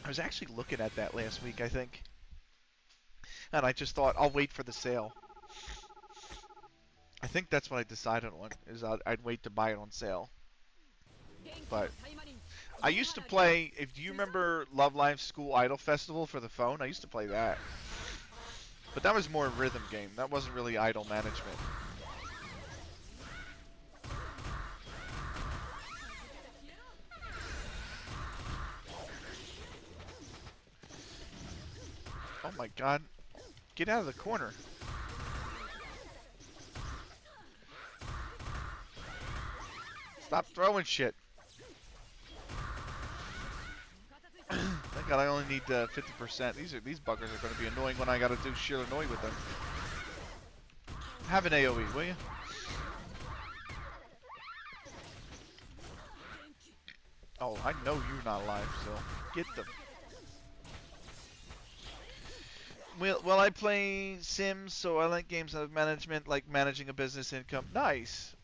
I was actually looking at that last week, I think. And I just thought, I'll wait for the sale. I think that's what I decided on, is I'd wait to buy it on sale. But I used to play, do you remember Love Live School Idol Festival for the phone? I used to play that. But that was more a rhythm game. That wasn't really idol management. Oh my god. Get out of the corner. Stop throwing shit. Thank god I only need 50%. These buggers are going to be annoying when I got to do sheer annoy with them. Have an AoE, will you? Oh, I know you're not alive, so get them. Well, I play Sims, so I like games of management, like managing a business income. Nice.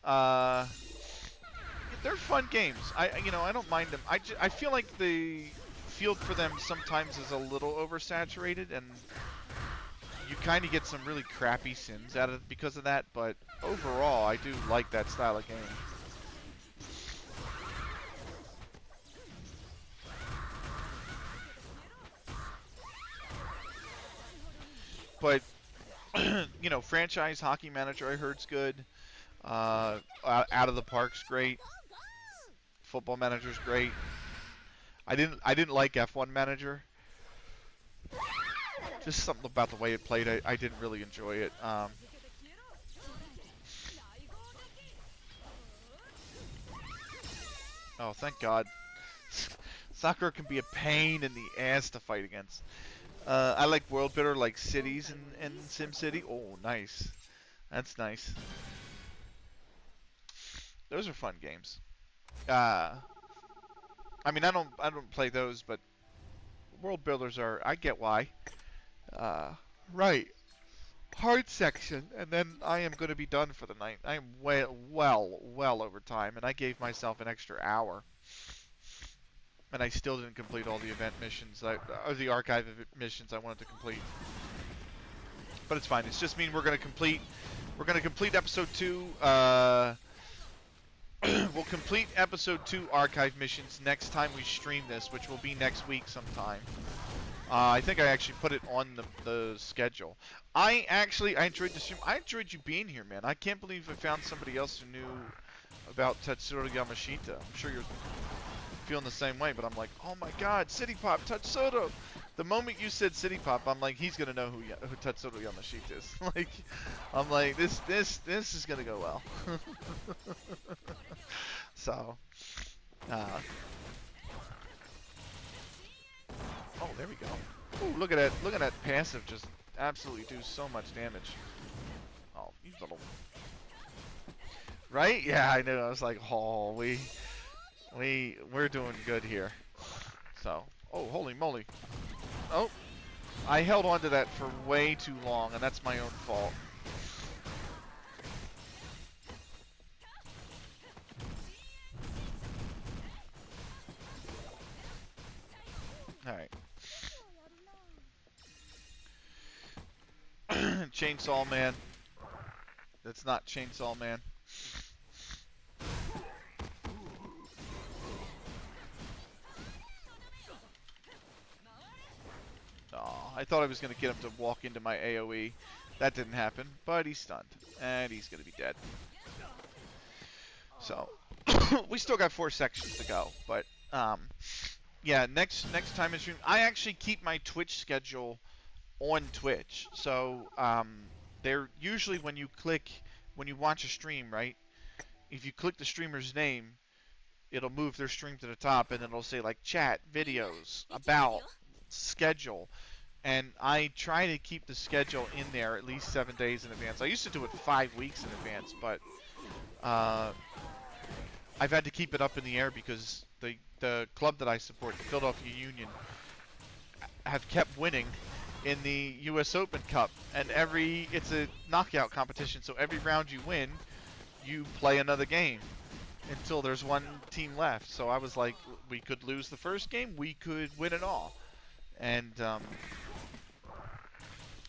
They're fun games. I don't mind them. I feel like the field for them sometimes is a little oversaturated, and you kind of get some really crappy Sims out of it because of that. But overall, I do like that style of game. But franchise hockey manager I heard's good. Out of the Park's great. Football Manager's great. I didn't like F1 Manager. Just something about the way it played. I didn't really enjoy it. Oh, thank God. Soccer can be a pain in the ass to fight against. I like World Builder, like cities in SimCity. Oh, nice. That's nice. Those are fun games. I mean, I don't play those, but World Builders are. I get why. Right. Hard section, and then I am going to be done for the night. I am well over time, and I gave myself an extra hour. And I still didn't complete all the event missions, or the archive missions I wanted to complete. But it's fine. It's just mean we're gonna complete episode 2. We'll complete episode 2 archive missions next time we stream this, which will be next week sometime. I think I actually put it on the schedule. I enjoyed the stream. I enjoyed you being here, man. I can't believe I found somebody else who knew about Tetsuro Yamashita. I'm sure you're feeling the same way, but I'm like, oh my god, City Pop, Tetsuro. The moment you said City Pop, I'm like, he's gonna know who Tetsuro Yamashita is. Like, I'm like, this is gonna go well. So, oh, there we go. Ooh, look at that passive just absolutely do so much damage. Oh, you little Right? Yeah, I knew. I was like, oh, we're doing good here. So, oh, holy moly. Oh, I held on to that for way too long, and that's my own fault. Alright. Chainsaw Man. That's not Chainsaw Man. Oh, I thought I was going to get him to walk into my AoE. That didn't happen, but he's stunned. And he's going to be dead. So, we still got 4 sections to go. But, yeah, next time in stream, I actually keep my Twitch schedule on Twitch. So, they're usually when you watch a stream, right? If you click the streamer's name, it'll move their stream to the top, and it'll say, like, chat, videos, about, schedule. And I try to keep the schedule in there at least 7 days in advance. I used to do it 5 weeks in advance, but I've had to keep it up in the air because the club that I support, the Philadelphia Union, have kept winning in the U.S. Open Cup. And it's a knockout competition, so every round you win, you play another game until there's one team left. So I was like, we could lose the first game, we could win it all. And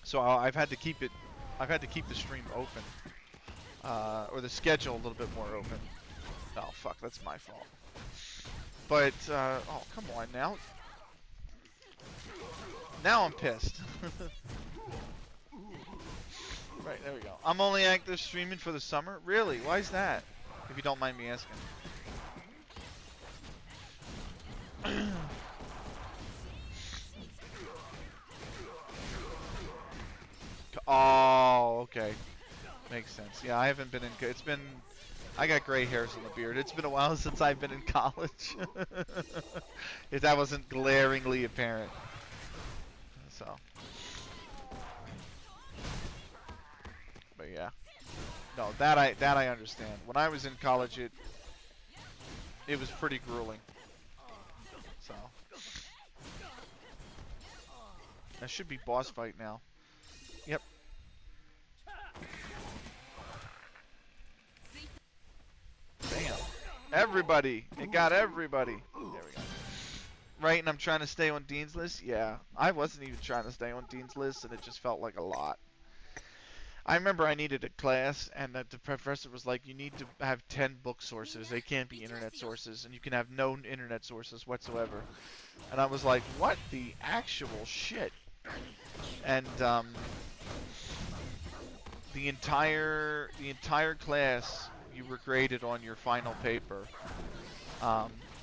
so I've had to keep the stream open, or the schedule a little bit more open. Oh fuck, that's my fault. But oh come on now. Now I'm pissed. Right, there we go. I'm only active streaming for the summer. Really? Why is that? If you don't mind me asking. Oh, okay. Makes sense. Yeah, I haven't been in... I got gray hairs on the beard. It's been a while since I've been in college. If that wasn't glaringly apparent. So. But yeah. No, that I understand. When I was in college, it was pretty grueling. So. That should be boss fight now. Yep. Bam. Everybody. It got everybody. There we go. Right, and I'm trying to stay on Dean's list? Yeah. I wasn't even trying to stay on Dean's list, and it just felt like a lot. I remember I needed a class, and the professor was like, you need to have 10 book sources. They can't be internet sources, and you can have no internet sources whatsoever. And I was like, what the actual shit? And the entire class you were graded on your final paper,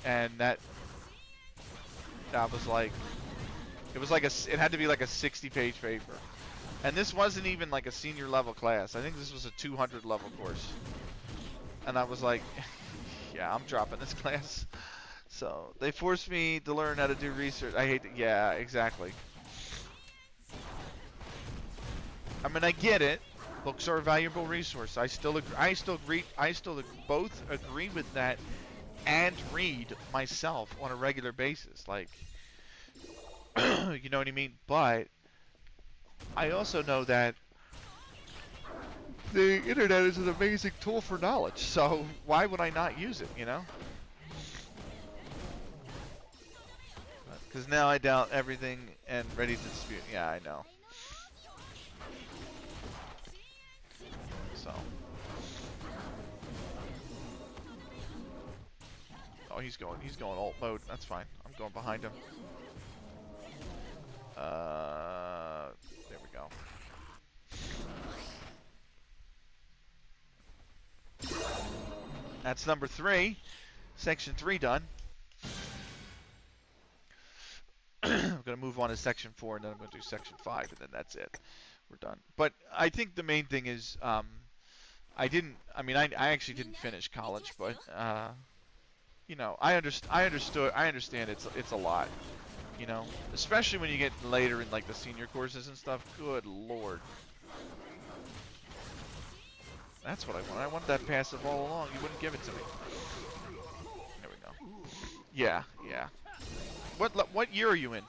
and that was like, it had to be like a 60-page paper. And this wasn't even like a senior level class. I think this was a 200 level course. And I was like, yeah, I'm dropping this class. So they forced me to learn how to do research. I hate it. Yeah, exactly. I mean, I get it. Books are a valuable resource. I still both agree with that and read myself on a regular basis. Like, you know what I mean? But I also know that the internet is an amazing tool for knowledge, so why would I not use it, you know? Because now I doubt everything and ready to dispute. Yeah, I know. So. Oh, he's going alt mode. That's fine. I'm going behind him. There we go. That's number 3. Section 3 done. I'm going to move on to section 4, and then I'm going to do section 5, and then that's it. We're done. But I think the main thing is, I actually didn't finish college, but, you know, I understand it's a lot, you know, especially when you get later in, like, the senior courses and stuff. Good lord. That's what I want. I wanted that passive all along. You wouldn't give it to me. There we go. Yeah, yeah. What year are you in?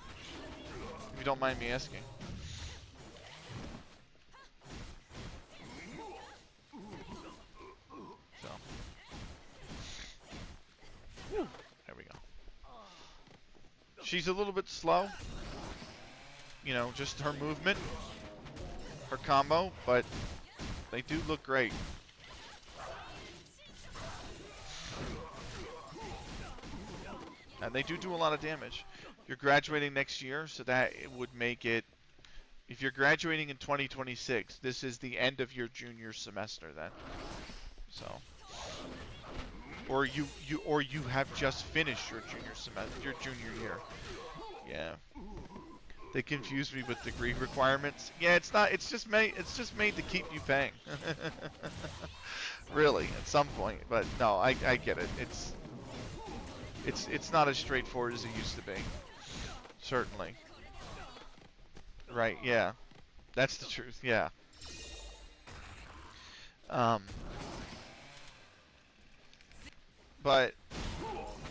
If you don't mind me asking. So. Whew. There we go. She's a little bit slow. You know, just her movement, her combo, but they do look great. And they do a lot of damage. You're graduating next year, so that it would make it... If you're graduating in 2026, this is the end of your junior semester then. So... Or you have just finished your junior semester, your junior year. Yeah. They confuse me with degree requirements. Yeah, it's not. It's just made to keep you paying. Really, at some point. But no, I get it. It's not as straightforward as it used to be. Certainly. Right. Yeah. That's the truth. Yeah. But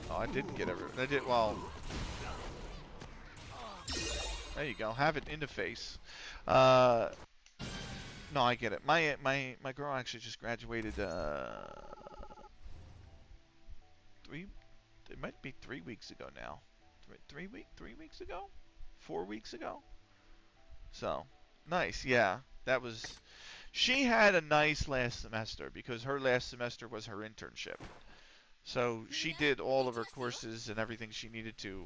oh, I didn't get everything. I did well. There you go. Have it in the face. No, I get it. My girl actually just graduated. It might be 3 weeks ago now. 3 weeks ago, 4 weeks ago. So nice. Yeah, that was. She had a nice last semester because her last semester was her internship. So she did all of her courses and everything she needed to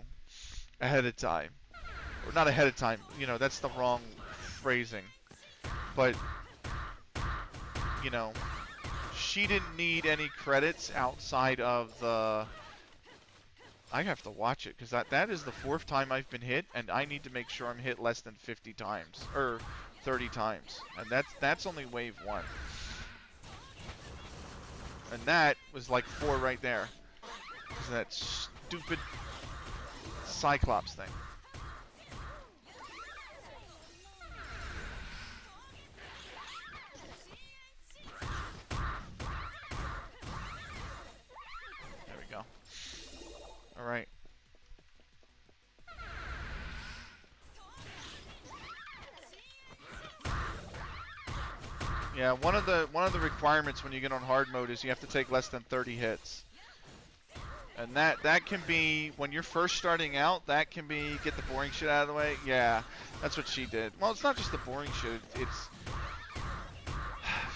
ahead of time. Or not ahead of time, you know, that's the wrong phrasing. But, you know, she didn't need any credits outside of the... I have to watch it, because that is the 4th time I've been hit, and I need to make sure I'm hit less than 50 times, or 30 times. And that's only wave 1. And that was like 4 right there. Because of that stupid Cyclops thing. There we go. Alright. Yeah, one of the requirements when you get on hard mode is you have to take less than 30 hits. And that can be, when you're first starting out, that can be, get the boring shit out of the way. Yeah, that's what she did. Well, it's not just the boring shit, it's...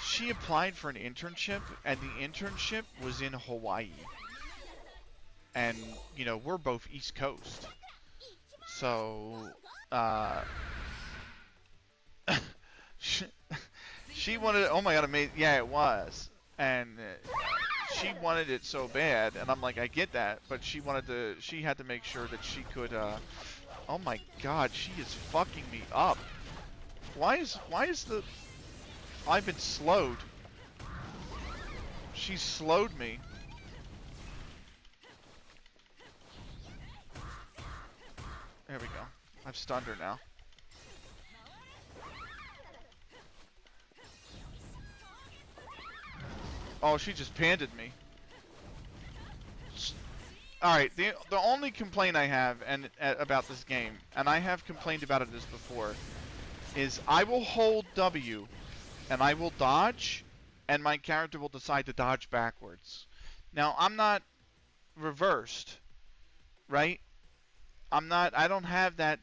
She applied for an internship, and the internship was in Hawaii. And, you know, we're both East Coast. So, she wanted, oh my god, amazing, yeah, it was. And she wanted it so bad, and I'm like, I get that, but she had to make sure that she could, oh my god, she is fucking me up. Why is the, I've been slowed. She slowed me. There we go. I've stunned her now. Oh, she just panded me. Alright, the only complaint I have about this game, and I have complained about it this before, is I will hold W, and I will dodge, and my character will decide to dodge backwards. Now, I'm not reversed, right? I don't have that,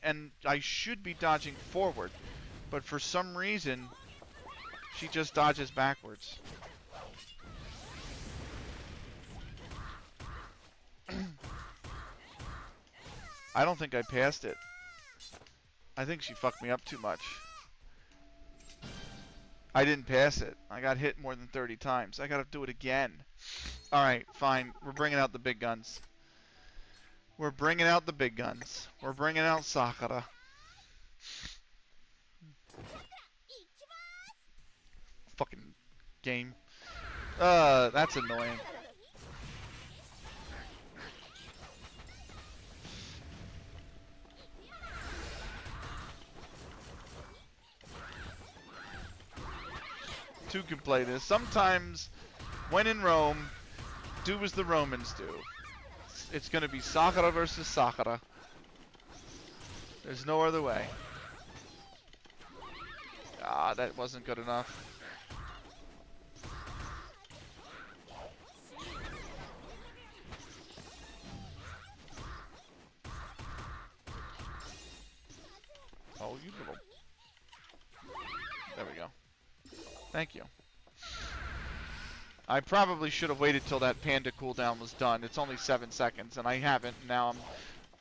and I should be dodging forward, but for some reason, she just dodges backwards. I don't think I passed it. I think she fucked me up too much. I didn't pass it. I got hit more than 30 times. I gotta do it again. Alright, fine. We're bringing out the big guns. We're bringing out the big guns. We're bringing out Sakura. Fucking game. That's annoying. Two can play this. Sometimes, when in Rome, do as the Romans do. It's going to be Sakura versus Sakura. There's no other way. Ah, that wasn't good enough. Oh, you little... There we go. Thank you. I probably should have waited till that panda cooldown was done. It's only 7 seconds, and I haven't. Now I'm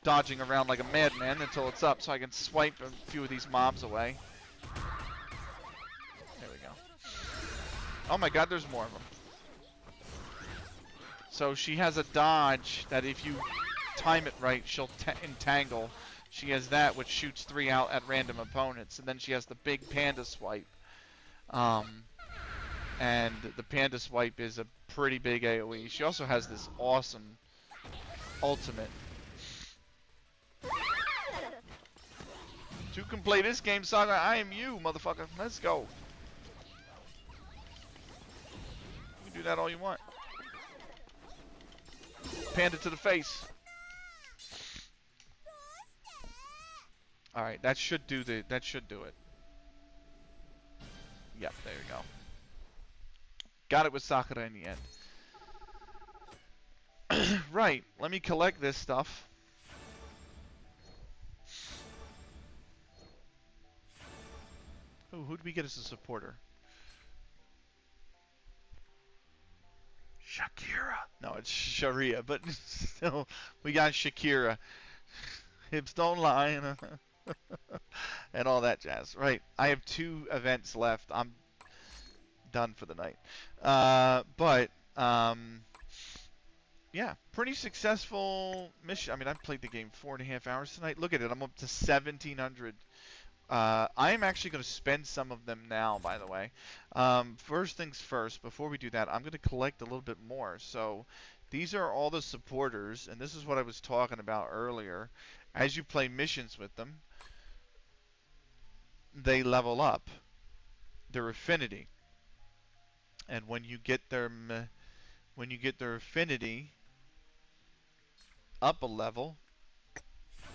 dodging around like a madman until it's up so I can swipe a few of these mobs away. There we go. Oh my god, there's more of them. So she has a dodge that if you time it right, she'll entangle. She has that, which shoots 3 out at random opponents. And then she has the big panda swipe. And the panda swipe is a pretty big AoE. She also has this awesome ultimate. You can play this game, Saga. I am you, motherfucker. Let's go. You can do that all you want. Panda to the face. All right, that should do it. Yep, there you go. Got it with Sakura in the end. Right, let me collect this stuff. Ooh, who did we get as a supporter? Shakira. No, it's Sharia, but still, we got Shakira. Hips don't lie. And all that jazz. Right, I have 2 events left. I'm done for the night. Yeah, pretty successful mission. I mean, I've played the game 4.5 hours tonight. Look at it, I'm up to 1,700. I am actually going to spend some of them now, by the way. First things first, before we do that, I'm going to collect a little bit more. So these are all the supporters, and this is what I was talking about earlier. As you play missions with them, they level up their affinity. And when you get their affinity up a level,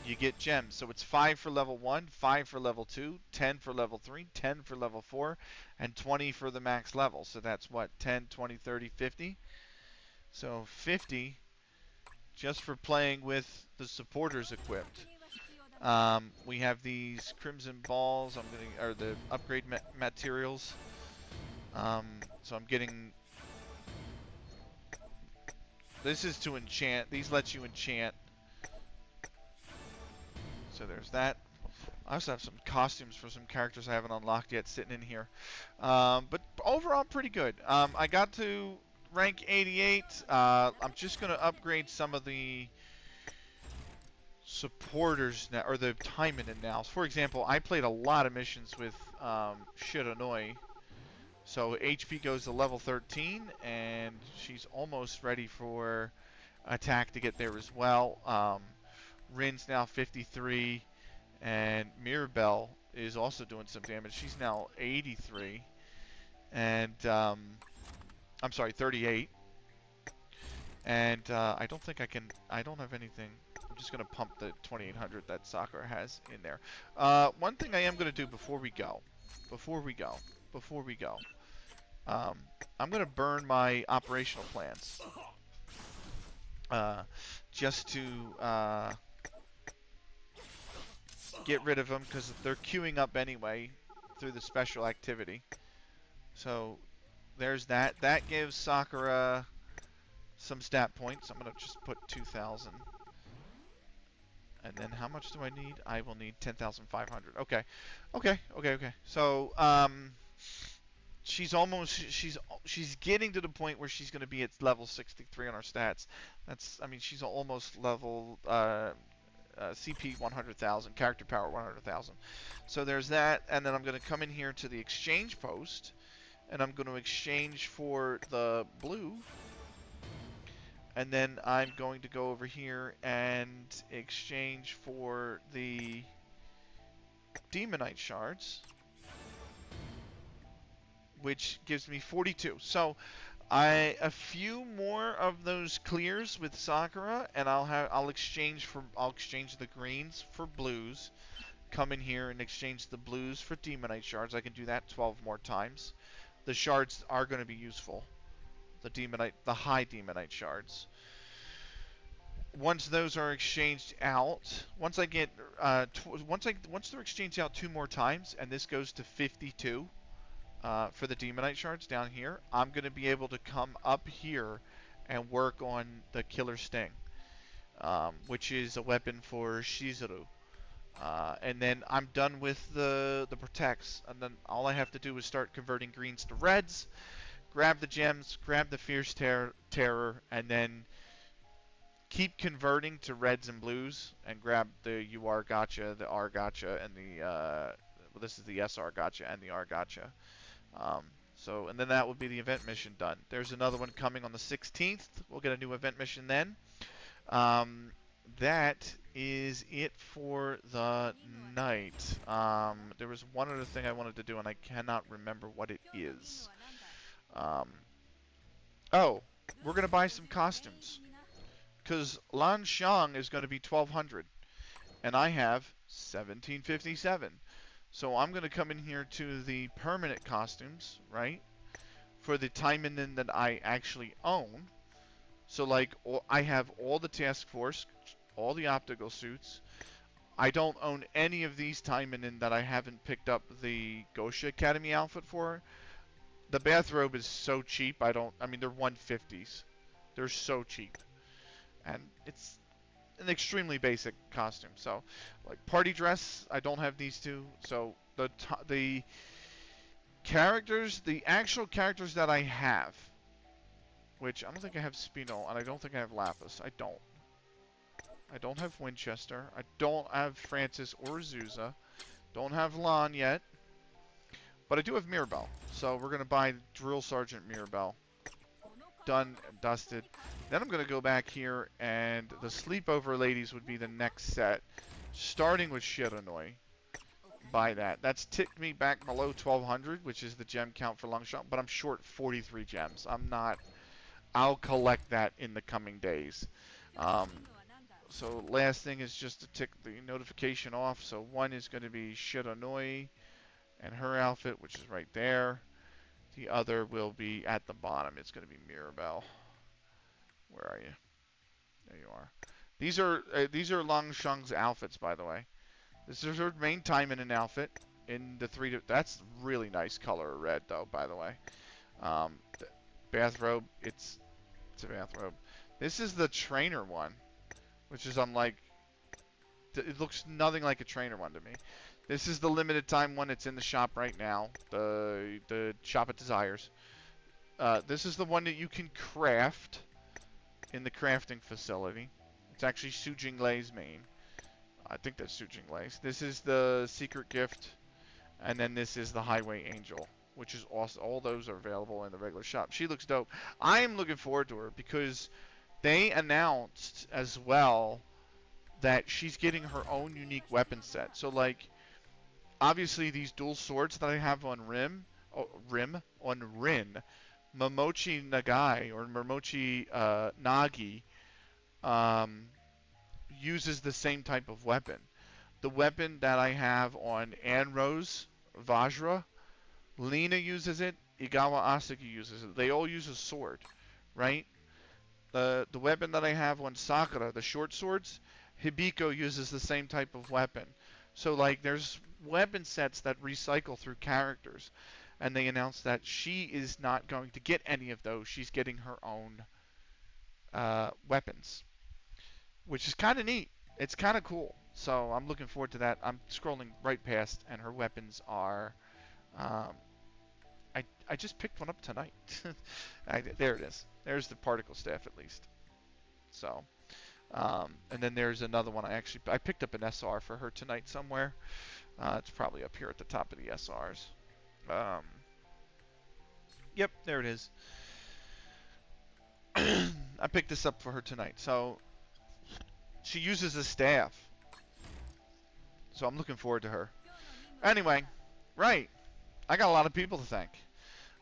you get gems. So it's 5 for level 1, 5 for level 2, 10 for level 3, 10 for level 4, and 20 for the max level. So that's what, 10, 20, 30, 50? So 50 just for playing with the supporters equipped. We have these crimson balls, or the upgrade materials. So I'm getting... This is to enchant. These let you enchant. So there's that. I also have some costumes for some characters I haven't unlocked yet sitting in here. But overall, pretty good. I got to rank 88. I'm just going to upgrade some of the supporters now, or the Taimanin now. So for example, I played a lot of missions with Shiranui. So HP goes to level 13, and she's almost ready for attack to get there as well. Rin's now 53, and Mirabelle is also doing some damage. She's now 83, and I'm sorry, 38. And I don't think I don't have anything. I'm just going to pump the 2800 that Sakura has in there. One thing I am going to do before we go, I'm going to burn my operational plans. Just to get rid of them, because they're queuing up anyway through the special activity. So there's that. That gives Sakura some stat points. I'm going to just put 2,000. And then how much do I need? I will need 10,500. Okay. So, she's getting to the point where she's going to be at level 63 on her stats. I mean, she's almost level, CP 100,000, character power 100,000. So there's that, and then I'm going to come in here to the exchange post, and I'm going to exchange for the blue. And then I'm going to go over here and exchange for the Demonite shards. which gives me 42. So a few more of those clears with Sakura, and I'll exchange the greens for blues. Come in here and exchange the blues for Demonite shards. I can do that 12 more times. The shards are going to be useful. The high Demonite shards. Once those are exchanged out, once they're exchanged out 2 more times, and this goes to 52 for the Demonite shards down here, I'm going to be able to come up here and work on the Killer Sting, which is a weapon for Shizuru. And then I'm done with the protects, and then all I have to do is start converting greens to reds, grab the gems, grab the Fierce Terror, and then keep converting to reds and blues, and grab the UR gacha, the R gacha, and the well, this is the SR gacha and the R gacha. And then that will be the event mission done. There's another one coming on the 16th. We'll get a new event mission then. That is it for the night. There was one other thing I wanted to do, and I cannot remember what it is. Oh, we're going to buy some costumes. Because Lan Xiang is going to be 1200, and I have 1757. So I'm going to come in here to the permanent costumes, right? For the Taimanin that I actually own. So, like, I have all the task force, all the optical suits. I don't own any of these Taimanin that I haven't picked up the Gosha Academy outfit for. The bathrobe is so cheap. I mean, they're 150s. They're so cheap. And it's an extremely basic costume. So, like, party dress, I don't have these two. So, the characters, the actual characters that I have, which I don't think I have Spino, and I don't think I have Lapis. I don't have Winchester. I don't have Francis or Azusa. Don't have Lon yet. But I do have Mirabelle. So we're going to buy Drill Sergeant Mirabelle. Done and dusted. Then I'm going to go back here, and the Sleepover Ladies would be the next set. Starting with Shiranui. Buy that. That's ticked me back below 1200, which is the gem count for Longshot, but I'm short 43 gems. I'll collect that in the coming days. So last thing is just to tick the notification off. So one is going to be Shiranui and her outfit, which is right there. The other will be at the bottom. It's going to be Mirabelle. Where are you? There you are. These are Longshang's outfits, by the way. This is her main Taimanin outfit in the that's really nice color of red, though, by the way. The bathrobe, it's a bathrobe. This is the trainer one, which is unlike. It looks nothing like a trainer one to me. This is the limited time one. It's in the shop right now. The shop at Desires. This is the one that you can craft in the crafting facility. It's actually Su Jinglei's main. I think that's Su Jinglei's. This is the secret gift, and then this is the Highway Angel, which is awesome. All those are available in the regular shop. She looks dope. I am looking forward to her because they announced as well that she's getting her own unique weapon set. So, like, obviously these dual swords that I have on Rin, Momochi Nagai or Momochi Nagi uses the same type of weapon. The weapon that I have on Anrose Vajra, Lina uses it, Igawa Asagi uses it. They all use a sword, right? The weapon that I have on Sakura, the short swords, Hibiko uses the same type of weapon. So, like, there's weapon sets that recycle through characters. And they announced that she is not going to get any of those. She's getting her own weapons, which is kind of neat. It's kind of cool. So I'm looking forward to that. I'm scrolling right past, and her weapons are... I just picked one up tonight. There it is. There's the particle staff, at least. So... and then there's another one. I picked up an SR for her tonight somewhere. It's probably up here at the top of the SRs. Yep, there it is. I picked this up for her tonight. So she uses a staff. So I'm looking forward to her. Anyway, right. I got a lot of people to thank.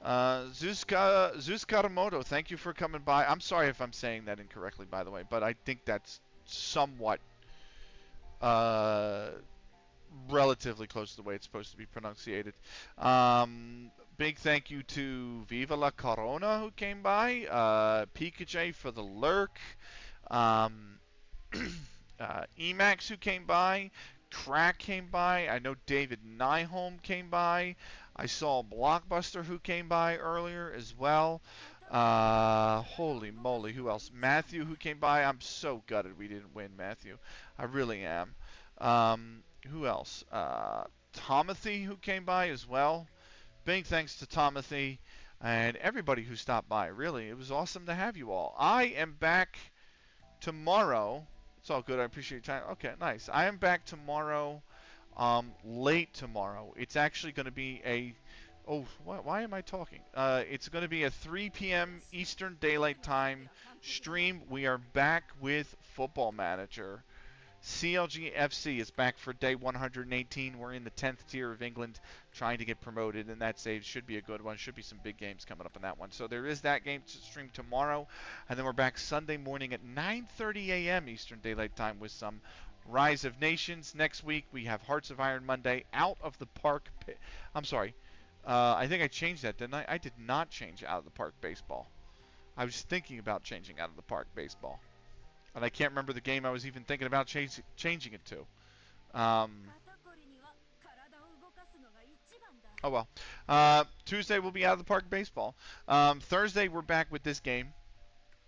Zeus Karamoto, thank you for coming by. I'm sorry if I'm saying that incorrectly, by the way, but I think that's somewhat uh, relatively close to the way it's supposed to be pronunciated. Big thank you to Viva la Corona who came by, Pikachu for the lurk, um, Emax who came by, Crack came by. I know David Nyholm came by. I saw Blockbuster who came by earlier as well. Holy moly, who else? Matthew who came by. I'm so gutted we didn't win, Matthew. I really am. Who else? Tomothy who came by as well. Big thanks to Tomothy and everybody who stopped by. Really, it was awesome to have you all. I am back tomorrow. It's all good. I appreciate your time. Okay, nice. I am back tomorrow, late tomorrow. It's actually going to be a. Oh, why am I talking? It's going to be a 3 p.m. Eastern Daylight Time stream. We are back with Football Manager. CLG FC is back for day 118. We're in the 10th tier of England trying to get promoted, and that save should be a good one. Should be some big games coming up in that one. So there is that game to stream tomorrow, and then we're back Sunday morning at 9:30 a.m. Eastern Daylight Time with some Rise of Nations. Next week we have Hearts of Iron Monday, Out of the Park. I'm sorry. I think I changed that, didn't I? I did not change Out of the Park Baseball. I was thinking about changing Out of the Park Baseball. And I can't remember the game I was even thinking about changing it to. Oh well. Tuesday will be Out of the Park Baseball. Thursday we're back with this game.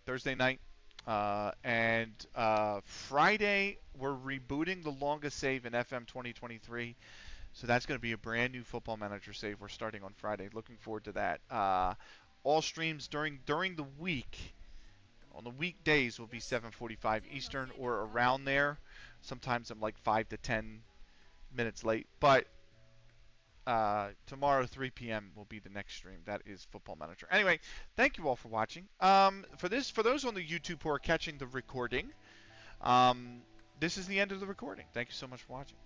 Thursday night. And Friday we're rebooting the longest save in FM 2023. So that's going to be a brand new Football Manager save. We're starting on Friday. Looking forward to that. All streams during the week. On the weekdays will be 7:45 Eastern or around there. Sometimes I'm like 5 to 10 minutes late, but tomorrow 3 p.m. will be the next stream. That is Football Manager. Anyway, thank you all for watching. For those on the YouTube who are catching the recording, this is the end of the recording. Thank you so much for watching.